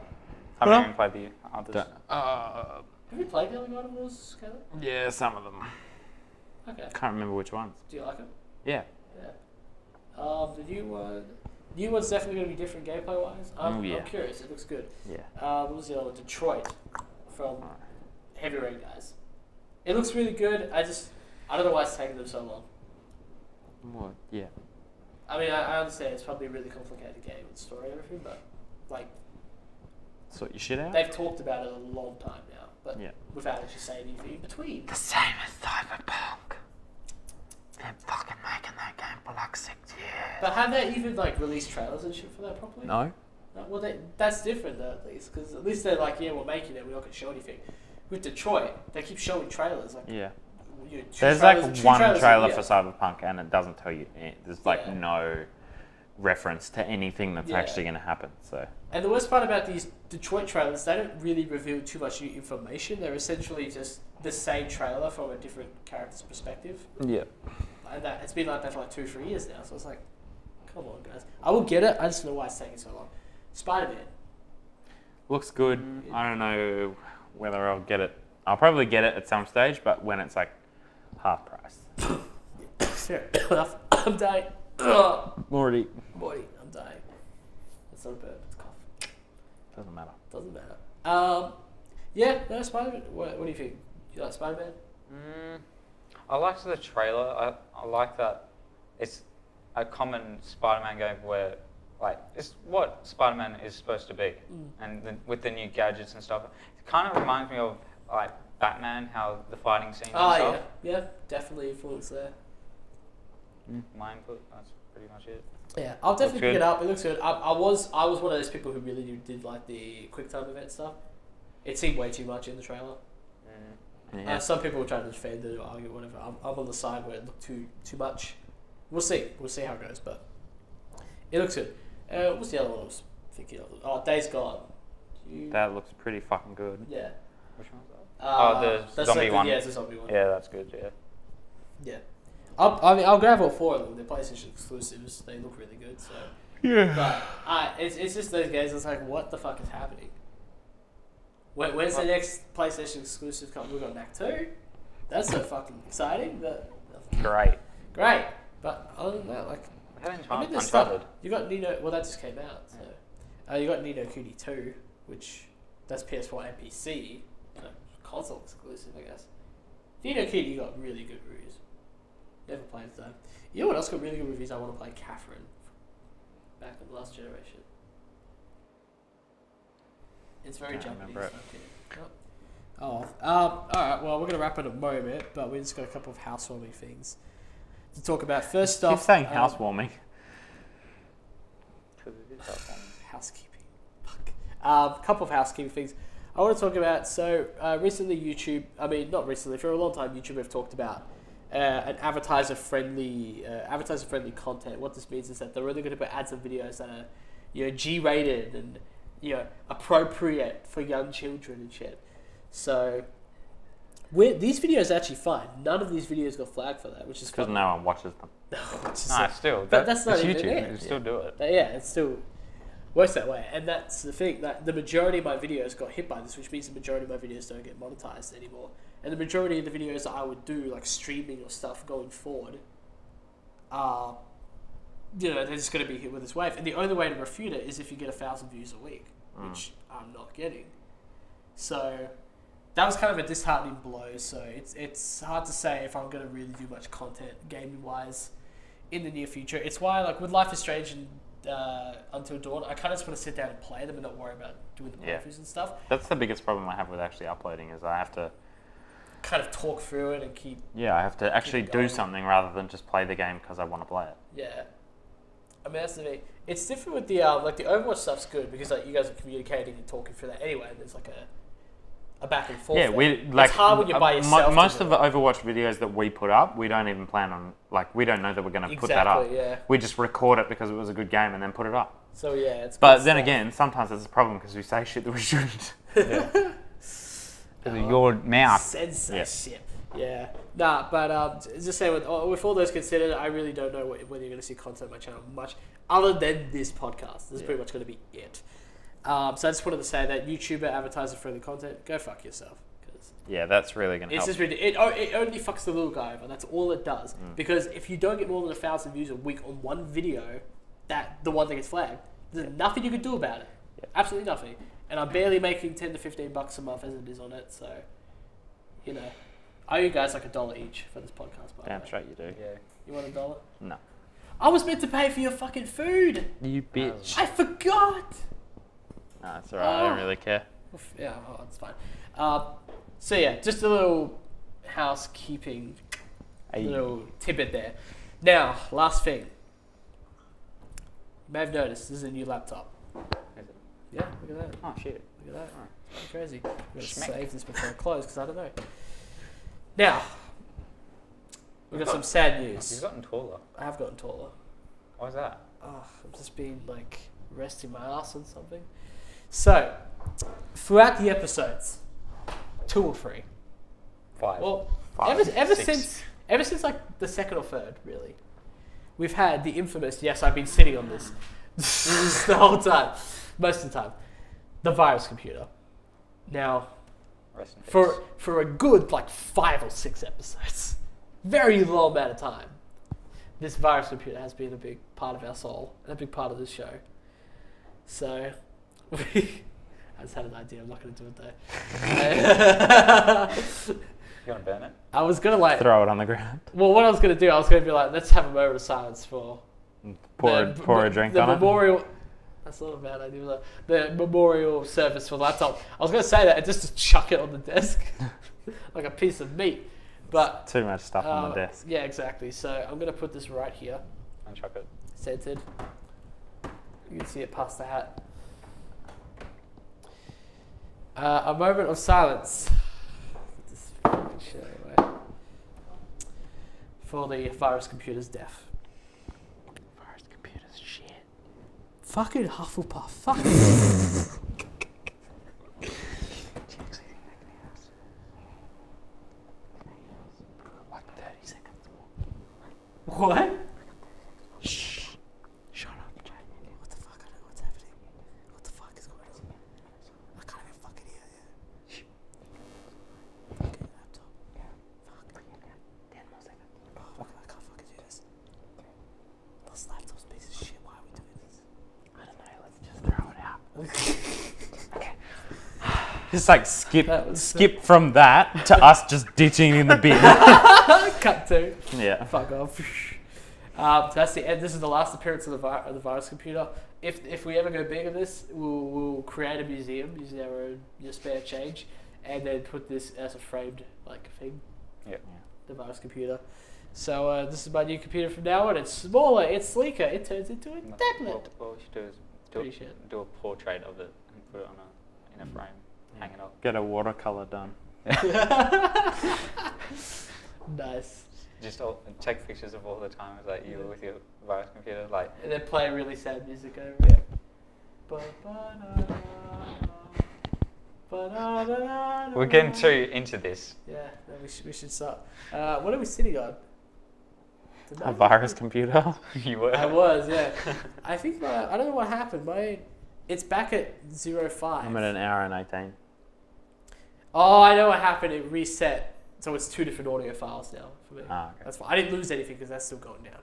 [SPEAKER 5] I haven't even played the others.
[SPEAKER 2] Have you played the other God of Wars, Caleb?
[SPEAKER 4] Yeah, some of them.
[SPEAKER 2] Okay.
[SPEAKER 4] Can't remember which ones.
[SPEAKER 2] Do you like it?
[SPEAKER 4] Yeah.
[SPEAKER 2] Yeah. The new one's definitely going to be different gameplay wise. I'm curious. It looks good.
[SPEAKER 4] Yeah.
[SPEAKER 2] What was the other one? Detroit from Heavy Rain guys. It looks really good. I don't know why it's taking them so long.
[SPEAKER 4] Well, yeah.
[SPEAKER 2] I mean, I understand it's probably a really complicated game with story and everything, but like,
[SPEAKER 4] Sort your shit out.
[SPEAKER 2] they've talked about it a long time now, but
[SPEAKER 4] Yeah.
[SPEAKER 2] without actually saying anything in between.
[SPEAKER 4] The same as Cyberpunk. They're fucking making that game for like 6 years.
[SPEAKER 2] But have they even like released trailers and shit for that properly?
[SPEAKER 4] No.
[SPEAKER 2] Well, that's different though, at least, because at least they're like, yeah, we're making it. We're not going to show anything. With Detroit, they keep showing trailers. Like,
[SPEAKER 4] Yeah.
[SPEAKER 2] you know,
[SPEAKER 4] There's like one trailer for Cyberpunk and it doesn't tell you. There's like no reference to anything that's actually going to happen. So.
[SPEAKER 2] And the worst part about these Detroit trailers, they don't really reveal too much new information. They're essentially just the same trailer from a different character's perspective.
[SPEAKER 4] Yeah.
[SPEAKER 2] And it's been like that for like 2 or 3 years now. So it's like, come on, guys. I will get it. I just don't know why it's taking so long. Spider-Man.
[SPEAKER 4] Looks good. I don't know whether I'll get it. I'll probably get it at some stage, but when it's like half price.
[SPEAKER 2] Fair enough. I'm dying.
[SPEAKER 4] Already.
[SPEAKER 2] Boy, I'm dying. It's not a burp. It's a cough.
[SPEAKER 4] Doesn't matter.
[SPEAKER 2] Doesn't matter. Yeah, no, Spider-Man. What do you think? Do you like Spider-Man?
[SPEAKER 5] I liked the trailer. I like that it's a common Spider-Man game where, like, it's what Spider-Man is supposed to be. And with the new gadgets and stuff. It kind of reminds me of, like, Batman, how the fighting scenes and stuff.
[SPEAKER 2] Yeah, definitely influence there.
[SPEAKER 5] My input, that's pretty much it.
[SPEAKER 2] Yeah, I'll definitely pick
[SPEAKER 5] good.
[SPEAKER 2] it up. It looks good. I was one of those people who really did like the QuickTime event stuff. It seemed way too much in the trailer.
[SPEAKER 4] Yeah.
[SPEAKER 2] Some people were trying to defend it or argue whatever. I'm on the side where it looked too much. We'll see. We'll see how it goes, but it looks good. What's the other one I was thinking of? Oh, Days Gone.
[SPEAKER 4] That looks pretty fucking good.
[SPEAKER 2] Yeah.
[SPEAKER 5] Which one's that? The zombie one.
[SPEAKER 2] Yeah, it's a zombie one.
[SPEAKER 5] Yeah, that's good, yeah.
[SPEAKER 2] Yeah. I'll grab all 4 of them. They're PlayStation exclusives. They look really good. So.
[SPEAKER 4] Yeah.
[SPEAKER 2] But it's just those games. It's like, what the fuck is happening? When's the next PlayStation exclusive coming? We've got Knack 2. That's so fucking exciting. But great. But other than that, like, there's stuff. You got Nino. Well, that just came out. So you got Nino Kuni 2, which that's PS4 and PC. Console exclusive, I guess. Nino Kuni got really good reviews. Never played it though. You know what else got really good reviews? I want to play Catherine. Back in the last generation. It's very Japanese. Alright, well, we're going to wrap it in a moment, but we just got a couple of housewarming things to talk about. First off...
[SPEAKER 4] Keep saying housewarming.
[SPEAKER 2] Housekeeping. Fuck. A couple of housekeeping things I want to talk about. So, recently not recently, for a long time, YouTube have talked about an advertiser-friendly content. What this means is that they're only going to put ads and videos that are, G-rated and, appropriate for young children and shit. So, these videos are actually fine. None of these videos got flagged for that, which is
[SPEAKER 4] because no one watches them.
[SPEAKER 2] But that's not even
[SPEAKER 5] YouTube.
[SPEAKER 2] it.
[SPEAKER 5] You still do it.
[SPEAKER 2] It still works that way, and that's the thing. That the majority of my videos got hit by this, which means the majority of my videos don't get monetized anymore. And the majority of the videos that I would do, like streaming or stuff going forward, are, they're just going to be hit with this wave. And the only way to refute it is if you get 1,000 views a week, which I'm not getting. So that was kind of a disheartening blow. So it's hard to say if I'm going to really do much content gaming wise in the near future. It's why, like, with Life is Strange and Until Dawn, I kind of just want to sit down and play them and not worry about doing the playthroughs and stuff.
[SPEAKER 4] That's the biggest problem I have with actually uploading is I have to
[SPEAKER 2] kind of talk through it and keep...
[SPEAKER 4] Yeah, I have to actually do something rather than just play the game because I want to play it.
[SPEAKER 2] Yeah. I mean, that's the thing. It's different with the, the Overwatch stuff's good because, like, you guys are communicating and talking through that anyway. There's, like, a back and forth.
[SPEAKER 4] Yeah,
[SPEAKER 2] it's hard when you're by yourself.
[SPEAKER 4] Most of the Overwatch videos that we put up, we don't even plan on, like, we don't know that we're going to put that up.
[SPEAKER 2] Yeah.
[SPEAKER 4] We just record it because it was a good game and then put it up.
[SPEAKER 2] So, yeah, it's
[SPEAKER 4] But then again, sometimes it's a problem because we say shit that we shouldn't.
[SPEAKER 5] Yeah. Because of your mouth.
[SPEAKER 2] Censorship. Yeah. Nah, but just saying, with all those considered, I really don't know whether you're going to see content on my channel much other than this podcast. This is pretty much going to be it. So I just wanted to say that YouTuber advertiser-friendly content, go fuck yourself. subscribers.
[SPEAKER 4] Yeah, that's really going to
[SPEAKER 2] It's
[SPEAKER 4] help.
[SPEAKER 2] just it only fucks the little guy over. That's all it does. Because if you don't get more than 1,000 views a week on one video, the one that gets flagged, there's nothing you can do about it.
[SPEAKER 4] Yep.
[SPEAKER 2] Absolutely nothing. And I'm barely making $10 to $15 a month as it is on it. So, you know, I owe you guys like $1 each for this podcast. By
[SPEAKER 4] Damn
[SPEAKER 2] the way.
[SPEAKER 4] straight you do.
[SPEAKER 5] Yeah.
[SPEAKER 2] You want $1?
[SPEAKER 4] No.
[SPEAKER 2] I was meant to pay for your fucking food.
[SPEAKER 4] You bitch.
[SPEAKER 2] I forgot.
[SPEAKER 4] Nah, it's alright. I don't really care.
[SPEAKER 2] Yeah, oh, it's fine. So yeah, just a little housekeeping, little tidbit there. Now, last thing. You may have noticed this is a new laptop.
[SPEAKER 5] Is it?
[SPEAKER 2] Yeah, look at that.
[SPEAKER 5] Oh shit.
[SPEAKER 2] Look at that. Pretty crazy. I'm gonna
[SPEAKER 5] Schmeck.
[SPEAKER 2] save this before I close because I don't know. Now, we've got some sad news.
[SPEAKER 5] You've gotten taller.
[SPEAKER 2] I have gotten taller.
[SPEAKER 5] Why's that?
[SPEAKER 2] Oh, I've just been like resting my ass on something. So, throughout the episodes, 2 or 3.
[SPEAKER 5] 5.
[SPEAKER 2] Well,
[SPEAKER 5] 5,
[SPEAKER 2] ever
[SPEAKER 5] 6.
[SPEAKER 2] since like the second or third, really, we've had the infamous. Yes, I've been sitting on this the whole time, most of the time. The virus computer. Now,
[SPEAKER 5] Rest in peace.
[SPEAKER 2] for a good like 5 or 6 episodes, very low amount of time, this virus computer has been a big part of our soul and a big part of this show. So, I just had an idea. I'm not going to do it though.
[SPEAKER 5] You want to burn it?
[SPEAKER 2] I was going to like
[SPEAKER 4] Throw it on the ground.
[SPEAKER 2] Well, what I was going to do, I was going to be like, let's have a moment of silence for
[SPEAKER 4] Pour a drink
[SPEAKER 2] the
[SPEAKER 4] on
[SPEAKER 2] memorial. That's not a bad idea. The memorial service for the laptop. I was going to say that and just to chuck it on the desk like a piece of meat, but
[SPEAKER 4] it. Too much stuff on the desk.
[SPEAKER 2] Yeah, exactly. So I'm going to put this right here,
[SPEAKER 5] And chuck it.
[SPEAKER 2] scented. You can see it past the hat. A moment of silence. This fucking shit anyway. For the virus computer's death.
[SPEAKER 4] Virus computer's shit.
[SPEAKER 2] Fucking Hufflepuff. Fuck.
[SPEAKER 4] Like 30 seconds.
[SPEAKER 2] What?
[SPEAKER 4] Shh. Shut up, Jay.
[SPEAKER 2] What the fuck? I don't know what's happening. What the fuck is going on? I can't even fucking hear you. Okay, laptop. Fuck.
[SPEAKER 4] 10 more seconds.
[SPEAKER 2] Oh, fuck, I can't fucking do this. This laptop's a piece of shit. Why are we doing this?
[SPEAKER 4] I don't know. Let's just throw it out. Okay. Just like skip from that to us just ditching in the bin.
[SPEAKER 2] Cut to.
[SPEAKER 4] Yeah.
[SPEAKER 2] Fuck off. So that's the end. This is the last appearance of the virus computer. If we ever go big on this, we'll create a museum using our own spare change, and then put this as a framed like thing.
[SPEAKER 5] Yeah.
[SPEAKER 2] The virus computer. So this is my new computer from now on. It's smaller, it's sleeker, it turns into a tablet.
[SPEAKER 5] What we should do is
[SPEAKER 2] Pretty shit.
[SPEAKER 5] do a portrait of it and put it on in a frame, hang it up.
[SPEAKER 4] Get a watercolor done.
[SPEAKER 2] Nice.
[SPEAKER 5] Just take pictures of all the times like you were with your virus computer, like.
[SPEAKER 2] And then play really sad music over
[SPEAKER 5] Yeah.
[SPEAKER 2] it.
[SPEAKER 5] We're getting too into this.
[SPEAKER 2] Yeah, no, we should start. What are we sitting on?
[SPEAKER 4] A virus computer.
[SPEAKER 5] You were.
[SPEAKER 2] I was, yeah. I think I don't know what happened. It's back at 05.
[SPEAKER 4] I'm at an hour and 18.
[SPEAKER 2] Oh, I know what happened. It reset, so it's 2 different audio files now for me.
[SPEAKER 4] Ah, okay.
[SPEAKER 2] That's fine. I didn't lose anything because that's still going down.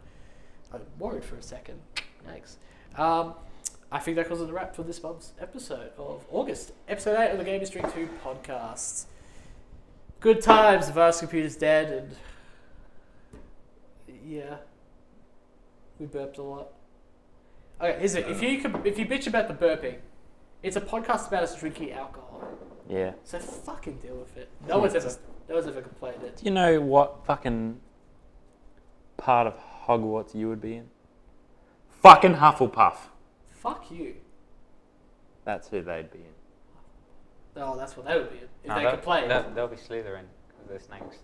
[SPEAKER 2] I was worried for a second. Thanks. I think that calls it a wrap for this month's episode of August. Episode 8 of the Gaming Stream 2 podcast. Good times. The virus computer's dead, and yeah, we burped a lot. Okay, here's it. If you bitch about the burping, it's a podcast about us drinking alcohol.
[SPEAKER 4] Yeah.
[SPEAKER 2] So fucking deal with it. No one's ever complained it.
[SPEAKER 4] Do you know what fucking part of Hogwarts you would be in? Fucking Hufflepuff.
[SPEAKER 2] Fuck you.
[SPEAKER 4] That's who they'd be in.
[SPEAKER 2] Oh, that's what they would be in. If
[SPEAKER 5] No,
[SPEAKER 2] they
[SPEAKER 5] they'll-
[SPEAKER 2] complained.
[SPEAKER 5] They'll be Slytherin because they're snakes.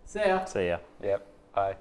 [SPEAKER 2] See ya.
[SPEAKER 4] See ya.
[SPEAKER 5] Yep. Bye.